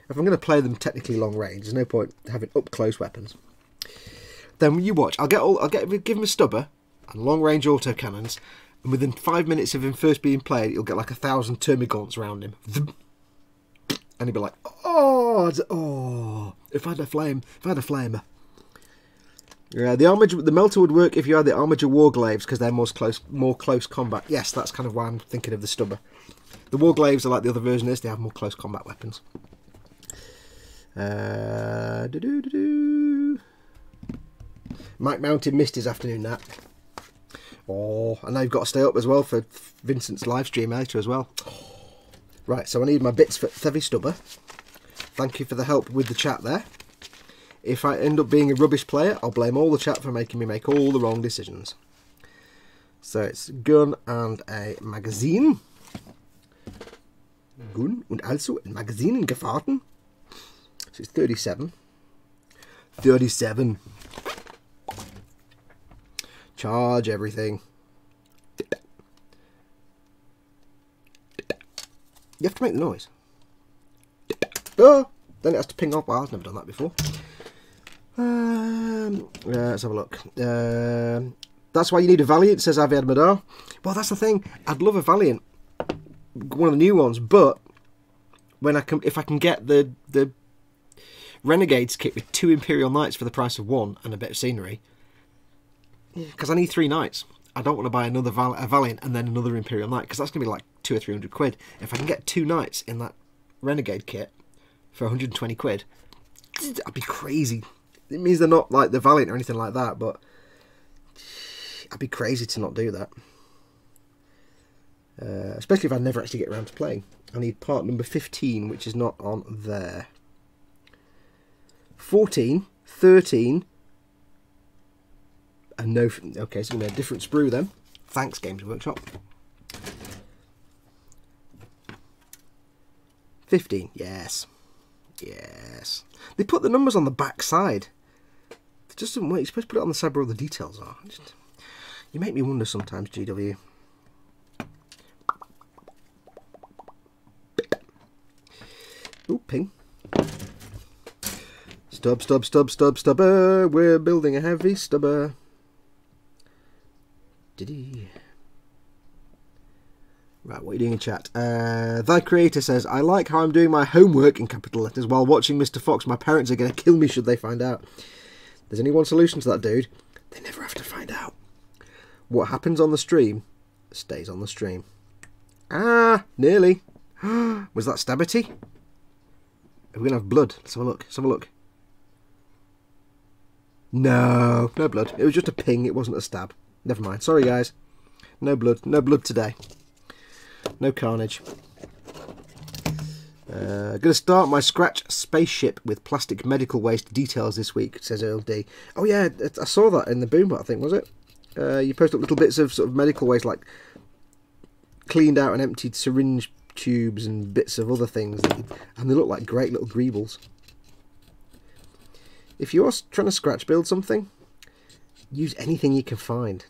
If I'm going to play them technically long-range, there's no point having up-close weapons. Then you watch. Give him a stubber and long-range autocannons, and within 5 minutes of him first being played, you'll get like 1,000 termigaunts around him. And he'll be like, oh, if I had a flamer. Yeah, the melter would work if you had the armature warglaves because they're more close combat. Yes, that's kind of why I'm thinking of the stubber. The warglaves are like the other version of this. They have more close combat weapons. Mike Mountain missed his afternoon nap. Oh, and now you've got to stay up as well for Vincent's live stream later as well. Right, so I need my bits for Heavy Stubber. Thank you for the help with the chat there. If I end up being a rubbish player, I'll blame all the chat for making me make all the wrong decisions. So it's gun and a magazine. Gun und also ein Magazin in Gefahrten. So it's 37. 37. Charge everything. You have to make the noise. Oh, then it has to ping off. Well, I've never done that before. Let's have a look. That's why you need a Valiant, says Aviad Madar. Well, that's the thing. I'd love a Valiant, one of the new ones, but if I can get the Renegades kit with 2 Imperial Knights for the price of 1 and a bit of scenery, because I need 3 Knights. I don't want to buy another Valiant and then another Imperial Knight, because that's going to be like 200 or 300 quid. If I can get 2 Knights in that Renegade kit for 120 quid, I'd be crazy. It means they're not like the Valiant or anything like that, but I'd be crazy to not do that. Especially if I never actually get around to playing. I need part number 15, which is not on there. 14, 13, and no... Okay, so we made a different sprue then. Thanks, Games Workshop. 15, yes. Yes. They put the numbers on the back side. It just doesn't work. You're supposed to put it on the side where all the details are. You make me wonder sometimes, GW. Ooh, ping. Stubber. We're building a heavy stubber. Right, what are you doing in chat? Thy Creator says, I like how I'm doing my homework in capital letters while watching Mr. Foxx. My parents are going to kill me should they find out. There's only one solution to that, dude. They never have to find out. What happens on the stream stays on the stream. Ah, nearly. Was that Stabity? Are we going to have blood? Let's have a look. Let's have a look. No, no blood. It was just a ping. It wasn't a stab. Never mind. Sorry, guys. No blood. No blood today. No carnage. Going to start my scratch spaceship with plastic medical waste details this week, says Earl D. Oh yeah, I saw that in the Boombot, I think, was it? You post up little bits of sort of medical waste, like cleaned out and emptied syringe tubes and bits of other things, and they look like great little greebles. If you're trying to scratch build something, use anything you can find.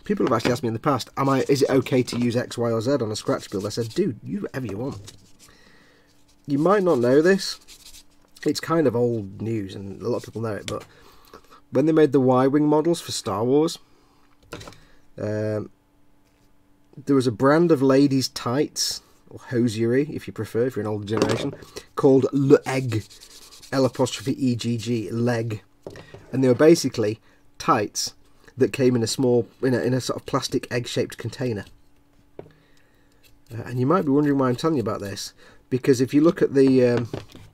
People have actually asked me in the past, is it okay to use X, Y or Z on a scratch build? I said, dude, use whatever you want. You might not know this. It's kind of old news and a lot of people know it, but when they made the Y-Wing models for Star Wars, There was a brand of ladies' tights, or hosiery if you prefer, if you're an older generation, called Leg, L''EGG, leg. And they were basically tights that came in a small, in a sort of plastic egg-shaped container. And you might be wondering why I'm telling you about this, because if you look at the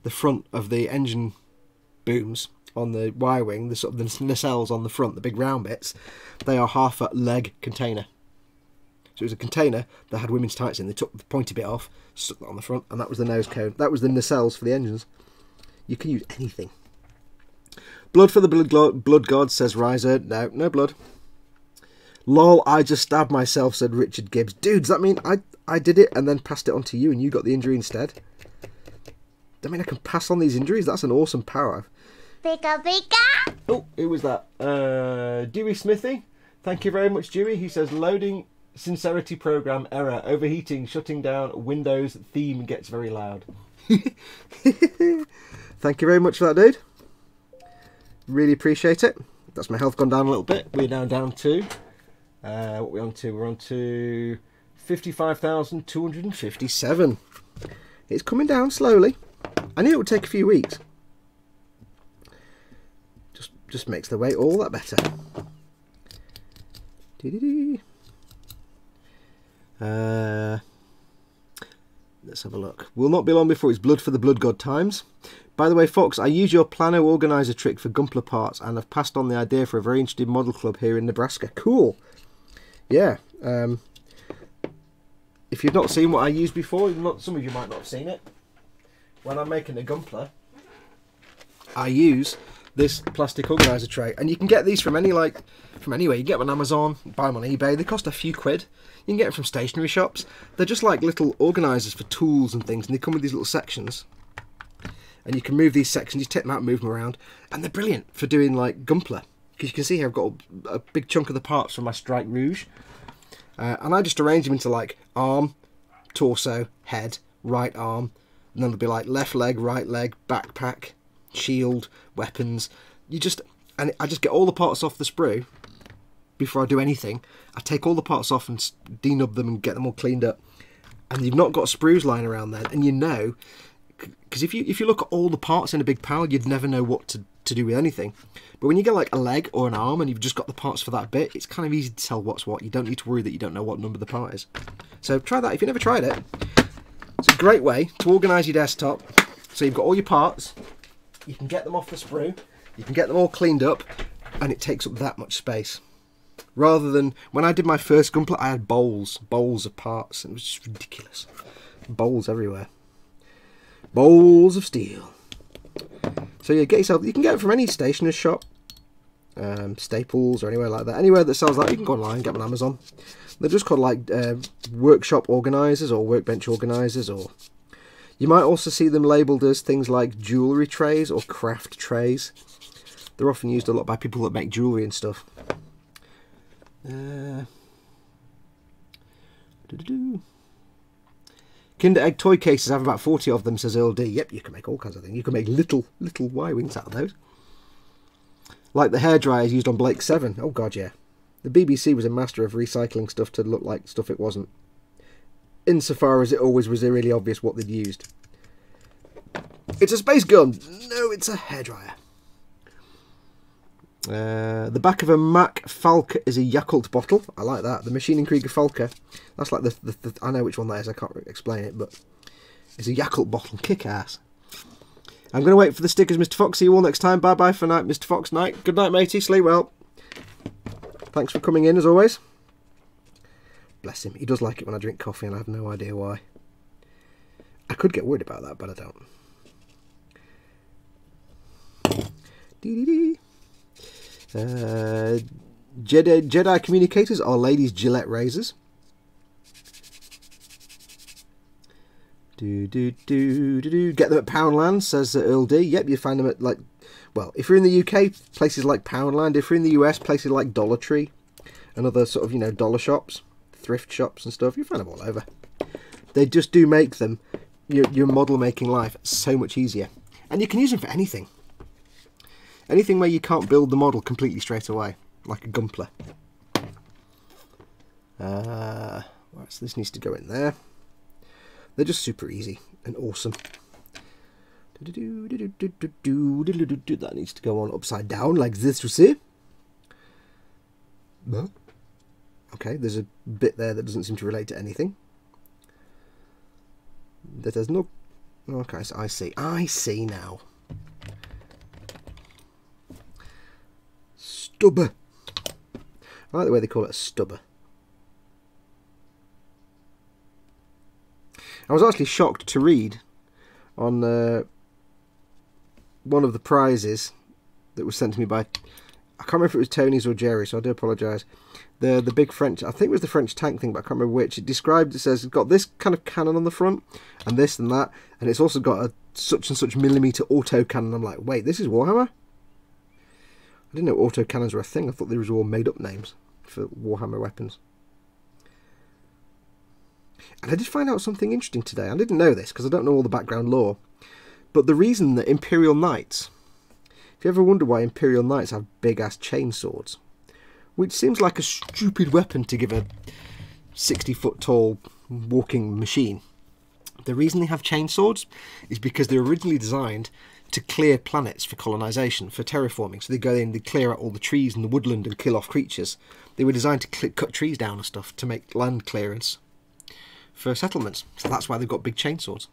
front of the engine booms on the Y-wing, the sort of the nacelles on the front, the big round bits, they are half a leg container. So it was a container that had women's tights in. They took the pointy bit off, stuck that on the front, and that was the nose cone. That was the nacelles for the engines. You can use anything. Blood for the blood god, says Riser. No, no blood. Lol, I just stabbed myself, said Richard Gibbs. Dude, does that mean I did it and then passed it on to you and you got the injury instead? I mean, I can pass on these injuries? That's an awesome power. Pika pika. Oh, who was that? Dewey Smithy. Thank you very much, Dewey. He says, loading sincerity program error. Overheating, shutting down, Windows theme gets very loud. Thank you very much for that, dude. Really appreciate it. That's my health gone down a little bit. We're now down to... what are we on to? We're on to 55,257. It's coming down slowly. I knew it would take a few weeks. Just makes the way all that better. Let's have a look. Will not be long before it's blood for the blood god times. By the way, Fox, I use your Plano organizer trick for Gumpler parts and have passed on the idea for a very interesting model club here in Nebraska. Cool. Yeah. If you've not seen what I used before, some of you might not have seen it. When I'm making a Gumpler, I use this plastic organizer tray, and you can get these from anywhere. You get them on Amazon, buy them on eBay. They cost a few quid. You can get them from stationery shops. They're just like little organizers for tools and things, and they come with these little sections. And you can move these sections, you take them out and move them around, and they're brilliant for doing like Gumpler. Because you can see here I've got a big chunk of the parts from my Strike Rouge, and I just arrange them into like arm, torso, head, right arm, and then there'll be like left leg, right leg, backpack, shield, weapons. And I just get all the parts off the sprue before I do anything. I take all the parts off and denub them and get them all cleaned up, and you've not got sprues lying around then, and you know, because if you look at all the parts in a big pile, you'd never know what to do with anything. But when you get like a leg or an arm and you've just got the parts for that bit, it's kind of easy to tell what's what. You don't need to worry that you don't know what number the part is. So try that if you've never tried it. It's a great way to organise your desktop. So you've got all your parts, you can get them off the sprue, you can get them all cleaned up, and it takes up that much space. Rather than, when I did my first Gumpler, I had bowls of parts, and it was just ridiculous. Bowls everywhere. Bowls of steel. So yeah, you can get it from any stationer's shop, Staples or anywhere like that. Anywhere that sells that, you can go online and get them on Amazon. They're just called like workshop organisers or workbench organisers, or you might also see them labelled as things like jewellery trays or craft trays. They're often used a lot by people that make jewellery and stuff. Kinder Egg toy cases, I have about 40 of them, says Earl D. Yep, you can make all kinds of things. You can make little Y-wings out of those. Like the hairdryers used on Blake 7. Oh god, yeah. The BBC was a master of recycling stuff to look like stuff it wasn't. Insofar as it always was really obvious what they'd used. It's a space gun! No, it's a hairdryer. The back of a Mack Falke is a Yakult bottle. I like that. The Maschinen Krieger Falke. That's like the I know which one that is. I can't explain it, but it's a Yakult bottle. Kick ass. I'm going to wait for the stickers, Mr. Fox. See you all next time. Bye bye for night, Mr. Fox. Night. Good night, matey. Sleep well. Thanks for coming in as always. Bless him. He does like it when I drink coffee, and I have no idea why. I could get worried about that, but I don't. Dee-dee-dee. Jedi communicators are ladies' Gillette razors. Get them at Poundland, says Earl D. Yep, you find them at, like, well, if you're in the UK, places like Poundland. If you're in the US, places like Dollar Tree and other sort of, you know, dollar shops, thrift shops and stuff. You find them all over. They just do make them, your model making life so much easier. And you can use them for anything. Anything where you can't build the model completely straight away, like a Gumpler. Right, so this needs to go in there. They're just super easy and awesome. That needs to go on upside down like this, you see? Okay, there's a bit there that doesn't seem to relate to anything. That has no... Okay, so I see now. Stubber. I like the way they call it a stubber. I was actually shocked to read on one of the prizes that was sent to me by... I can't remember if it was Tony's or Jerry, so I do apologise. The big French, I think it was the French tank thing, but I can't remember which. It described, it says, it's got this kind of cannon on the front, and this and that, and it's also got a such and such millimetre auto cannon. I'm like, wait, this is Warhammer? I didn't know auto cannons were a thing. I thought they were all made up names for Warhammer weapons. And I did find out something interesting today. I didn't know this because I don't know all the background lore. But the reason that Imperial Knights, if you ever wonder why Imperial Knights have big-ass chainswords, which seems like a stupid weapon to give a 60-foot-tall walking machine, the reason they have chainswords is because they were originally designed to clear planets for colonisation, for terraforming. So they go in, they clear out all the trees and the woodland and kill off creatures. They were designed to cut trees down and stuff to make land clearance for settlements. So that's why they've got big chainswords.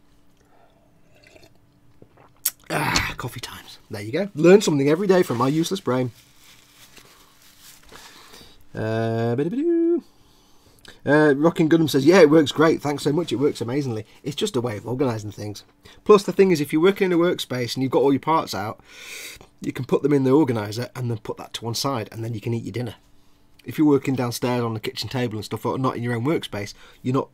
Coffee times. There you go. Learn something every day from my useless brain. Rockin' Gundam says, yeah, it works great. Thanks so much. It works amazingly. It's just a way of organising things. Plus, the thing is, if you're working in a workspace and you've got all your parts out, you can put them in the organiser and then put that to one side, and then you can eat your dinner. If you're working downstairs on the kitchen table and stuff, or not in your own workspace, you're not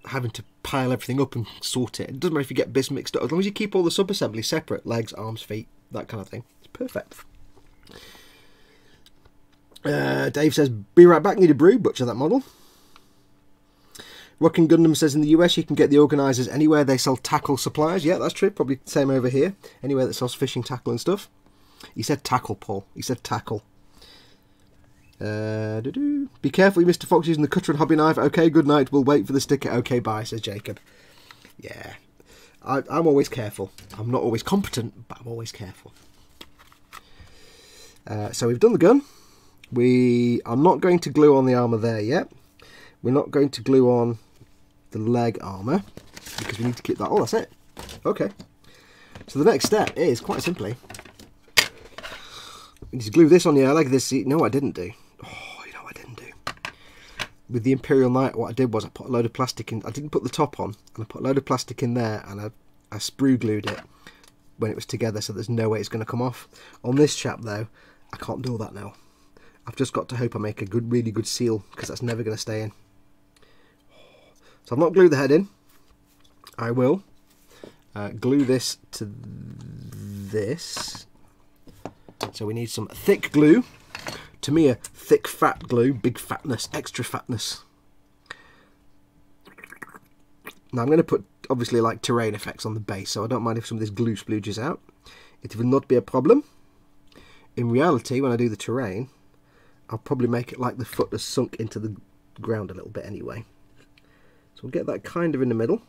having to pile everything up and sort it. It doesn't matter if you get bits mixed up, as long as you keep all the sub-assemblies separate, legs, arms, feet, that kind of thing. It's perfect. Dave says, be right back, need a brew, butcher that model. Rockin' Gundam says, in the US you can get the organisers anywhere they sell tackle supplies. Yeah, that's true, probably the same over here. Anywhere that sells fishing tackle and stuff. He said tackle, Paul. He said tackle. Be careful, Mr. Fox, using the cutter and hobby knife. Okay, good night. We'll wait for the sticker. Okay, bye, says Jacob. Yeah, I'm always careful. I'm not always competent, but I'm always careful. So we've done the gun. We are not going to glue on the armour there yet. We're not going to glue on the leg armour because we need to keep that. Oh, that's it. Okay. So the next step is, quite simply, we need to glue this on the leg of this seat. No, I didn't do. Oh, you know what I didn't do? With the Imperial Knight, what I did was I put a load of plastic in. I didn't put the top on, and I put a load of plastic in there, and I sprue glued it when it was together, so there's no way it's going to come off. On this chap, though, I can't do all that now. I've just got to hope I make a really good seal, because that's never going to stay in. So I've not glued the head in. I will glue this to this. So we need some thick glue. To me, a thick fat glue, big fatness, extra fatness. Now I'm going to put, obviously, like terrain effects on the base, so I don't mind if some of this glue splooges out. It will not be a problem. In reality, when I do the terrain, I'll probably make it like the foot has sunk into the ground a little bit anyway. So we'll get that kind of in the middle.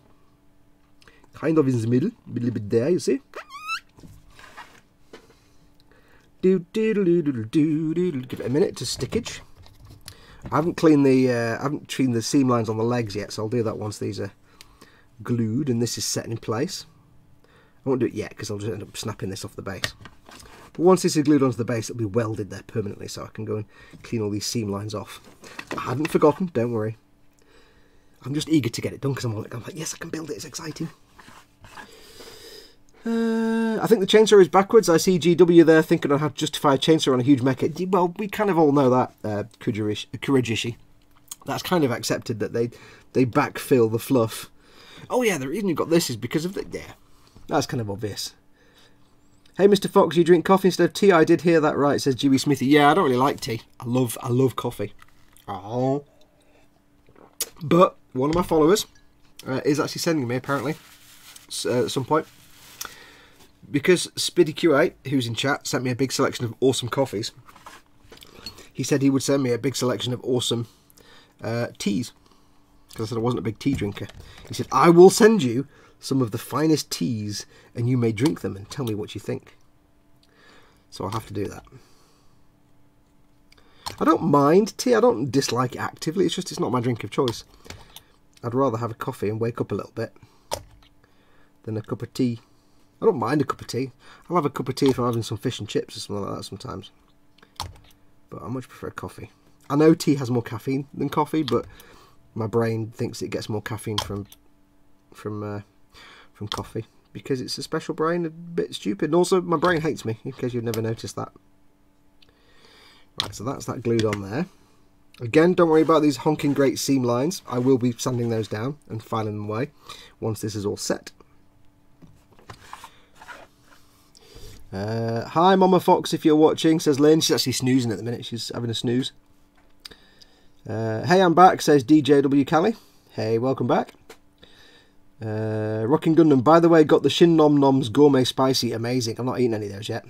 Kind of in the middle, a little bit there, you see. Give it a minute to stickage. I haven't cleaned the seam lines on the legs yet, so I'll do that once these are glued and this is set in place. I won't do it yet because I'll just end up snapping this off the base. But once this is glued onto the base, it'll be welded there permanently, so I can go and clean all these seam lines off. I hadn't forgotten, don't worry. I'm just eager to get it done because I'm like, yes, I can build it, it's exciting. I think the chainsaw is backwards. I see GW there thinking on how to justify a chainsaw on a huge mecha. Well, we kind of all know that, Kurijishi. That's kind of accepted that they backfill the fluff. Oh yeah, the reason you've got this is because of the... Yeah, that's kind of obvious. Hey, Mr. Fox, you drink coffee instead of tea? I did hear that right, says Dewey Smithy. Yeah, I don't really like tea. I love coffee. Oh. But one of my followers is actually sending me, apparently, at some point. Because SpiddyQ8, who's in chat, sent me a big selection of awesome coffees. He said he would send me a big selection of awesome teas. Because I said I wasn't a big tea drinker. He said, I will send you some of the finest teas and you may drink them and tell me what you think. So I'll have to do that. I don't mind tea. I don't dislike it actively. It's just it's not my drink of choice. I'd rather have a coffee and wake up a little bit than a cup of tea. I don't mind a cup of tea. I'll have a cup of tea if I'm having some fish and chips or something like that sometimes. But I much prefer coffee. I know tea has more caffeine than coffee, but my brain thinks it gets more caffeine from coffee because it's a special brain, a bit stupid. And also, my brain hates me, in case you've never noticed that. Right, so that's that glued on there. Again, don't worry about these honking great seam lines. I will be sanding those down and filing them away once this is all set. Hi, Mama Fox, if you're watching, says Lynn. She's actually snoozing at the minute. She's having a snooze. Hey, I'm back, says DJW Cali. Hey, welcome back. Rocking Gundam, by the way, got the Shin Nom Noms Gourmet Spicy. Amazing. I'm not eating any of those yet.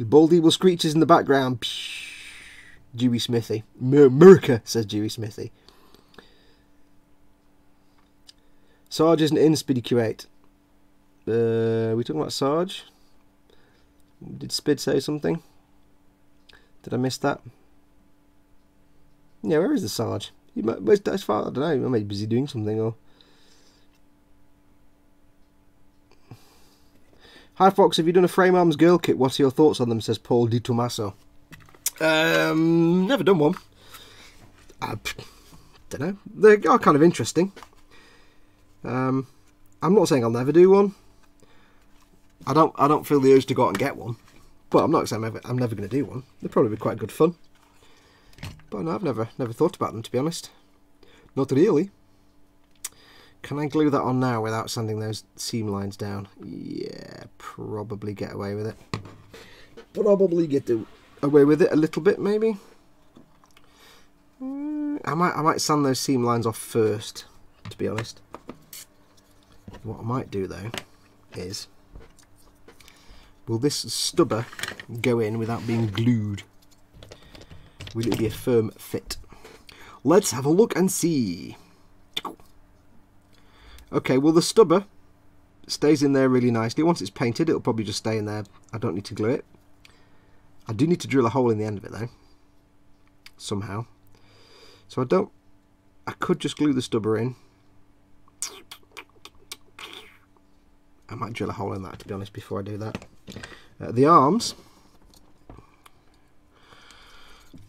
Bald Evil Screeches in the background. Dewey Smithy. Murica, says Dewey Smithy. Sarge isn't in Speedy Q8. Are we talking about Sarge? Did Spid say something? Did I miss that? Yeah, where is the Sarge? As far, I don't know, maybe busy doing something or... Hi Fox, have you done a Frame Arms Girl kit? What are your thoughts on them? Says Paul Di Tommaso. Never done one. I don't know. They are kind of interesting. I'm not saying I'll never do one. I don't feel the urge to go out and get one. But I'm not saying I'm never going to do one. They'd probably be quite good fun. But no, I've never thought about them, to be honest. Not really. Can I glue that on now without sanding those seam lines down? Yeah, probably get away with it. Probably get away with it a little bit, maybe. I might sand those seam lines off first, to be honest. What I might do though is, will this stubber go in without being glued? Will it be a firm fit? Let's have a look and see. Okay, well the stubber stays in there really nicely. Once it's painted, it'll probably just stay in there. I don't need to glue it. I do need to drill a hole in the end of it though, somehow. So I could just glue the stubber in. I might drill a hole in that, to be honest, before I do that. The arms.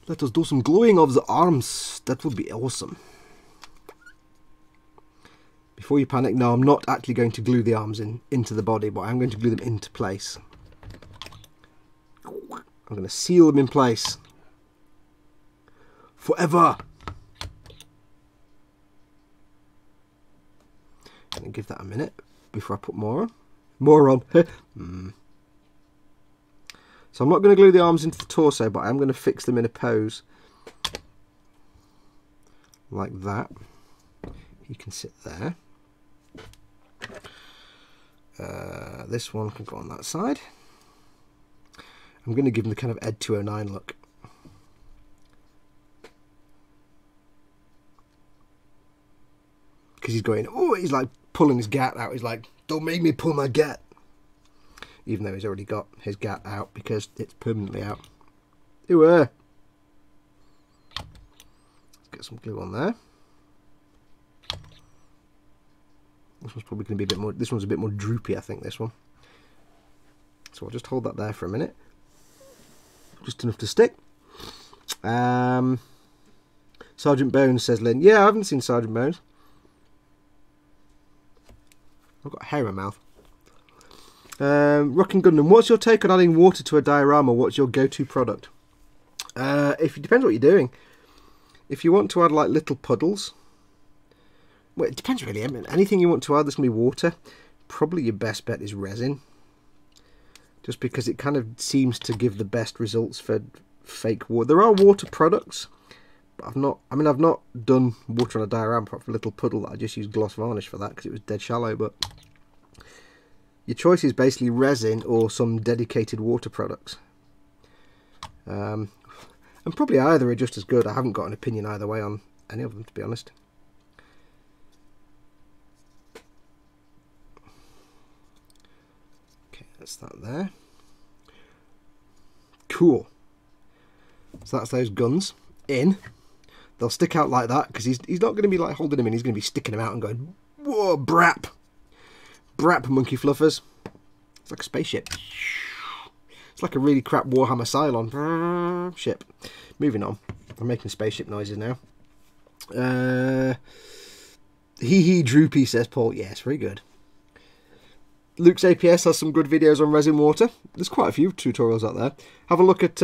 Let us do some gluing of the arms. That would be awesome. Before you panic, no, I'm not actually going to glue the arms into the body, but I'm going to glue them into place. I'm going to seal them in place. Forever. I'm going to give that a minute before I put more on. More on. So I'm not going to glue the arms into the torso, but I'm going to fix them in a pose. Like that. He can sit there. This one can go on that side. I'm going to give him the kind of Ed 209 look. Because he's going, oh, he's like pulling his gat out. He's like, don't make me pull my gat. Even though he's already got his gat out because it's permanently out. Let's get some glue on there. This one's probably going to be a bit more, this one's a bit more droopy, I think, this one. So I'll just hold that there for a minute. Just enough to stick. Sergeant Bones, says Lynn. Yeah, I haven't seen Sergeant Bones. I've got hair in my mouth. Rocking Gundam, what's your take on adding water to a diorama? What's your go-to product? If it depends what you're doing. If you want to add like little puddles, well, it depends really. I mean, anything you want to add that's going to be water, probably your best bet is resin. Just because it kind of seems to give the best results for fake water. There are water products, but I've not done water on a diorama for a little puddle. That I just used gloss varnish for that because it was dead shallow. But your choice is basically resin or some dedicated water products. And probably either are just as good. I haven't got an opinion either way on any of them, to be honest. Okay, that's that there. Cool. So that's those guns in. They'll stick out like that because he's not going to be like holding them in. He's going to be sticking them out and going, whoa, brap. Brap, monkey fluffers. It's like a spaceship. It's like a really crap Warhammer Cylon ship. Moving on. I'm making spaceship noises now. Hee droopy, says Paul. Yes, very good. Luke's APS has some good videos on resin water. There's quite a few tutorials out there. Have a look at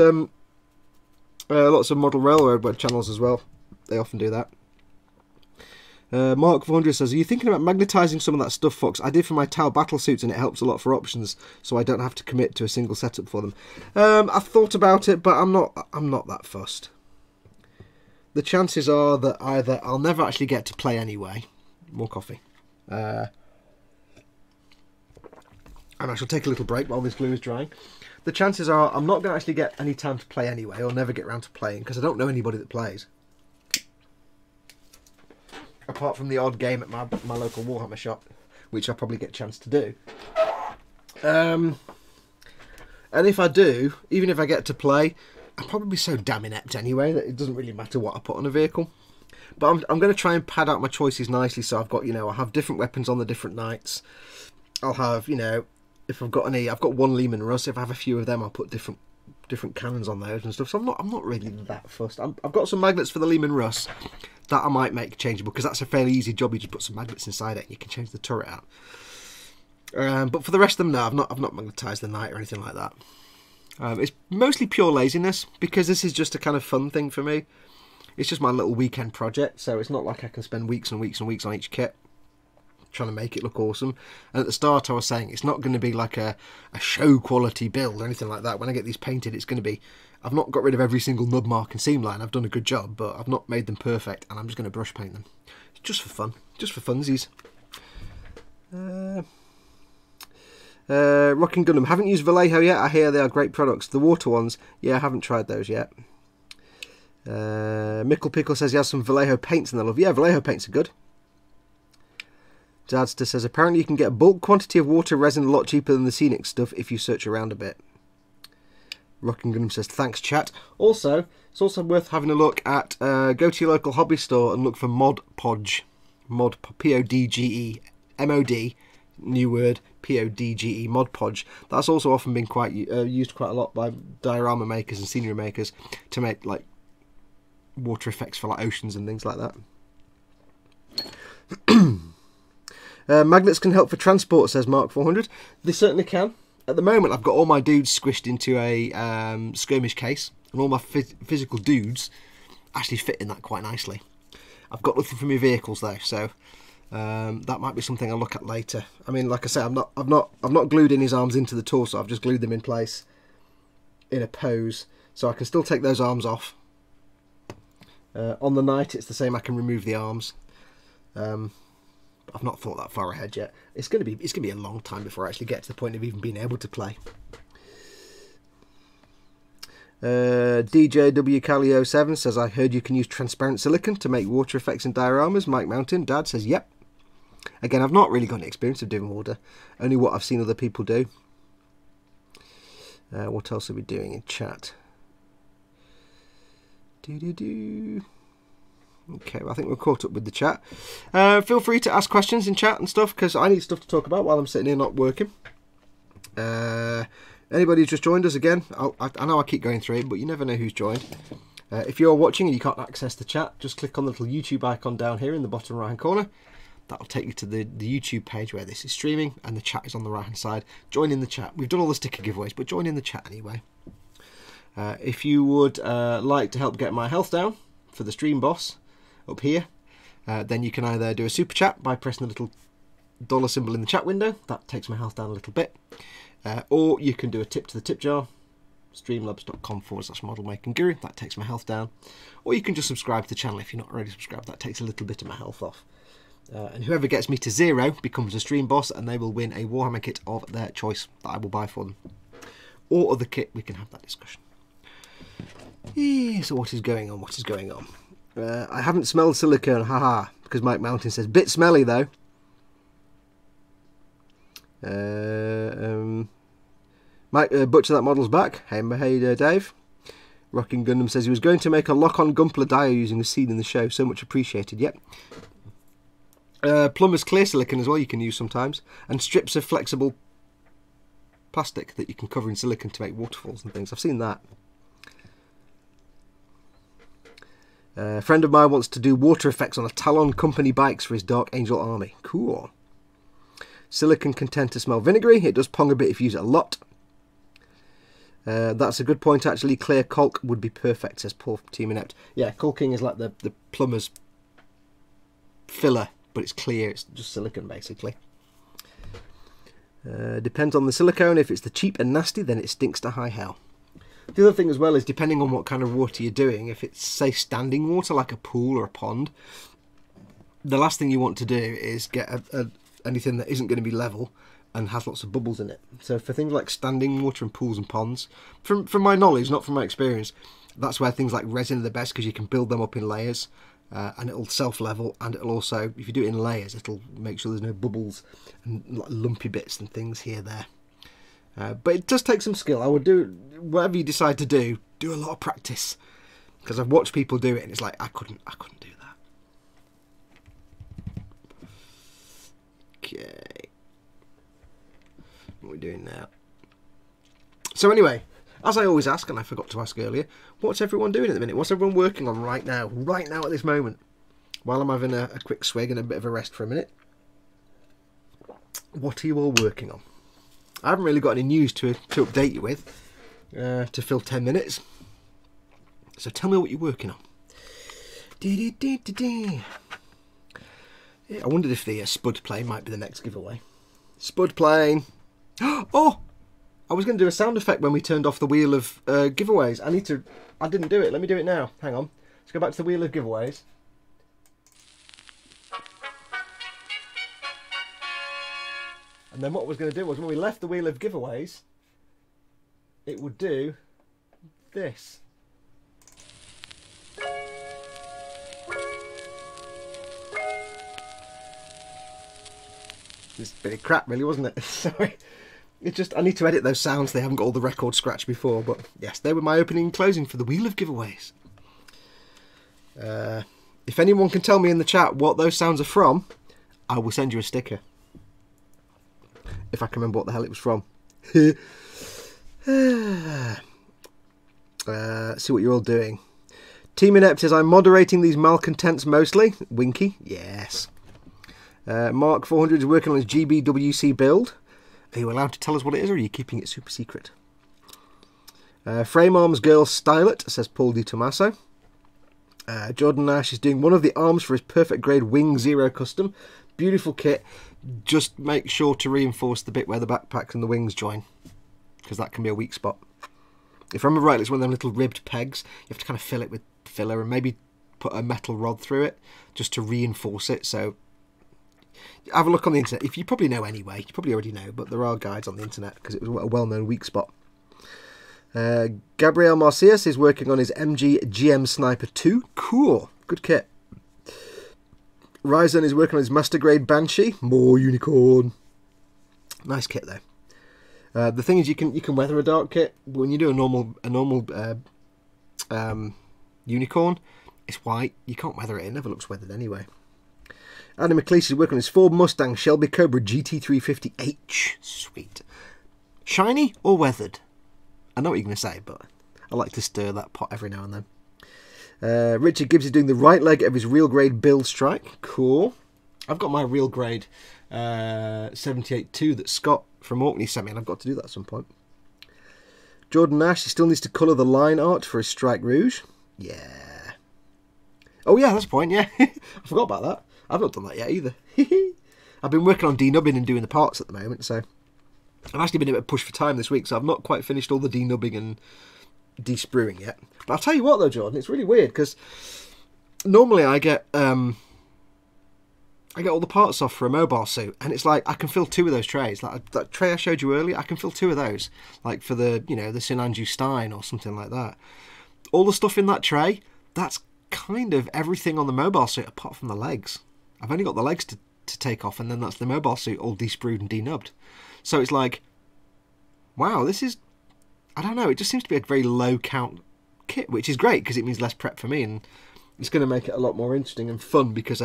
lots of model railroad web channels as well. They often do that. Mark 400 says, are you thinking about magnetising some of that stuff, Fox? I did for my Tau battle suits and it helps a lot for options, so I don't have to commit to a single setup for them. I've thought about it, but I'm not that fussed. The chances are that either I'll never actually get to play anyway. More coffee. And I shall take a little break while this glue is drying. The chances are I'm not going to actually get any time to play anyway, or never get around to playing, because I don't know anybody that plays. Apart from the odd game at my local Warhammer shop, which I'll probably get a chance to do. And if I do, even if I get to play, I'm probably so damn inept anyway that it doesn't really matter what I put on a vehicle. But I'm going to try and pad out my choices nicely, so I've got, you know, I'll have different weapons on the different nights. I'll have, you know, if I've got one Lehman Russ. If I have a few of them, I'll put different cannons on those and stuff. So I'm not really that fussed. I've got some magnets for the Lehman Russ that I might make changeable, because that's a fairly easy job. You just put some magnets inside it and you can change the turret out. But for the rest of them, no, I've not magnetised the night or anything like that. It's mostly pure laziness, because this is just a kind of fun thing for me. It's just my little weekend project, so it's not like I can spend weeks and weeks and weeks on each kit trying to make it look awesome. And at the start I was saying it's not going to be like a show quality build or anything like that. When I get these painted, it's going to be, I've not got rid of every single nub mark and seam line. I've done a good job, but I've not made them perfect, and I'm just going to brush paint them. It's just for fun, just for funsies. Rocking Gundam, haven't used Vallejo yet. I hear they are great products. The water ones, yeah, I haven't tried those yet. Mickle Pickle says he has some Vallejo paints and they love. Yeah, Vallejo paints are good. Dadster says apparently you can get a bulk quantity of water resin a lot cheaper than the scenic stuff if you search around a bit. Rocking Gundam says thanks, chat. Also, it's also worth having a look at go to your local hobby store and look for Mod Podge. Mod Podge, MOD, new word, Podge, Mod Podge. That's also often been quite used quite a lot by diorama makers and scenery makers to make like water effects for like oceans and things like that. Magnets can help for transport, says Mark 400. They certainly can. At the moment, I've got all my dudes squished into a skirmish case, and all my physical dudes actually fit in that quite nicely. I've got nothing for my vehicles though, so that might be something I'll look at later. I mean, like I say, I've not glued in his arms into the torso. I've just glued them in place in a pose, so I can still take those arms off. On the night, it's the same. I can remove the arms. I've not thought that far ahead yet. It's gonna be a long time before I actually get to the point of even being able to play. DJW Calio 7 says I heard you can use transparent silicon to make water effects in dioramas. Mike Mountain, Dad says yep. Again, I've not really got any experience of doing water, only what I've seen other people do. What else are we doing in chat? Okay, well, I think we're caught up with the chat. Feel free to ask questions in chat and stuff, because I need stuff to talk about while I'm sitting here not working. Anybody who's just joined us again, I know I keep going through it, but you never know who's joined. If you're watching and you can't access the chat, just click on the little YouTube icon down here in the bottom right hand corner. That'll take you to the YouTube page where this is streaming, and the chat is on the right hand side. Join in the chat. We've done all the sticker giveaways, but join in the chat anyway. If you would like to help get my health down for the stream boss up here, then you can either do a super chat by pressing the little dollar symbol in the chat window. That takes my health down a little bit. Or you can do a tip to the tip jar, streamlabs.com/modelmakinguru. That takes my health down. Or you can just subscribe to the channel if you're not already subscribed. That takes a little bit of my health off. And whoever gets me to 0 becomes a stream boss, and they will win a Warhammer kit of their choice that I will buy for them. Or other kit, we can have that discussion. So what is going on? What is going on? I haven't smelled silicone, haha, because Mike Mountain says, bit smelly though. Mike Butcher, that model's back. Hey Dave. Rocking Gundam says he was going to make a lock-on Gumpler Dio using the scene in the show. So much appreciated. Yep. Plumber's clear silicone as well you can use sometimes. And strips of flexible plastic that you can cover in silicone to make waterfalls and things. I've seen that. A friend of mine wants to do water effects on a Talon company bikes for his Dark Angel army. Cool. Silicone can tend to smell vinegary. It does pong a bit if you use it a lot. That's a good point actually. Clear caulk would be perfect, says Paul from Team Inept. Yeah, caulking is like the plumber's filler, but it's clear. It's just silicone basically. Depends on the silicone. If it's the cheap and nasty, then it stinks to high hell. The other thing as well is depending on what kind of water you're doing. If it's, say, standing water like a pool or a pond, the last thing you want to do is get anything that isn't going to be level and has lots of bubbles in it. So for things like standing water and pools and ponds, from my knowledge, not from my experience, that's where things like resin are the best because you can build them up in layers and it'll self-level, and it'll also, if you do it in layers, it'll make sure there's no bubbles and like lumpy bits and things here there. But it does take some skill. I would do, whatever you decide to do a lot of practice, because I've watched people do it and it's like I couldn't do that. Okay, what are we doing now? So anyway, as I always ask, and I forgot to ask earlier, what's everyone doing at the minute? What's everyone working on right now at this moment, while I'm having a quick swig and a bit of a rest for a minute? What are you all working on? I haven't really got any news to update you with to fill 10 minutes. So tell me what you're working on. Yeah, I wondered if the Spud plane might be the next giveaway. Spud plane. Oh! I was going to do a sound effect when we turned off the wheel of giveaways. I didn't do it. Let me do it now. Hang on. Let's go back to the wheel of giveaways. And then what I was going to do was, when we left the wheel of giveaways, it would do this. This bit of crap, really, wasn't it? Sorry. It's just, I need to edit those sounds. They haven't got all the record scratched before. But yes, they were my opening and closing for the wheel of giveaways. If anyone can tell me in the chat what those sounds are from, I will send you a sticker. If I can remember what the hell it was from. See what you're all doing. Team Inept says, I'm moderating these malcontents mostly. Winky, yes. Mark 400 is working on his GBWC build. Are you allowed to tell us what it is, or are you keeping it super secret? Frame Arms Girl Style It, says Paul Di Tommaso. Jordan Nash is doing one of the arms for his Perfect Grade Wing Zero custom. Beautiful kit. Just make sure to reinforce the bit where the backpacks and the wings join, because that can be a weak spot. If I remember right, it's one of them little ribbed pegs. You have to kind of fill it with filler and maybe put a metal rod through it just to reinforce it. So have a look on the internet. If you probably know anyway, you probably already know, but there are guides on the internet because it was a well-known weak spot. Gabriel Marcias is working on his MG GM Sniper 2. Cool, good kit. Ryzen is working on his Master Grade Banshee. More unicorn. Nice kit though. The thing is, you can weather a dark kit. When you do a normal unicorn, it's white. You can't weather it. It never looks weathered anyway. Adam McLeish is working on his Ford Mustang Shelby Cobra GT350H. Sweet. Shiny or weathered? I know what you're going to say, but I like to stir that pot every now and then. Richard Gibbs is doing the right leg of his real grade build strike. Cool. I've got my real grade 78-2 that Scott from Orkney sent me, and I've got to do that at some point. Jordan Nash, he still needs to colour the line art for his Strike Rouge. Yeah. Oh yeah, that's the point, yeah. I forgot about that. I've not done that yet either. I've been working on denubbing and doing the parts at the moment, so I've actually been a bit pushed for time this week, so I've not quite finished all the denubbing and de-spruing yet. But I'll tell you what though, Jordan, it's really weird because normally I get all the parts off for a mobile suit, and it's like I can fill 2 of those trays. Like that tray I showed you earlier, I can fill 2 of those, like for the, you know, the Sinanju Stein or something like that. all the stuff in that tray, that's kind of everything on the mobile suit apart from the legs. I've only got the legs to take off, and then that's the mobile suit all desprued and denubbed. So it's like, wow, this is, I don't know, it just seems to be a very low count kit, which is great because it means less prep for me, and it's going to make it a lot more interesting and fun because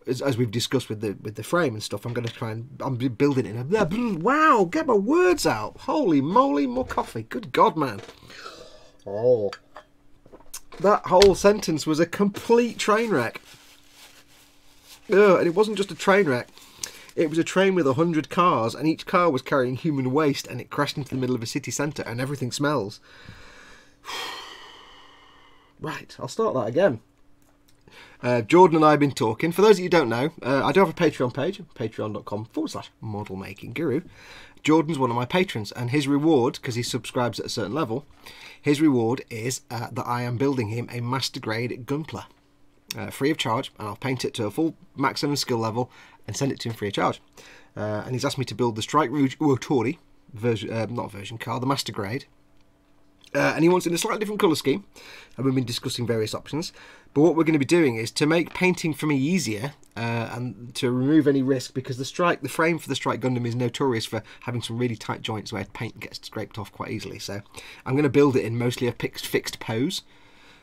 as we've discussed with the frame and stuff, I'm going to try and I'm building it in a, wow, get my words out, holy moly, more coffee, good God, man. Oh, that whole sentence was a complete train wreck. And it wasn't just a train wreck. It was a train with 100 cars, and each car was carrying human waste, and it crashed into the middle of a city centre, and everything smells. Right, I'll start that again. Jordan and I have been talking. For those of you who don't know, I do have a Patreon page, patreon.com/modelmakingguru. Jordan's one of my patrons, and his reward, because he subscribes at a certain level, his reward is that I am building him a master grade gunpla. Free of charge, and I'll paint it to a full maximum skill level and send it to him free of charge. And he's asked me to build the Strike Rouge Uotori version car, the master grade. And he wants it in a slightly different colour scheme, and we've been discussing various options. But what we're going to be doing is to make painting for me easier and to remove any risk, because the frame for the Strike Gundam is notorious for having some really tight joints where paint gets scraped off quite easily. So I'm going to build it in mostly a fixed pose,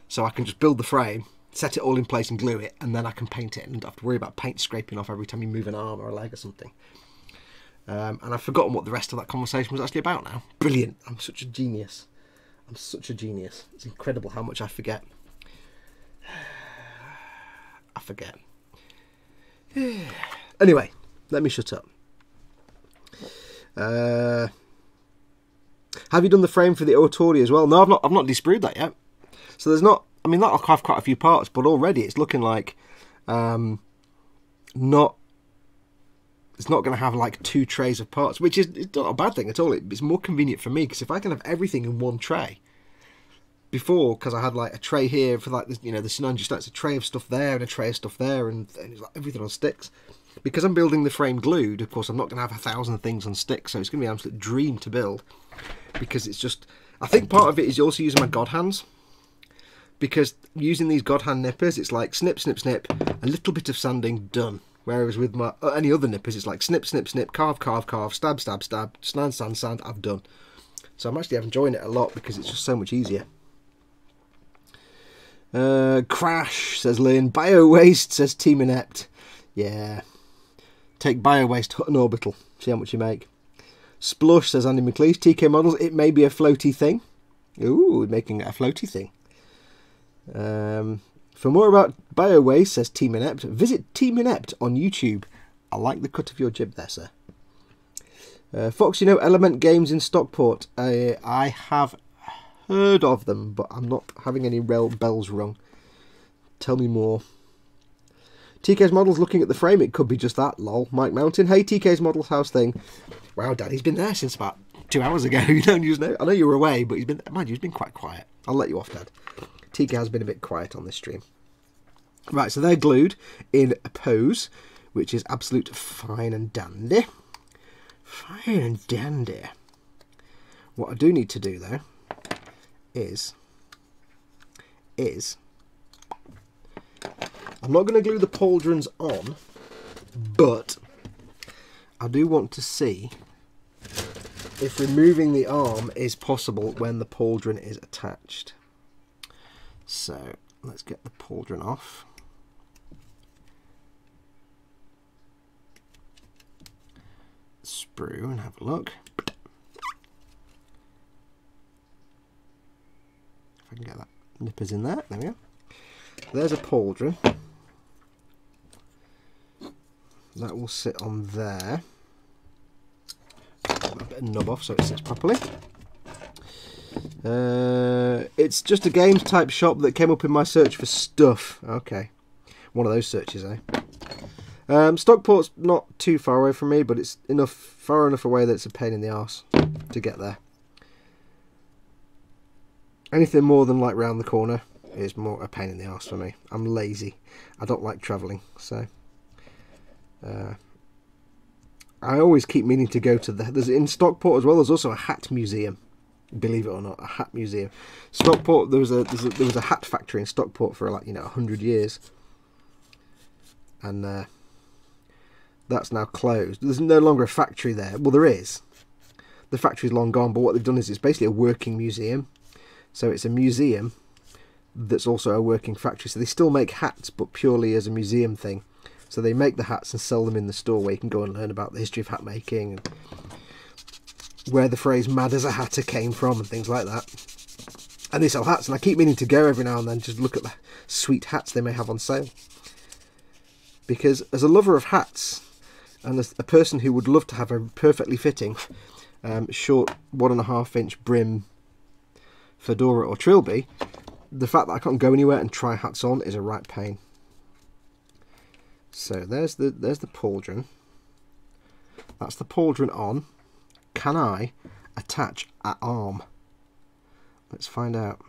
so I can just build the frame, set it all in place and glue it, and then I can paint it and don't have to worry about paint scraping off every time you move an arm or a leg or something. And I've forgotten what the rest of that conversation was actually about now. Brilliant. I'm such a genius. I'm such a genius. It's incredible how much I forget. I forget. Anyway, let me shut up. Have you done the frame for the Otori as well? No, I've not desprued that yet. So there's not, I mean, that'll have quite a few parts, but already it's looking like it's not going to have like 2 trays of parts, which is it's not a bad thing at all. It's more convenient for me, because if I can have everything in one tray, before, because I had like a tray here for like, you know, the Sinanji stacks, a tray of stuff there and a tray of stuff there, and it's like everything on sticks. Because I'm building the frame glued, of course, I'm not going to have 1,000 things on sticks, so it's going to be an absolute dream to build. Because it's just, I think part of it is also using my God hands. Because using these God hand nippers, it's like snip, snip, snip, a little bit of sanding, done. Whereas with my any other nippers, it's like snip, snip, snip, carve, carve, carve, stab, stab, stab, sand, sand, sand, I've done. So I'm actually enjoying it a lot because it's just so much easier. Crash, says Lynn. Bio-waste, says Team Inept. Yeah. Take bio-waste, Hutton Orbital. See how much you make. Splush, says Andy McLeish. TK Models, it may be a floaty thing. Ooh, making it a floaty thing. For more about bio-waste, says Team Inept, visit Team Inept on YouTube. I like the cut of your jib there, sir. Fox, you know Element Games in Stockport? I have heard of them, but I'm not having any bells rung. Tell me more. TK's Models looking at the frame, it could be just that, lol. Mike Mountain, hey TK's Models, how's thing? Wow, Daddy's been there since about 2 hours ago. You don't use no. I know you were away, but mind you, he's been quite quiet. I'll let you off, Dad. TK has been a bit quiet on this stream. Right, so they're glued in a pose, which is absolute fine and dandy. Fine and dandy. What I do need to do, though, is I'm not going to glue the pauldrons on, but I do want to see if removing the arm is possible when the pauldron is attached. So let's get the pauldron off. Sprue and have a look. If I can get that nippers in there. There we go. There's a pauldron. That will sit on there. Get a bit of nub off so it sits properly. It's just a games type shop that came up in my search for stuff. Okay. One of those searches, eh? Stockport's not too far away from me, but it's far enough away that it's a pain in the arse to get there. Anything more than like round the corner is more a pain in the arse for me. I'm lazy. I don't like travelling, so I always keep meaning to go to there's in Stockport as well. There's also a hat museum, Believe it or not, a hat museum. Stockport, there was a hat factory in Stockport for like 100 years, and that's now closed. There's no longer a factory there. Well, there is. The factory's long gone, but what they've done is it's basically a working museum. So it's a museum that's also a working factory. So they still make hats, but purely as a museum thing. So they make the hats and sell them in the store, where you can go and learn about the history of hat making and where the phrase "mad as a hatter" came from and things like that. And they sell hats, and I keep meaning to go every now and then, just look at the sweet hats they may have on sale. Because as a lover of hats, and as a person who would love to have a perfectly fitting short 1.5-inch brim fedora or trilby, the fact that I can't go anywhere and try hats on is a right pain. So there's the pauldron. That's the pauldron on. Can I attach at arm? Let's find out.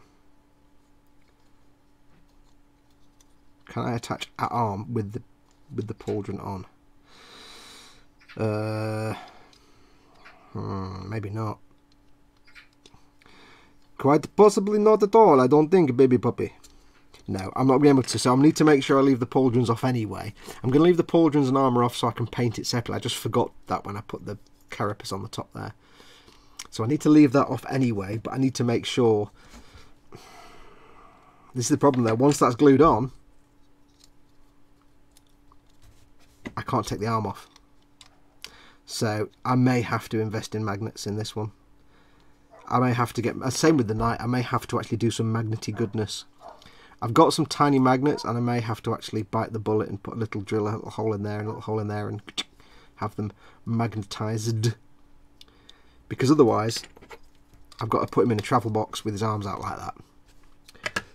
Can I attach at arm with the pauldron on? Maybe not. Quite possibly not at all, I don't think, baby puppy. No, I'm not going to be able to, so I need to make sure I leave the pauldrons off anyway. I'm going to leave the pauldrons and armour off so I can paint it separately. I just forgot that when I put the carapace on the top there. So I need to leave that off anyway, but I need to make sure. This is the problem though, once that's glued on, I can't take the arm off. So I may have to invest in magnets in this one. I may have to get, same with the knight, I may have to actually do some magnety goodness. I've got some tiny magnets, and I may have to actually bite the bullet and put a little drill, a little hole in there, and a little hole in there, and have them magnetized. Because otherwise, I've got to put him in a travel box with his arms out like that.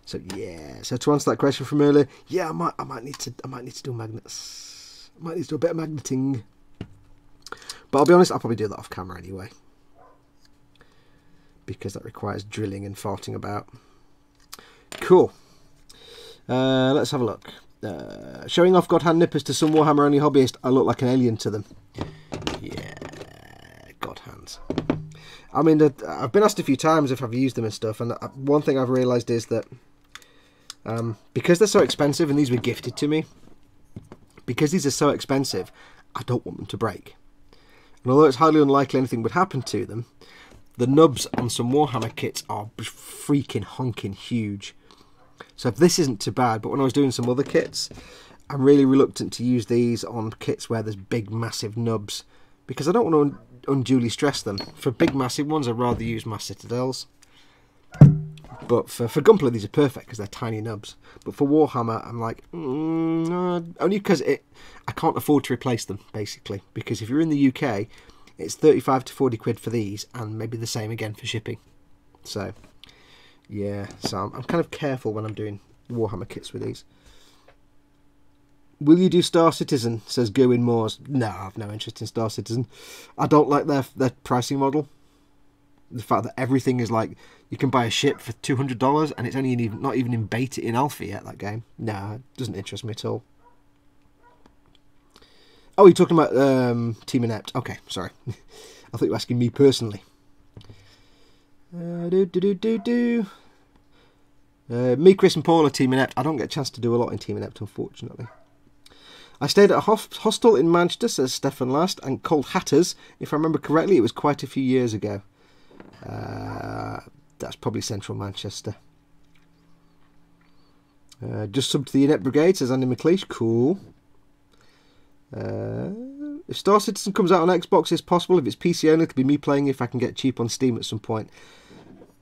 So yeah. So to answer that question from earlier, yeah, I might need to do magnets. I might need to do a bit of magneting. But I'll be honest, I'll probably do that off camera anyway, because that requires drilling and farting about. Cool. Let's have a look. Showing off God Hand nippers to some Warhammer only hobbyists, I look like an alien to them. Yeah, God Hands. I mean, I've been asked a few times if I've used them and stuff, and one thing I've realised is that because they're so expensive, and these were gifted to me, because these are so expensive, I don't want them to break. And although it's highly unlikely anything would happen to them, the nubs on some Warhammer kits are freaking honking huge. So if this isn't too bad, but when I was doing some other kits, I'm really reluctant to use these on kits where there's big massive nubs, because I don't want to unduly stress them. For big massive ones, I'd rather use my Citadels. But for Gunpla, these are perfect because they're tiny nubs. But for Warhammer, I'm like, only because I can't afford to replace them, basically. Because if you're in the UK, it's 35 to 40 quid for these, and maybe the same again for shipping. So yeah, so I'm kind of careful when I'm doing Warhammer kits with these. Will you do Star Citizen, says Gerwin Moores. No, I've no interest in Star Citizen. I don't like their pricing model. The fact that everything is like, you can buy a ship for $200 and it's only not even in beta in alpha yet, that game. No, it doesn't interest me at all. Oh, you're talking about Team Inept. Okay, sorry. I thought you were asking me personally. Me, Chris and Paul are Team Inept. I don't get a chance to do a lot in Team Inept, unfortunately. I stayed at a hostel in Manchester, says Stefan Last, and called Hatters. If I remember correctly, it was quite a few years ago. That's probably central Manchester. Just sub to the Inept Brigade, says Andy McLeish. Cool. If Star Citizen comes out on Xbox, it's possible. If it's PC only, it'll be me playing if I can get cheap on Steam at some point.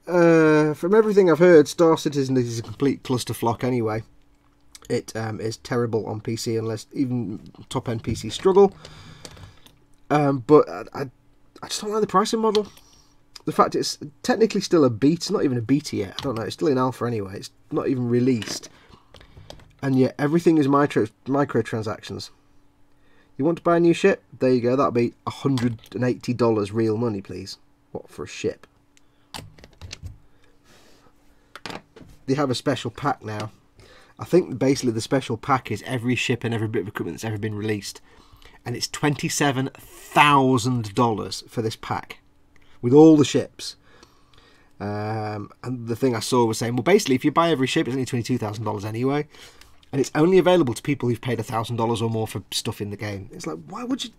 From everything I've heard, Star Citizen is a complete clusterflock anyway. It is terrible on PC unless even top-end PC struggle. But I just don't like the pricing model. The fact it's technically still a beta, it's not even a beta yet. I don't know, it's still in alpha anyway. It's not even released. And yet everything is microtransactions. You want to buy a new ship? There you go, that'll be $180 real money, please. What, for a ship? They have a special pack now. I think basically the special pack is every ship and every bit of equipment that's ever been released. And it's $27,000 for this pack. With all the ships. And the thing I saw was saying, well, basically, if you buy every ship, it's only $22,000 anyway. And it's only available to people who've paid $1,000 or more for stuff in the game. It's like, why would you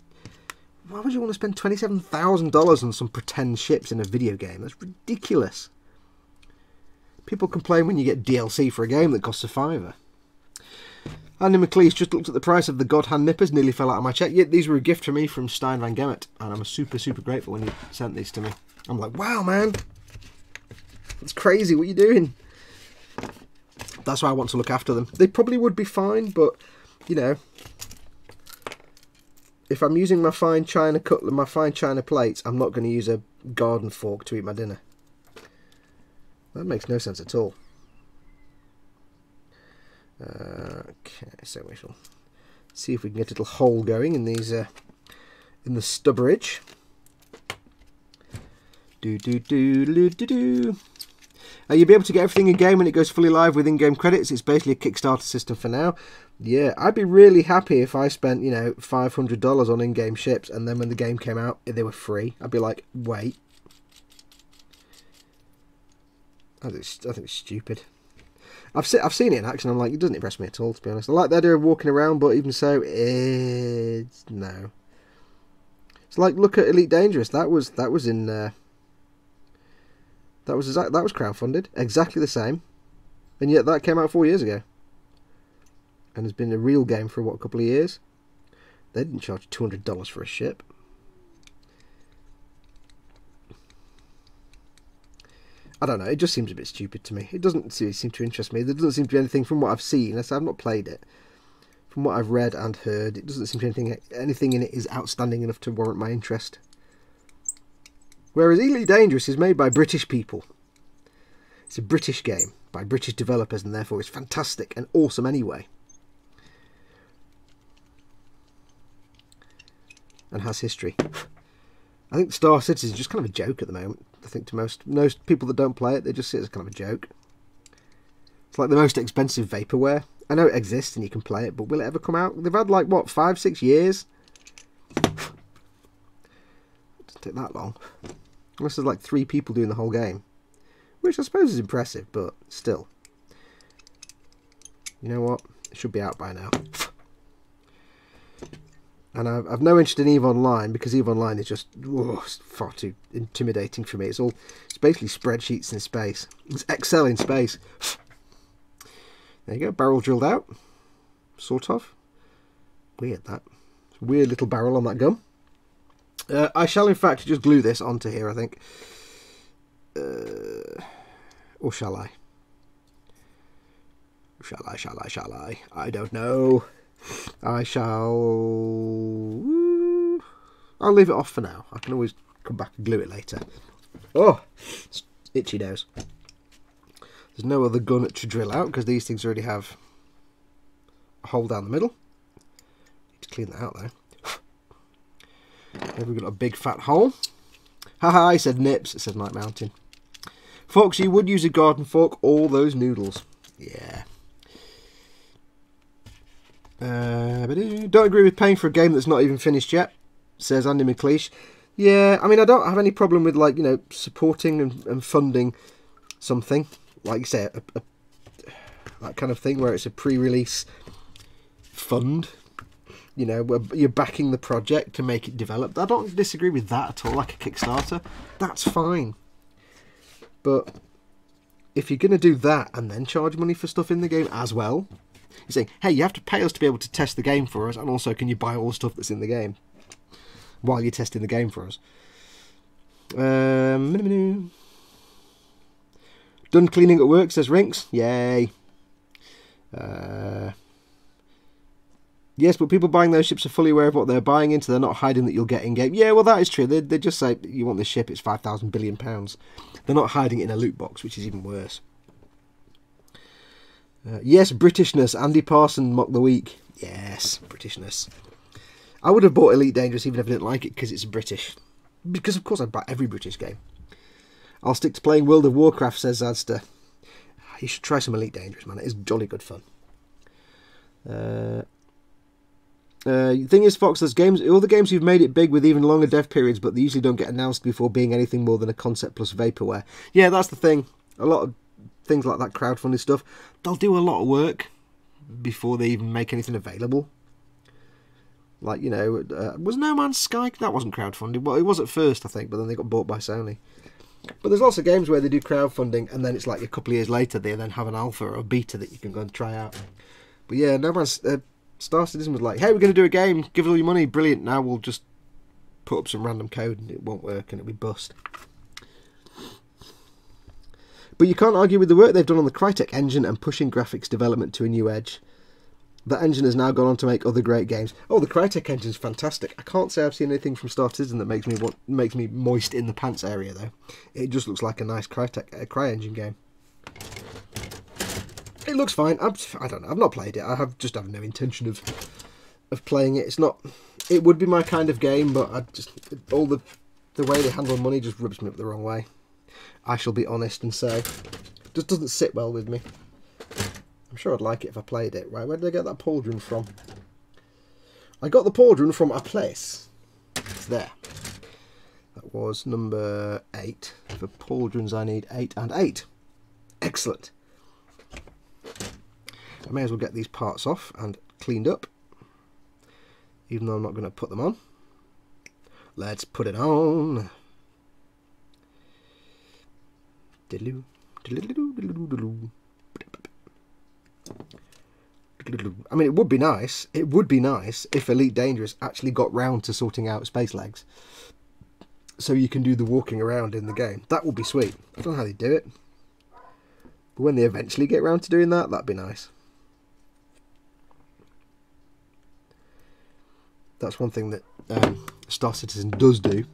want to spend $27,000 on some pretend ships in a video game? That's ridiculous. People complain when you get DLC for a game that costs a fiver. Andy McLeish just looked at the price of the God Hand Nippers, nearly fell out of my check. Yeah, these were a gift from me from Stein Van Gemmet, and I'm super, super grateful when you sent these to me. I'm like, wow, man. That's crazy, what are you doing? That's why I want to look after them. They probably would be fine, but, you know, if I'm using my fine china cutlery, my fine china plates, I'm not going to use a garden fork to eat my dinner. That makes no sense at all. Okay, so we shall see if we can get a little hole going in these, in the stubberage. You'll be able to get everything in game when it goes fully live with in-game credits. It's basically a Kickstarter system for now. Yeah, I'd be really happy if I spent, you know, $500 on in-game ships, and then when the game came out, they were free. I'd be like, wait. I think it's stupid. I've seen it in action. I'm like, it doesn't impress me at all, to be honest. I like the idea of walking around, but even so, it's no. It's like, look at Elite Dangerous. That was in that was crowdfunded, exactly the same, and yet that came out 4 years ago, and has been a real game for what, a couple of years. They didn't charge $200 for a ship. I don't know, it just seems a bit stupid to me. It doesn't seem to interest me. There doesn't seem to be anything from what I've seen. I've not played it. From what I've read and heard, it doesn't seem to be anything in it is outstanding enough to warrant my interest. Whereas Elite Dangerous is made by British people. It's a British game by British developers, and therefore it's fantastic and awesome anyway. And has history. I think Star Citizen is just kind of a joke at the moment. I think to most people that don't play it, they just see it as kind of a joke. It's like the most expensive vaporware. I know it exists and you can play it, but will it ever come out? They've had like, what, 5-6 years? It doesn't take that long. Unless there's like 3 people doing the whole game. Which I suppose is impressive, but still. You know what? It should be out by now. And I've no interest in EVE Online, because EVE Online is just far too intimidating for me. It's basically spreadsheets in space. It's Excel in space. There you go, barrel drilled out. Sort of. Weird, that. Weird little barrel on that gun. I shall in fact just glue this onto here, I think. Or shall I? Shall I? I don't know. I shall... I'll leave it off for now. I can always come back and glue it later. Oh, it's itchy nose. There's no other gun to drill out because these things already have a hole down the middle. Need to clean that out though. There we've got a big fat hole. Haha, I said nips. It says Night Mountain. Fox, you would use a garden fork. All those noodles. Yeah. Don't agree with paying for a game that's not even finished yet, says Andy McLeish. Yeah, I mean, I don't have any problem with, like, you know, supporting and funding something, like you say, that kind of thing where it's a pre-release fund, you know, where you're backing the project to make it developed. I don't disagree with that at all, like a Kickstarter. That's fine. But if you're going to do that and then charge money for stuff in the game as well, you're saying, hey, you have to pay us to be able to test the game for us, and also can you buy all the stuff that's in the game while you're testing the game for us. Done cleaning at work, says Rinks. Yay. Yes, but people buying those ships are fully aware of what they're buying into. They're not hiding that you'll get in-game. Yeah, well, that is true. They just say, you want this ship, it's 5,000 billion pounds. They're not hiding it in a loot box, which is even worse. Yes, Britishness. Andy Parson, Mock the Week. Yes, Britishness. I would have bought Elite Dangerous even if I didn't like it because it's British. Because, of course, I'd buy every British game. I'll stick to playing World of Warcraft, says Zadster. You should try some Elite Dangerous, man. It is jolly good fun. Thing is, Fox, there's games, all the games you've made it big with even longer dev periods, but they usually don't get announced before being anything more than a concept plus vaporware. Yeah, that's the thing. A lot of things like that crowdfunding stuff, they'll do a lot of work before they even make anything available. Like, you know, was No Man's Sky? That wasn't crowdfunding. Well, it was at first, I think, but then they got bought by Sony. But there's lots of games where they do crowdfunding, and then it's like a couple of years later they then have an alpha or a beta that you can go and try out. But yeah, No Man's Star Citizen was like, hey, we're going to do a game, give us all your money, brilliant, now we'll just put up some random code and it won't work and it'll be bust. But you can't argue with the work they've done on the Crytek engine and pushing graphics development to a new edge. That engine has now gone on to make other great games. Oh, the Crytek engine's fantastic. I can't say I've seen anything from Star Citizen that makes me moist in the pants area, though. It just looks like a nice CryEngine game. It looks fine. I don't know. I've not played it. I just have no intention of playing it. It's not. It would be my kind of game, but all the way they handle money just rubs me up the wrong way. I shall be honest and say, it just doesn't sit well with me. I'm sure I'd like it if I played it. Right, where did I get that pauldron from? I got the pauldron from a place. It's there. That was number 8. For pauldrons, I need 8 and 8. Excellent. I may as well get these parts off and cleaned up, even though I'm not going to put them on. Let's put it on. I mean, it would be nice. It would be nice if Elite Dangerous actually got round to sorting out space legs, so you can do the walking around in the game. That would be sweet. I don't know how they do it, but when they eventually get round to doing that, that'd be nice. That's one thing that Star Citizen does do.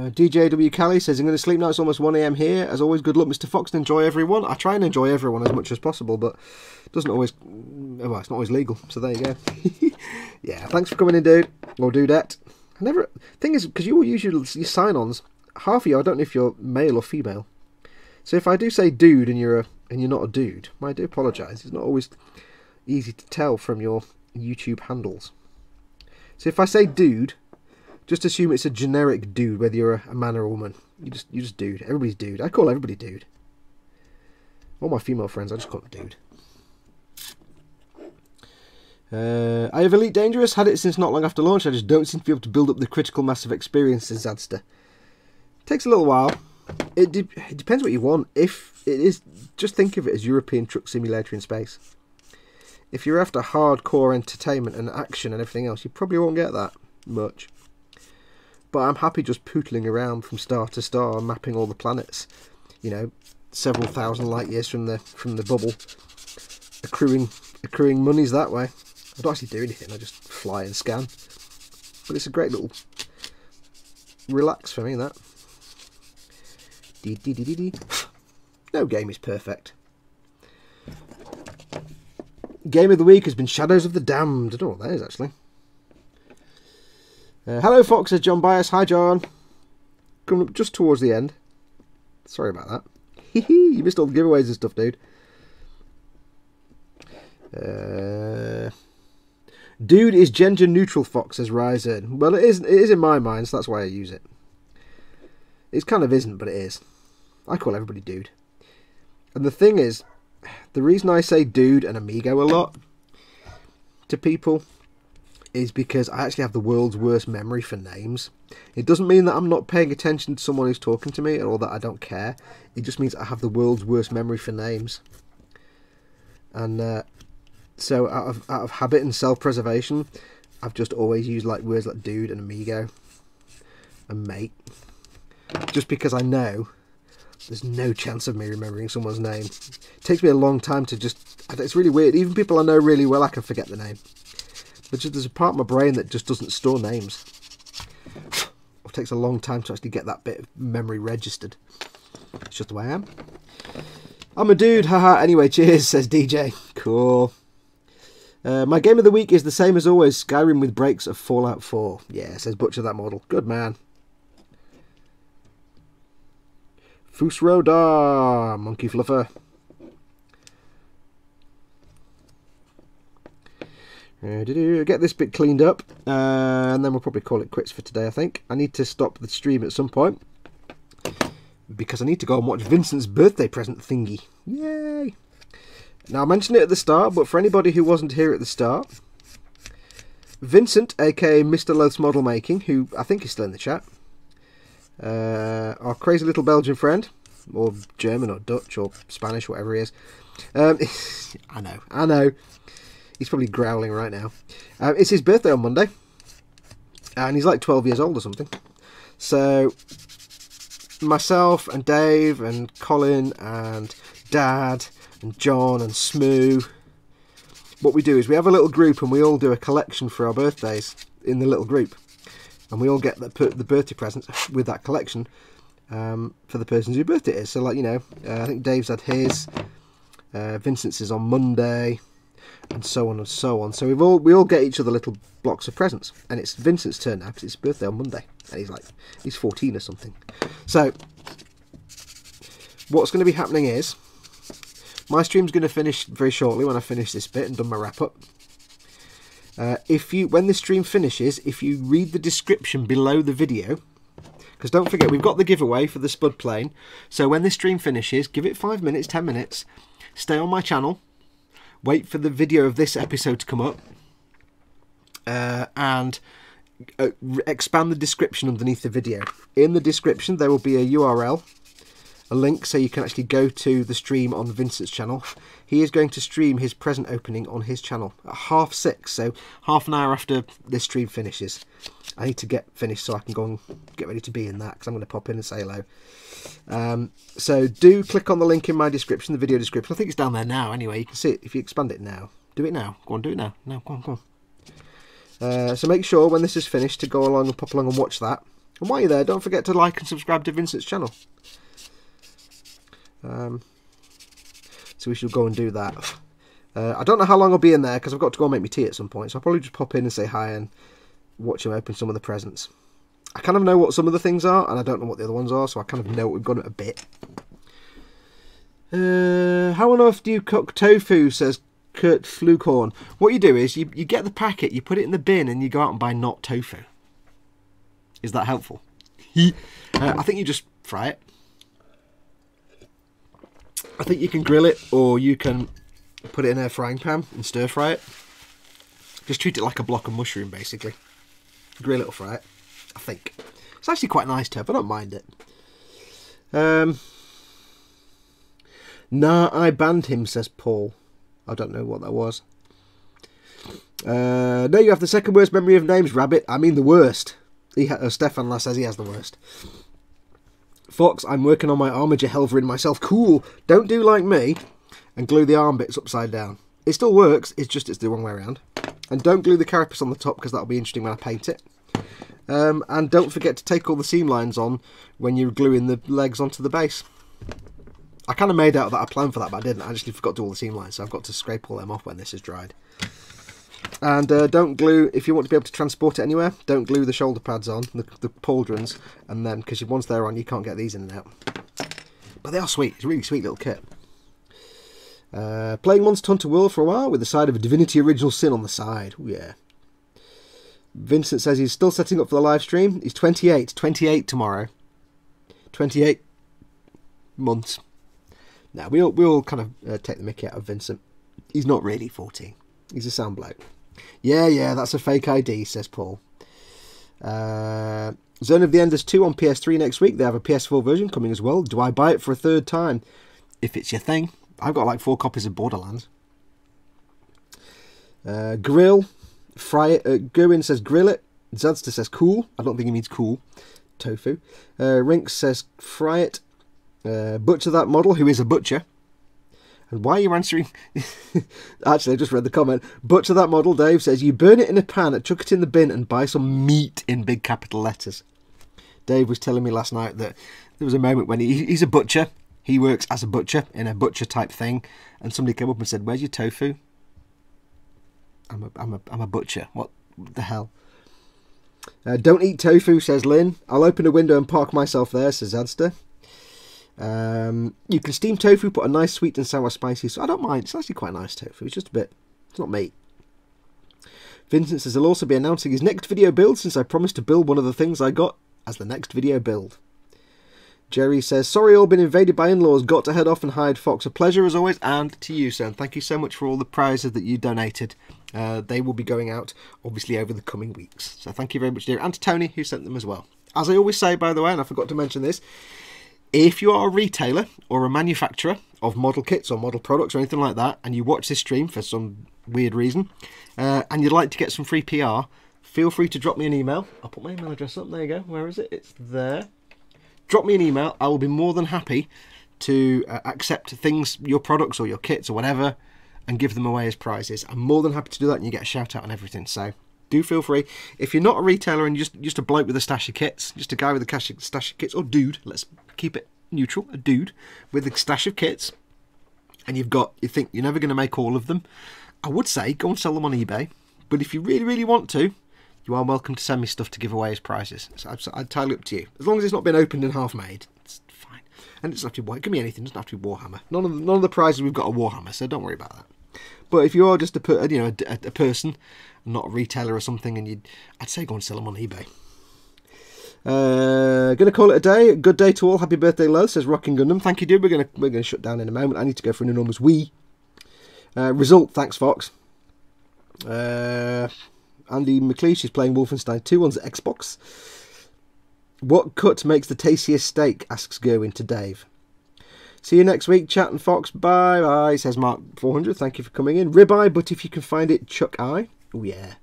DJW Cali says, I'm going to sleep now, it's almost 1 AM here. As always, good luck, Mr. Fox, and enjoy everyone. I try and enjoy everyone as much as possible, but it doesn't always, well, it's not always legal, so there you go. Yeah, thanks for coming in, dude, or dudette. Thing is, because you all use your sign-ons, half of you, I don't know if you're male or female. So if I do say dude and you're not a dude, I do apologise. It's not always easy to tell from your YouTube handles. So if I say dude, just assume it's a generic dude, whether you're a man or a woman. You just dude. Everybody's dude. I call everybody dude. All my female friends, I just call them dude. I have Elite Dangerous. Had it since not long after launch. I just don't seem to be able to build up the critical mass of experience, says Zadster. Takes a little while. It depends what you want. If it is, just think of it as European Truck Simulator in space. If you're after hardcore entertainment and action and everything else, you probably won't get that much. But I'm happy just pootling around from star to star, mapping all the planets. You know, several thousand light years from the bubble, accruing monies that way. I don't actually do anything. I just fly and scan. But it's a great little relax for me, that. No game is perfect. Game of the week has been Shadows of the Damned. I don't know what that is, actually. Hello, Fox, says John Bias. Hi, John. Coming up just towards the end. Sorry about that. You missed all the giveaways and stuff, dude. Dude is gender neutral, Fox, says Ryzen. Well, it is in my mind, so that's why I use it. It kind of isn't, but it is. I call everybody dude. And the thing is, the reason I say dude and amigo a lot to people is because I actually have the world's worst memory for names. It doesn't mean that I'm not paying attention to someone who's talking to me or that I don't care. It just means I have the world's worst memory for names. And so out of habit and self-preservation, I've just always used like words like dude and amigo and mate. Just because I know there's no chance of me remembering someone's name. It takes me a long time to just... It's really weird. Even people I know really well, I can forget the name. But just, there's a part of my brain that just doesn't store names. It takes a long time to actually get that bit of memory registered. It's just the way I am. I'm a dude, haha. Anyway, cheers, says DJ. Cool. My game of the week is the same as always. Skyrim with breaks of Fallout 4. Yeah, says Butcher that model. Good man. Fusroda, Monkey Fluffer. Get this bit cleaned up, and then we'll probably call it quits for today, I think. I need to stop the stream at some point, because I need to go and watch Vincent's birthday present thingy. Yay! Now, I mentioned it at the start, but for anybody who wasn't here at the start, Vincent, aka Mr. Loath's Model Making, who I think is still in the chat, our crazy little Belgian friend, or German or Dutch or Spanish, whatever he is. I know. He's probably growling right now. It's his birthday on Monday, and he's like 12 years old or something. So myself and Dave and Colin and Dad and John and Smoo, what we do is we have a little group and we all do a collection for our birthdays in the little group, and we all get the birthday presents with that collection for the person's whose birthday it is. So, like, you know, I think Dave's had his, Vincent's is on Monday, and so on and so on. So we all get each other little blocks of presents, and it's Vincent's turn now because it's his birthday on Monday, and he's 14 or something. So what's going to be happening is my stream's going to finish very shortly when I finish this bit and done my wrap up. When the stream finishes, if you read the description below the video, because don't forget we've got the giveaway for the Spud plane. So when the stream finishes, give it 5 minutes, 10 minutes, stay on my channel. Wait for the video of this episode to come up, and expand the description underneath the video. In the description there will be a URL, a link, so you can actually go to the stream on Vincent's channel. He is going to stream his present opening on his channel at 6:30, so half an hour after this stream finishes. I need to get finished so I can go and get ready to be in that, because I'm going to pop in and say hello. So do click on the link in my description, the video description. I think it's down there now anyway. You can see it if you expand it now. Do it now. Go on, do it now. No, go on. So make sure when this is finished to go along and pop along and watch that. And while you're there, don't forget to like and subscribe to Vincent's channel. So we should go and do that. I don't know how long I'll be in there because I've got to go and make me tea at some point. So I'll probably just pop in and say hi and watch him open some of the presents. I kind of know what some of the things are, and I don't know what the other ones are, so I kind of know what we've got a bit. How on earth do you cook tofu, says Kurt Flughorn. What you do is you get the packet, you put it in the bin, and you go out and buy not tofu. Is that helpful? I think you just fry it. I think you can grill it, or you can put it in a frying pan and stir fry it. Just treat it like a block of mushroom, basically. Grill it or fry it, I think. It's actually quite nice, Tev. I don't mind it. Nah, I banned him, says Paul. I don't know what that was. No, you have the second worst memory of names, Rabbit. I mean the worst. Stefan last says he has the worst. Fox, I'm working on my armature Helverin myself. Cool. Don't do like me and glue the arm bits upside down. It still works, it's the wrong way around. And don't glue the carapace on the top, because that'll be interesting when I paint it. And don't forget to take all the seam lines on when you're gluing the legs onto the base. I kind of made out that I planned for that, but I didn't. I actually forgot to do all the seam lines, so I've got to scrape all them off when this is dried. And don't glue, if you want to be able to transport it anywhere, don't glue the shoulder pads on, the pauldrons, and then, because once they're on, you can't get these in and out. But they are sweet. It's a really sweet little kit. Playing Monster Hunter World for a while with the side of a Divinity Original Sin on the side. Ooh, yeah. Vincent says he's still setting up for the live stream. He's 28. 28 tomorrow. 28 months. Now, we all kind of take the mickey out of Vincent. He's not really 14. He's a sound bloke. Yeah, that's a fake ID, says Paul. Zone of the Enders 2 on PS3 next week. They have a PS4 version coming as well. Do I buy it for a third time? If it's your thing. I've got like 4 copies of Borderlands. Grill. Fry it. Gerwin says grill it. Zadster says cool. I don't think he means cool. Tofu. Rinks says fry it. Butcher that model, who is a butcher. And why are you answering? Actually, I just read the comment. Butcher that model, Dave says, you burn it in a pan, chuck it in the bin, and buy some meat in big capital letters. Dave was telling me last night that there was a moment when he's a butcher. He works as a butcher in a butcher type thing, and somebody came up and said, "Where's your tofu?" I'm a butcher. What the hell? Don't eat tofu, says Lynn. I'll open a window and park myself there, says Adster. You can steam tofu, put a nice sweet and sour spicy. So I don't mind. It's actually quite nice tofu. It's just a bit. It's not meat. Vincent says he'll also be announcing his next video build since I promised to build one of the things I got as the next video build. Jerry says, sorry all been invaded by in-laws, got to head off and hide Fox. A pleasure as always, and to you, son. Thank you so much for all the prizes that you donated. They will be going out, obviously, over the coming weeks. So thank you very much, dear. And to Tony, who sent them as well. As I always say, by the way, and I forgot to mention this, if you are a retailer or a manufacturer of model kits or model products or anything like that, and you watch this stream for some weird reason, and you'd like to get some free PR, feel free to drop me an email. I'll put my email address up. There you go. Where is it? It's there. Drop me an email. I will be more than happy to accept things, your products or your kits or whatever, and give them away as prizes. I'm more than happy to do that, and you get a shout out and everything. So do feel free. If you're not a retailer and you're just a bloke with a stash of kits, just a guy with a stash of kits, or dude, let's keep it neutral, a dude with a stash of kits, and you think you're never going to make all of them, I would say go and sell them on eBay. But if you really, really want to, you are welcome to send me stuff to give away as prizes. It's entirely up to you. As long as it's not been opened and half made, it's fine. And it doesn't have to be white. Give me anything. It doesn't have to be Warhammer. None of the prizes we've got are Warhammer, so don't worry about that. But if you are just a person, not a retailer or something, and I'd say go and sell them on eBay. Gonna call it a day. Good day to all. Happy birthday, Low, says Rocking Gundam. Thank you, dude. We're gonna shut down in a moment. I need to go for an enormous wee. Result. Thanks, Fox. Andy McLeish is playing Wolfenstein 2 on the Xbox. What cut makes the tastiest steak? Asks Gerwin to Dave. See you next week, chat and Fox. Bye bye, says Mark 400. Thank you for coming in. Ribeye, but if you can find it, chuck eye. Oh yeah.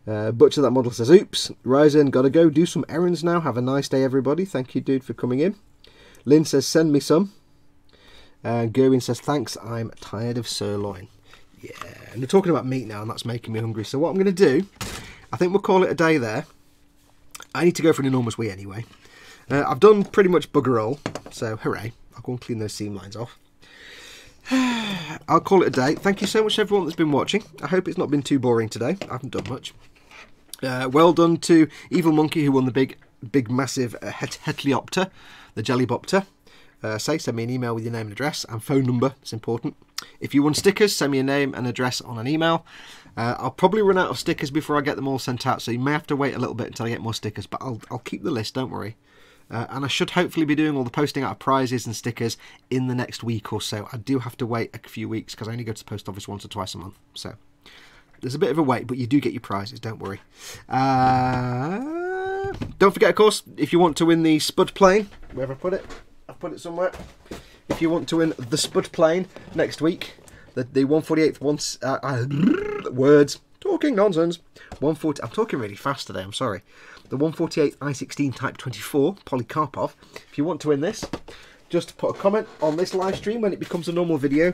Butcher that model says, oops. Ryzen, gotta go do some errands now. Have a nice day, everybody. Thank you, dude, for coming in. Lynn says, send me some. Gerwin says, thanks, I'm tired of sirloin. Yeah, and we're talking about meat now, and that's making me hungry. So what I'm going to do, I think we'll call it a day there. I need to go for an enormous wee anyway. I've done pretty much bugger all, so hooray. I'll go and clean those seam lines off. I'll call it a day. Thank you so much to everyone that's been watching. I hope it's not been too boring today. I haven't done much. Well done to Evil Monkey, who won the big massive Hetliopter, the Jellybopter. Send me an email with your name and address and phone number. It's important. If you want stickers, send me a name and address on an email. I'll probably run out of stickers before I get them all sent out, so you may have to wait a little bit until I get more stickers, but I'll keep the list, don't worry. And I should hopefully be doing all the posting out of prizes and stickers in the next week or so. I do have to wait a few weeks because I only go to the post office once or twice a month, so there's a bit of a wait, but you do get your prizes, don't worry. Don't forget, of course, if you want to win the Spud plane, wherever I put it, I've put it somewhere. If you want to win the Spud plane next week, the 148th words, talking nonsense. 140. I'm talking really fast today. I'm sorry. The 148th I-16 Type 24 Polycarpov. If you want to win this, just put a comment on this live stream when it becomes a normal video.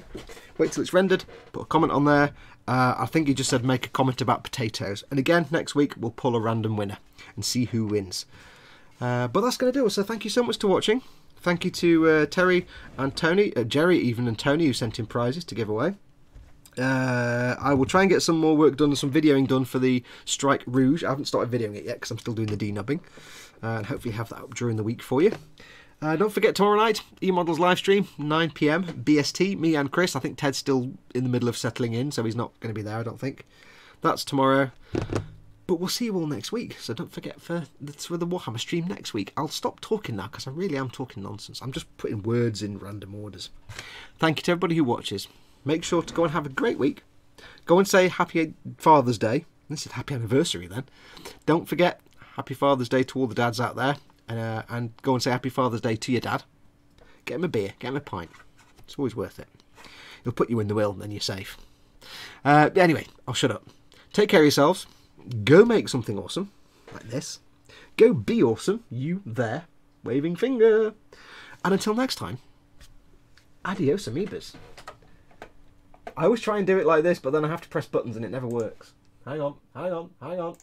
Wait till it's rendered. Put a comment on there. I think you just said make a comment about potatoes. And again, next week we'll pull a random winner and see who wins. But that's going to do it. So thank you so much for watching. Thank you to Terry and Tony, Jerry even and Tony, who sent in prizes to give away. I will try and get some more work done and some videoing done for the Strike Rouge. I haven't started videoing it yet because I'm still doing the denubbing. And hopefully have that up during the week for you. Don't forget tomorrow night, eModels live stream, 9 PM, BST, me and Chris. I think Ted's still in the middle of settling in, so he's not going to be there, I don't think. That's tomorrow. But we'll see you all next week, so don't forget for the Warhammer stream next week. I'll stop talking now, because I really am talking nonsense. I'm just putting words in random orders. Thank you to everybody who watches. Make sure to go and have a great week. Go and say Happy Father's Day. This is Happy Anniversary then. Don't forget, Happy Father's Day to all the dads out there. And go and say Happy Father's Day to your dad. Get him a beer, get him a pint. It's always worth it. He'll put you in the will, and then you're safe. Anyway, I'll shut up. Take care of yourselves. Go make something awesome, like this. Go be awesome, you there, waving finger. And until next time, adios amoebas. I always try and do it like this, but then I have to press buttons and it never works. Hang on, hang on, hang on.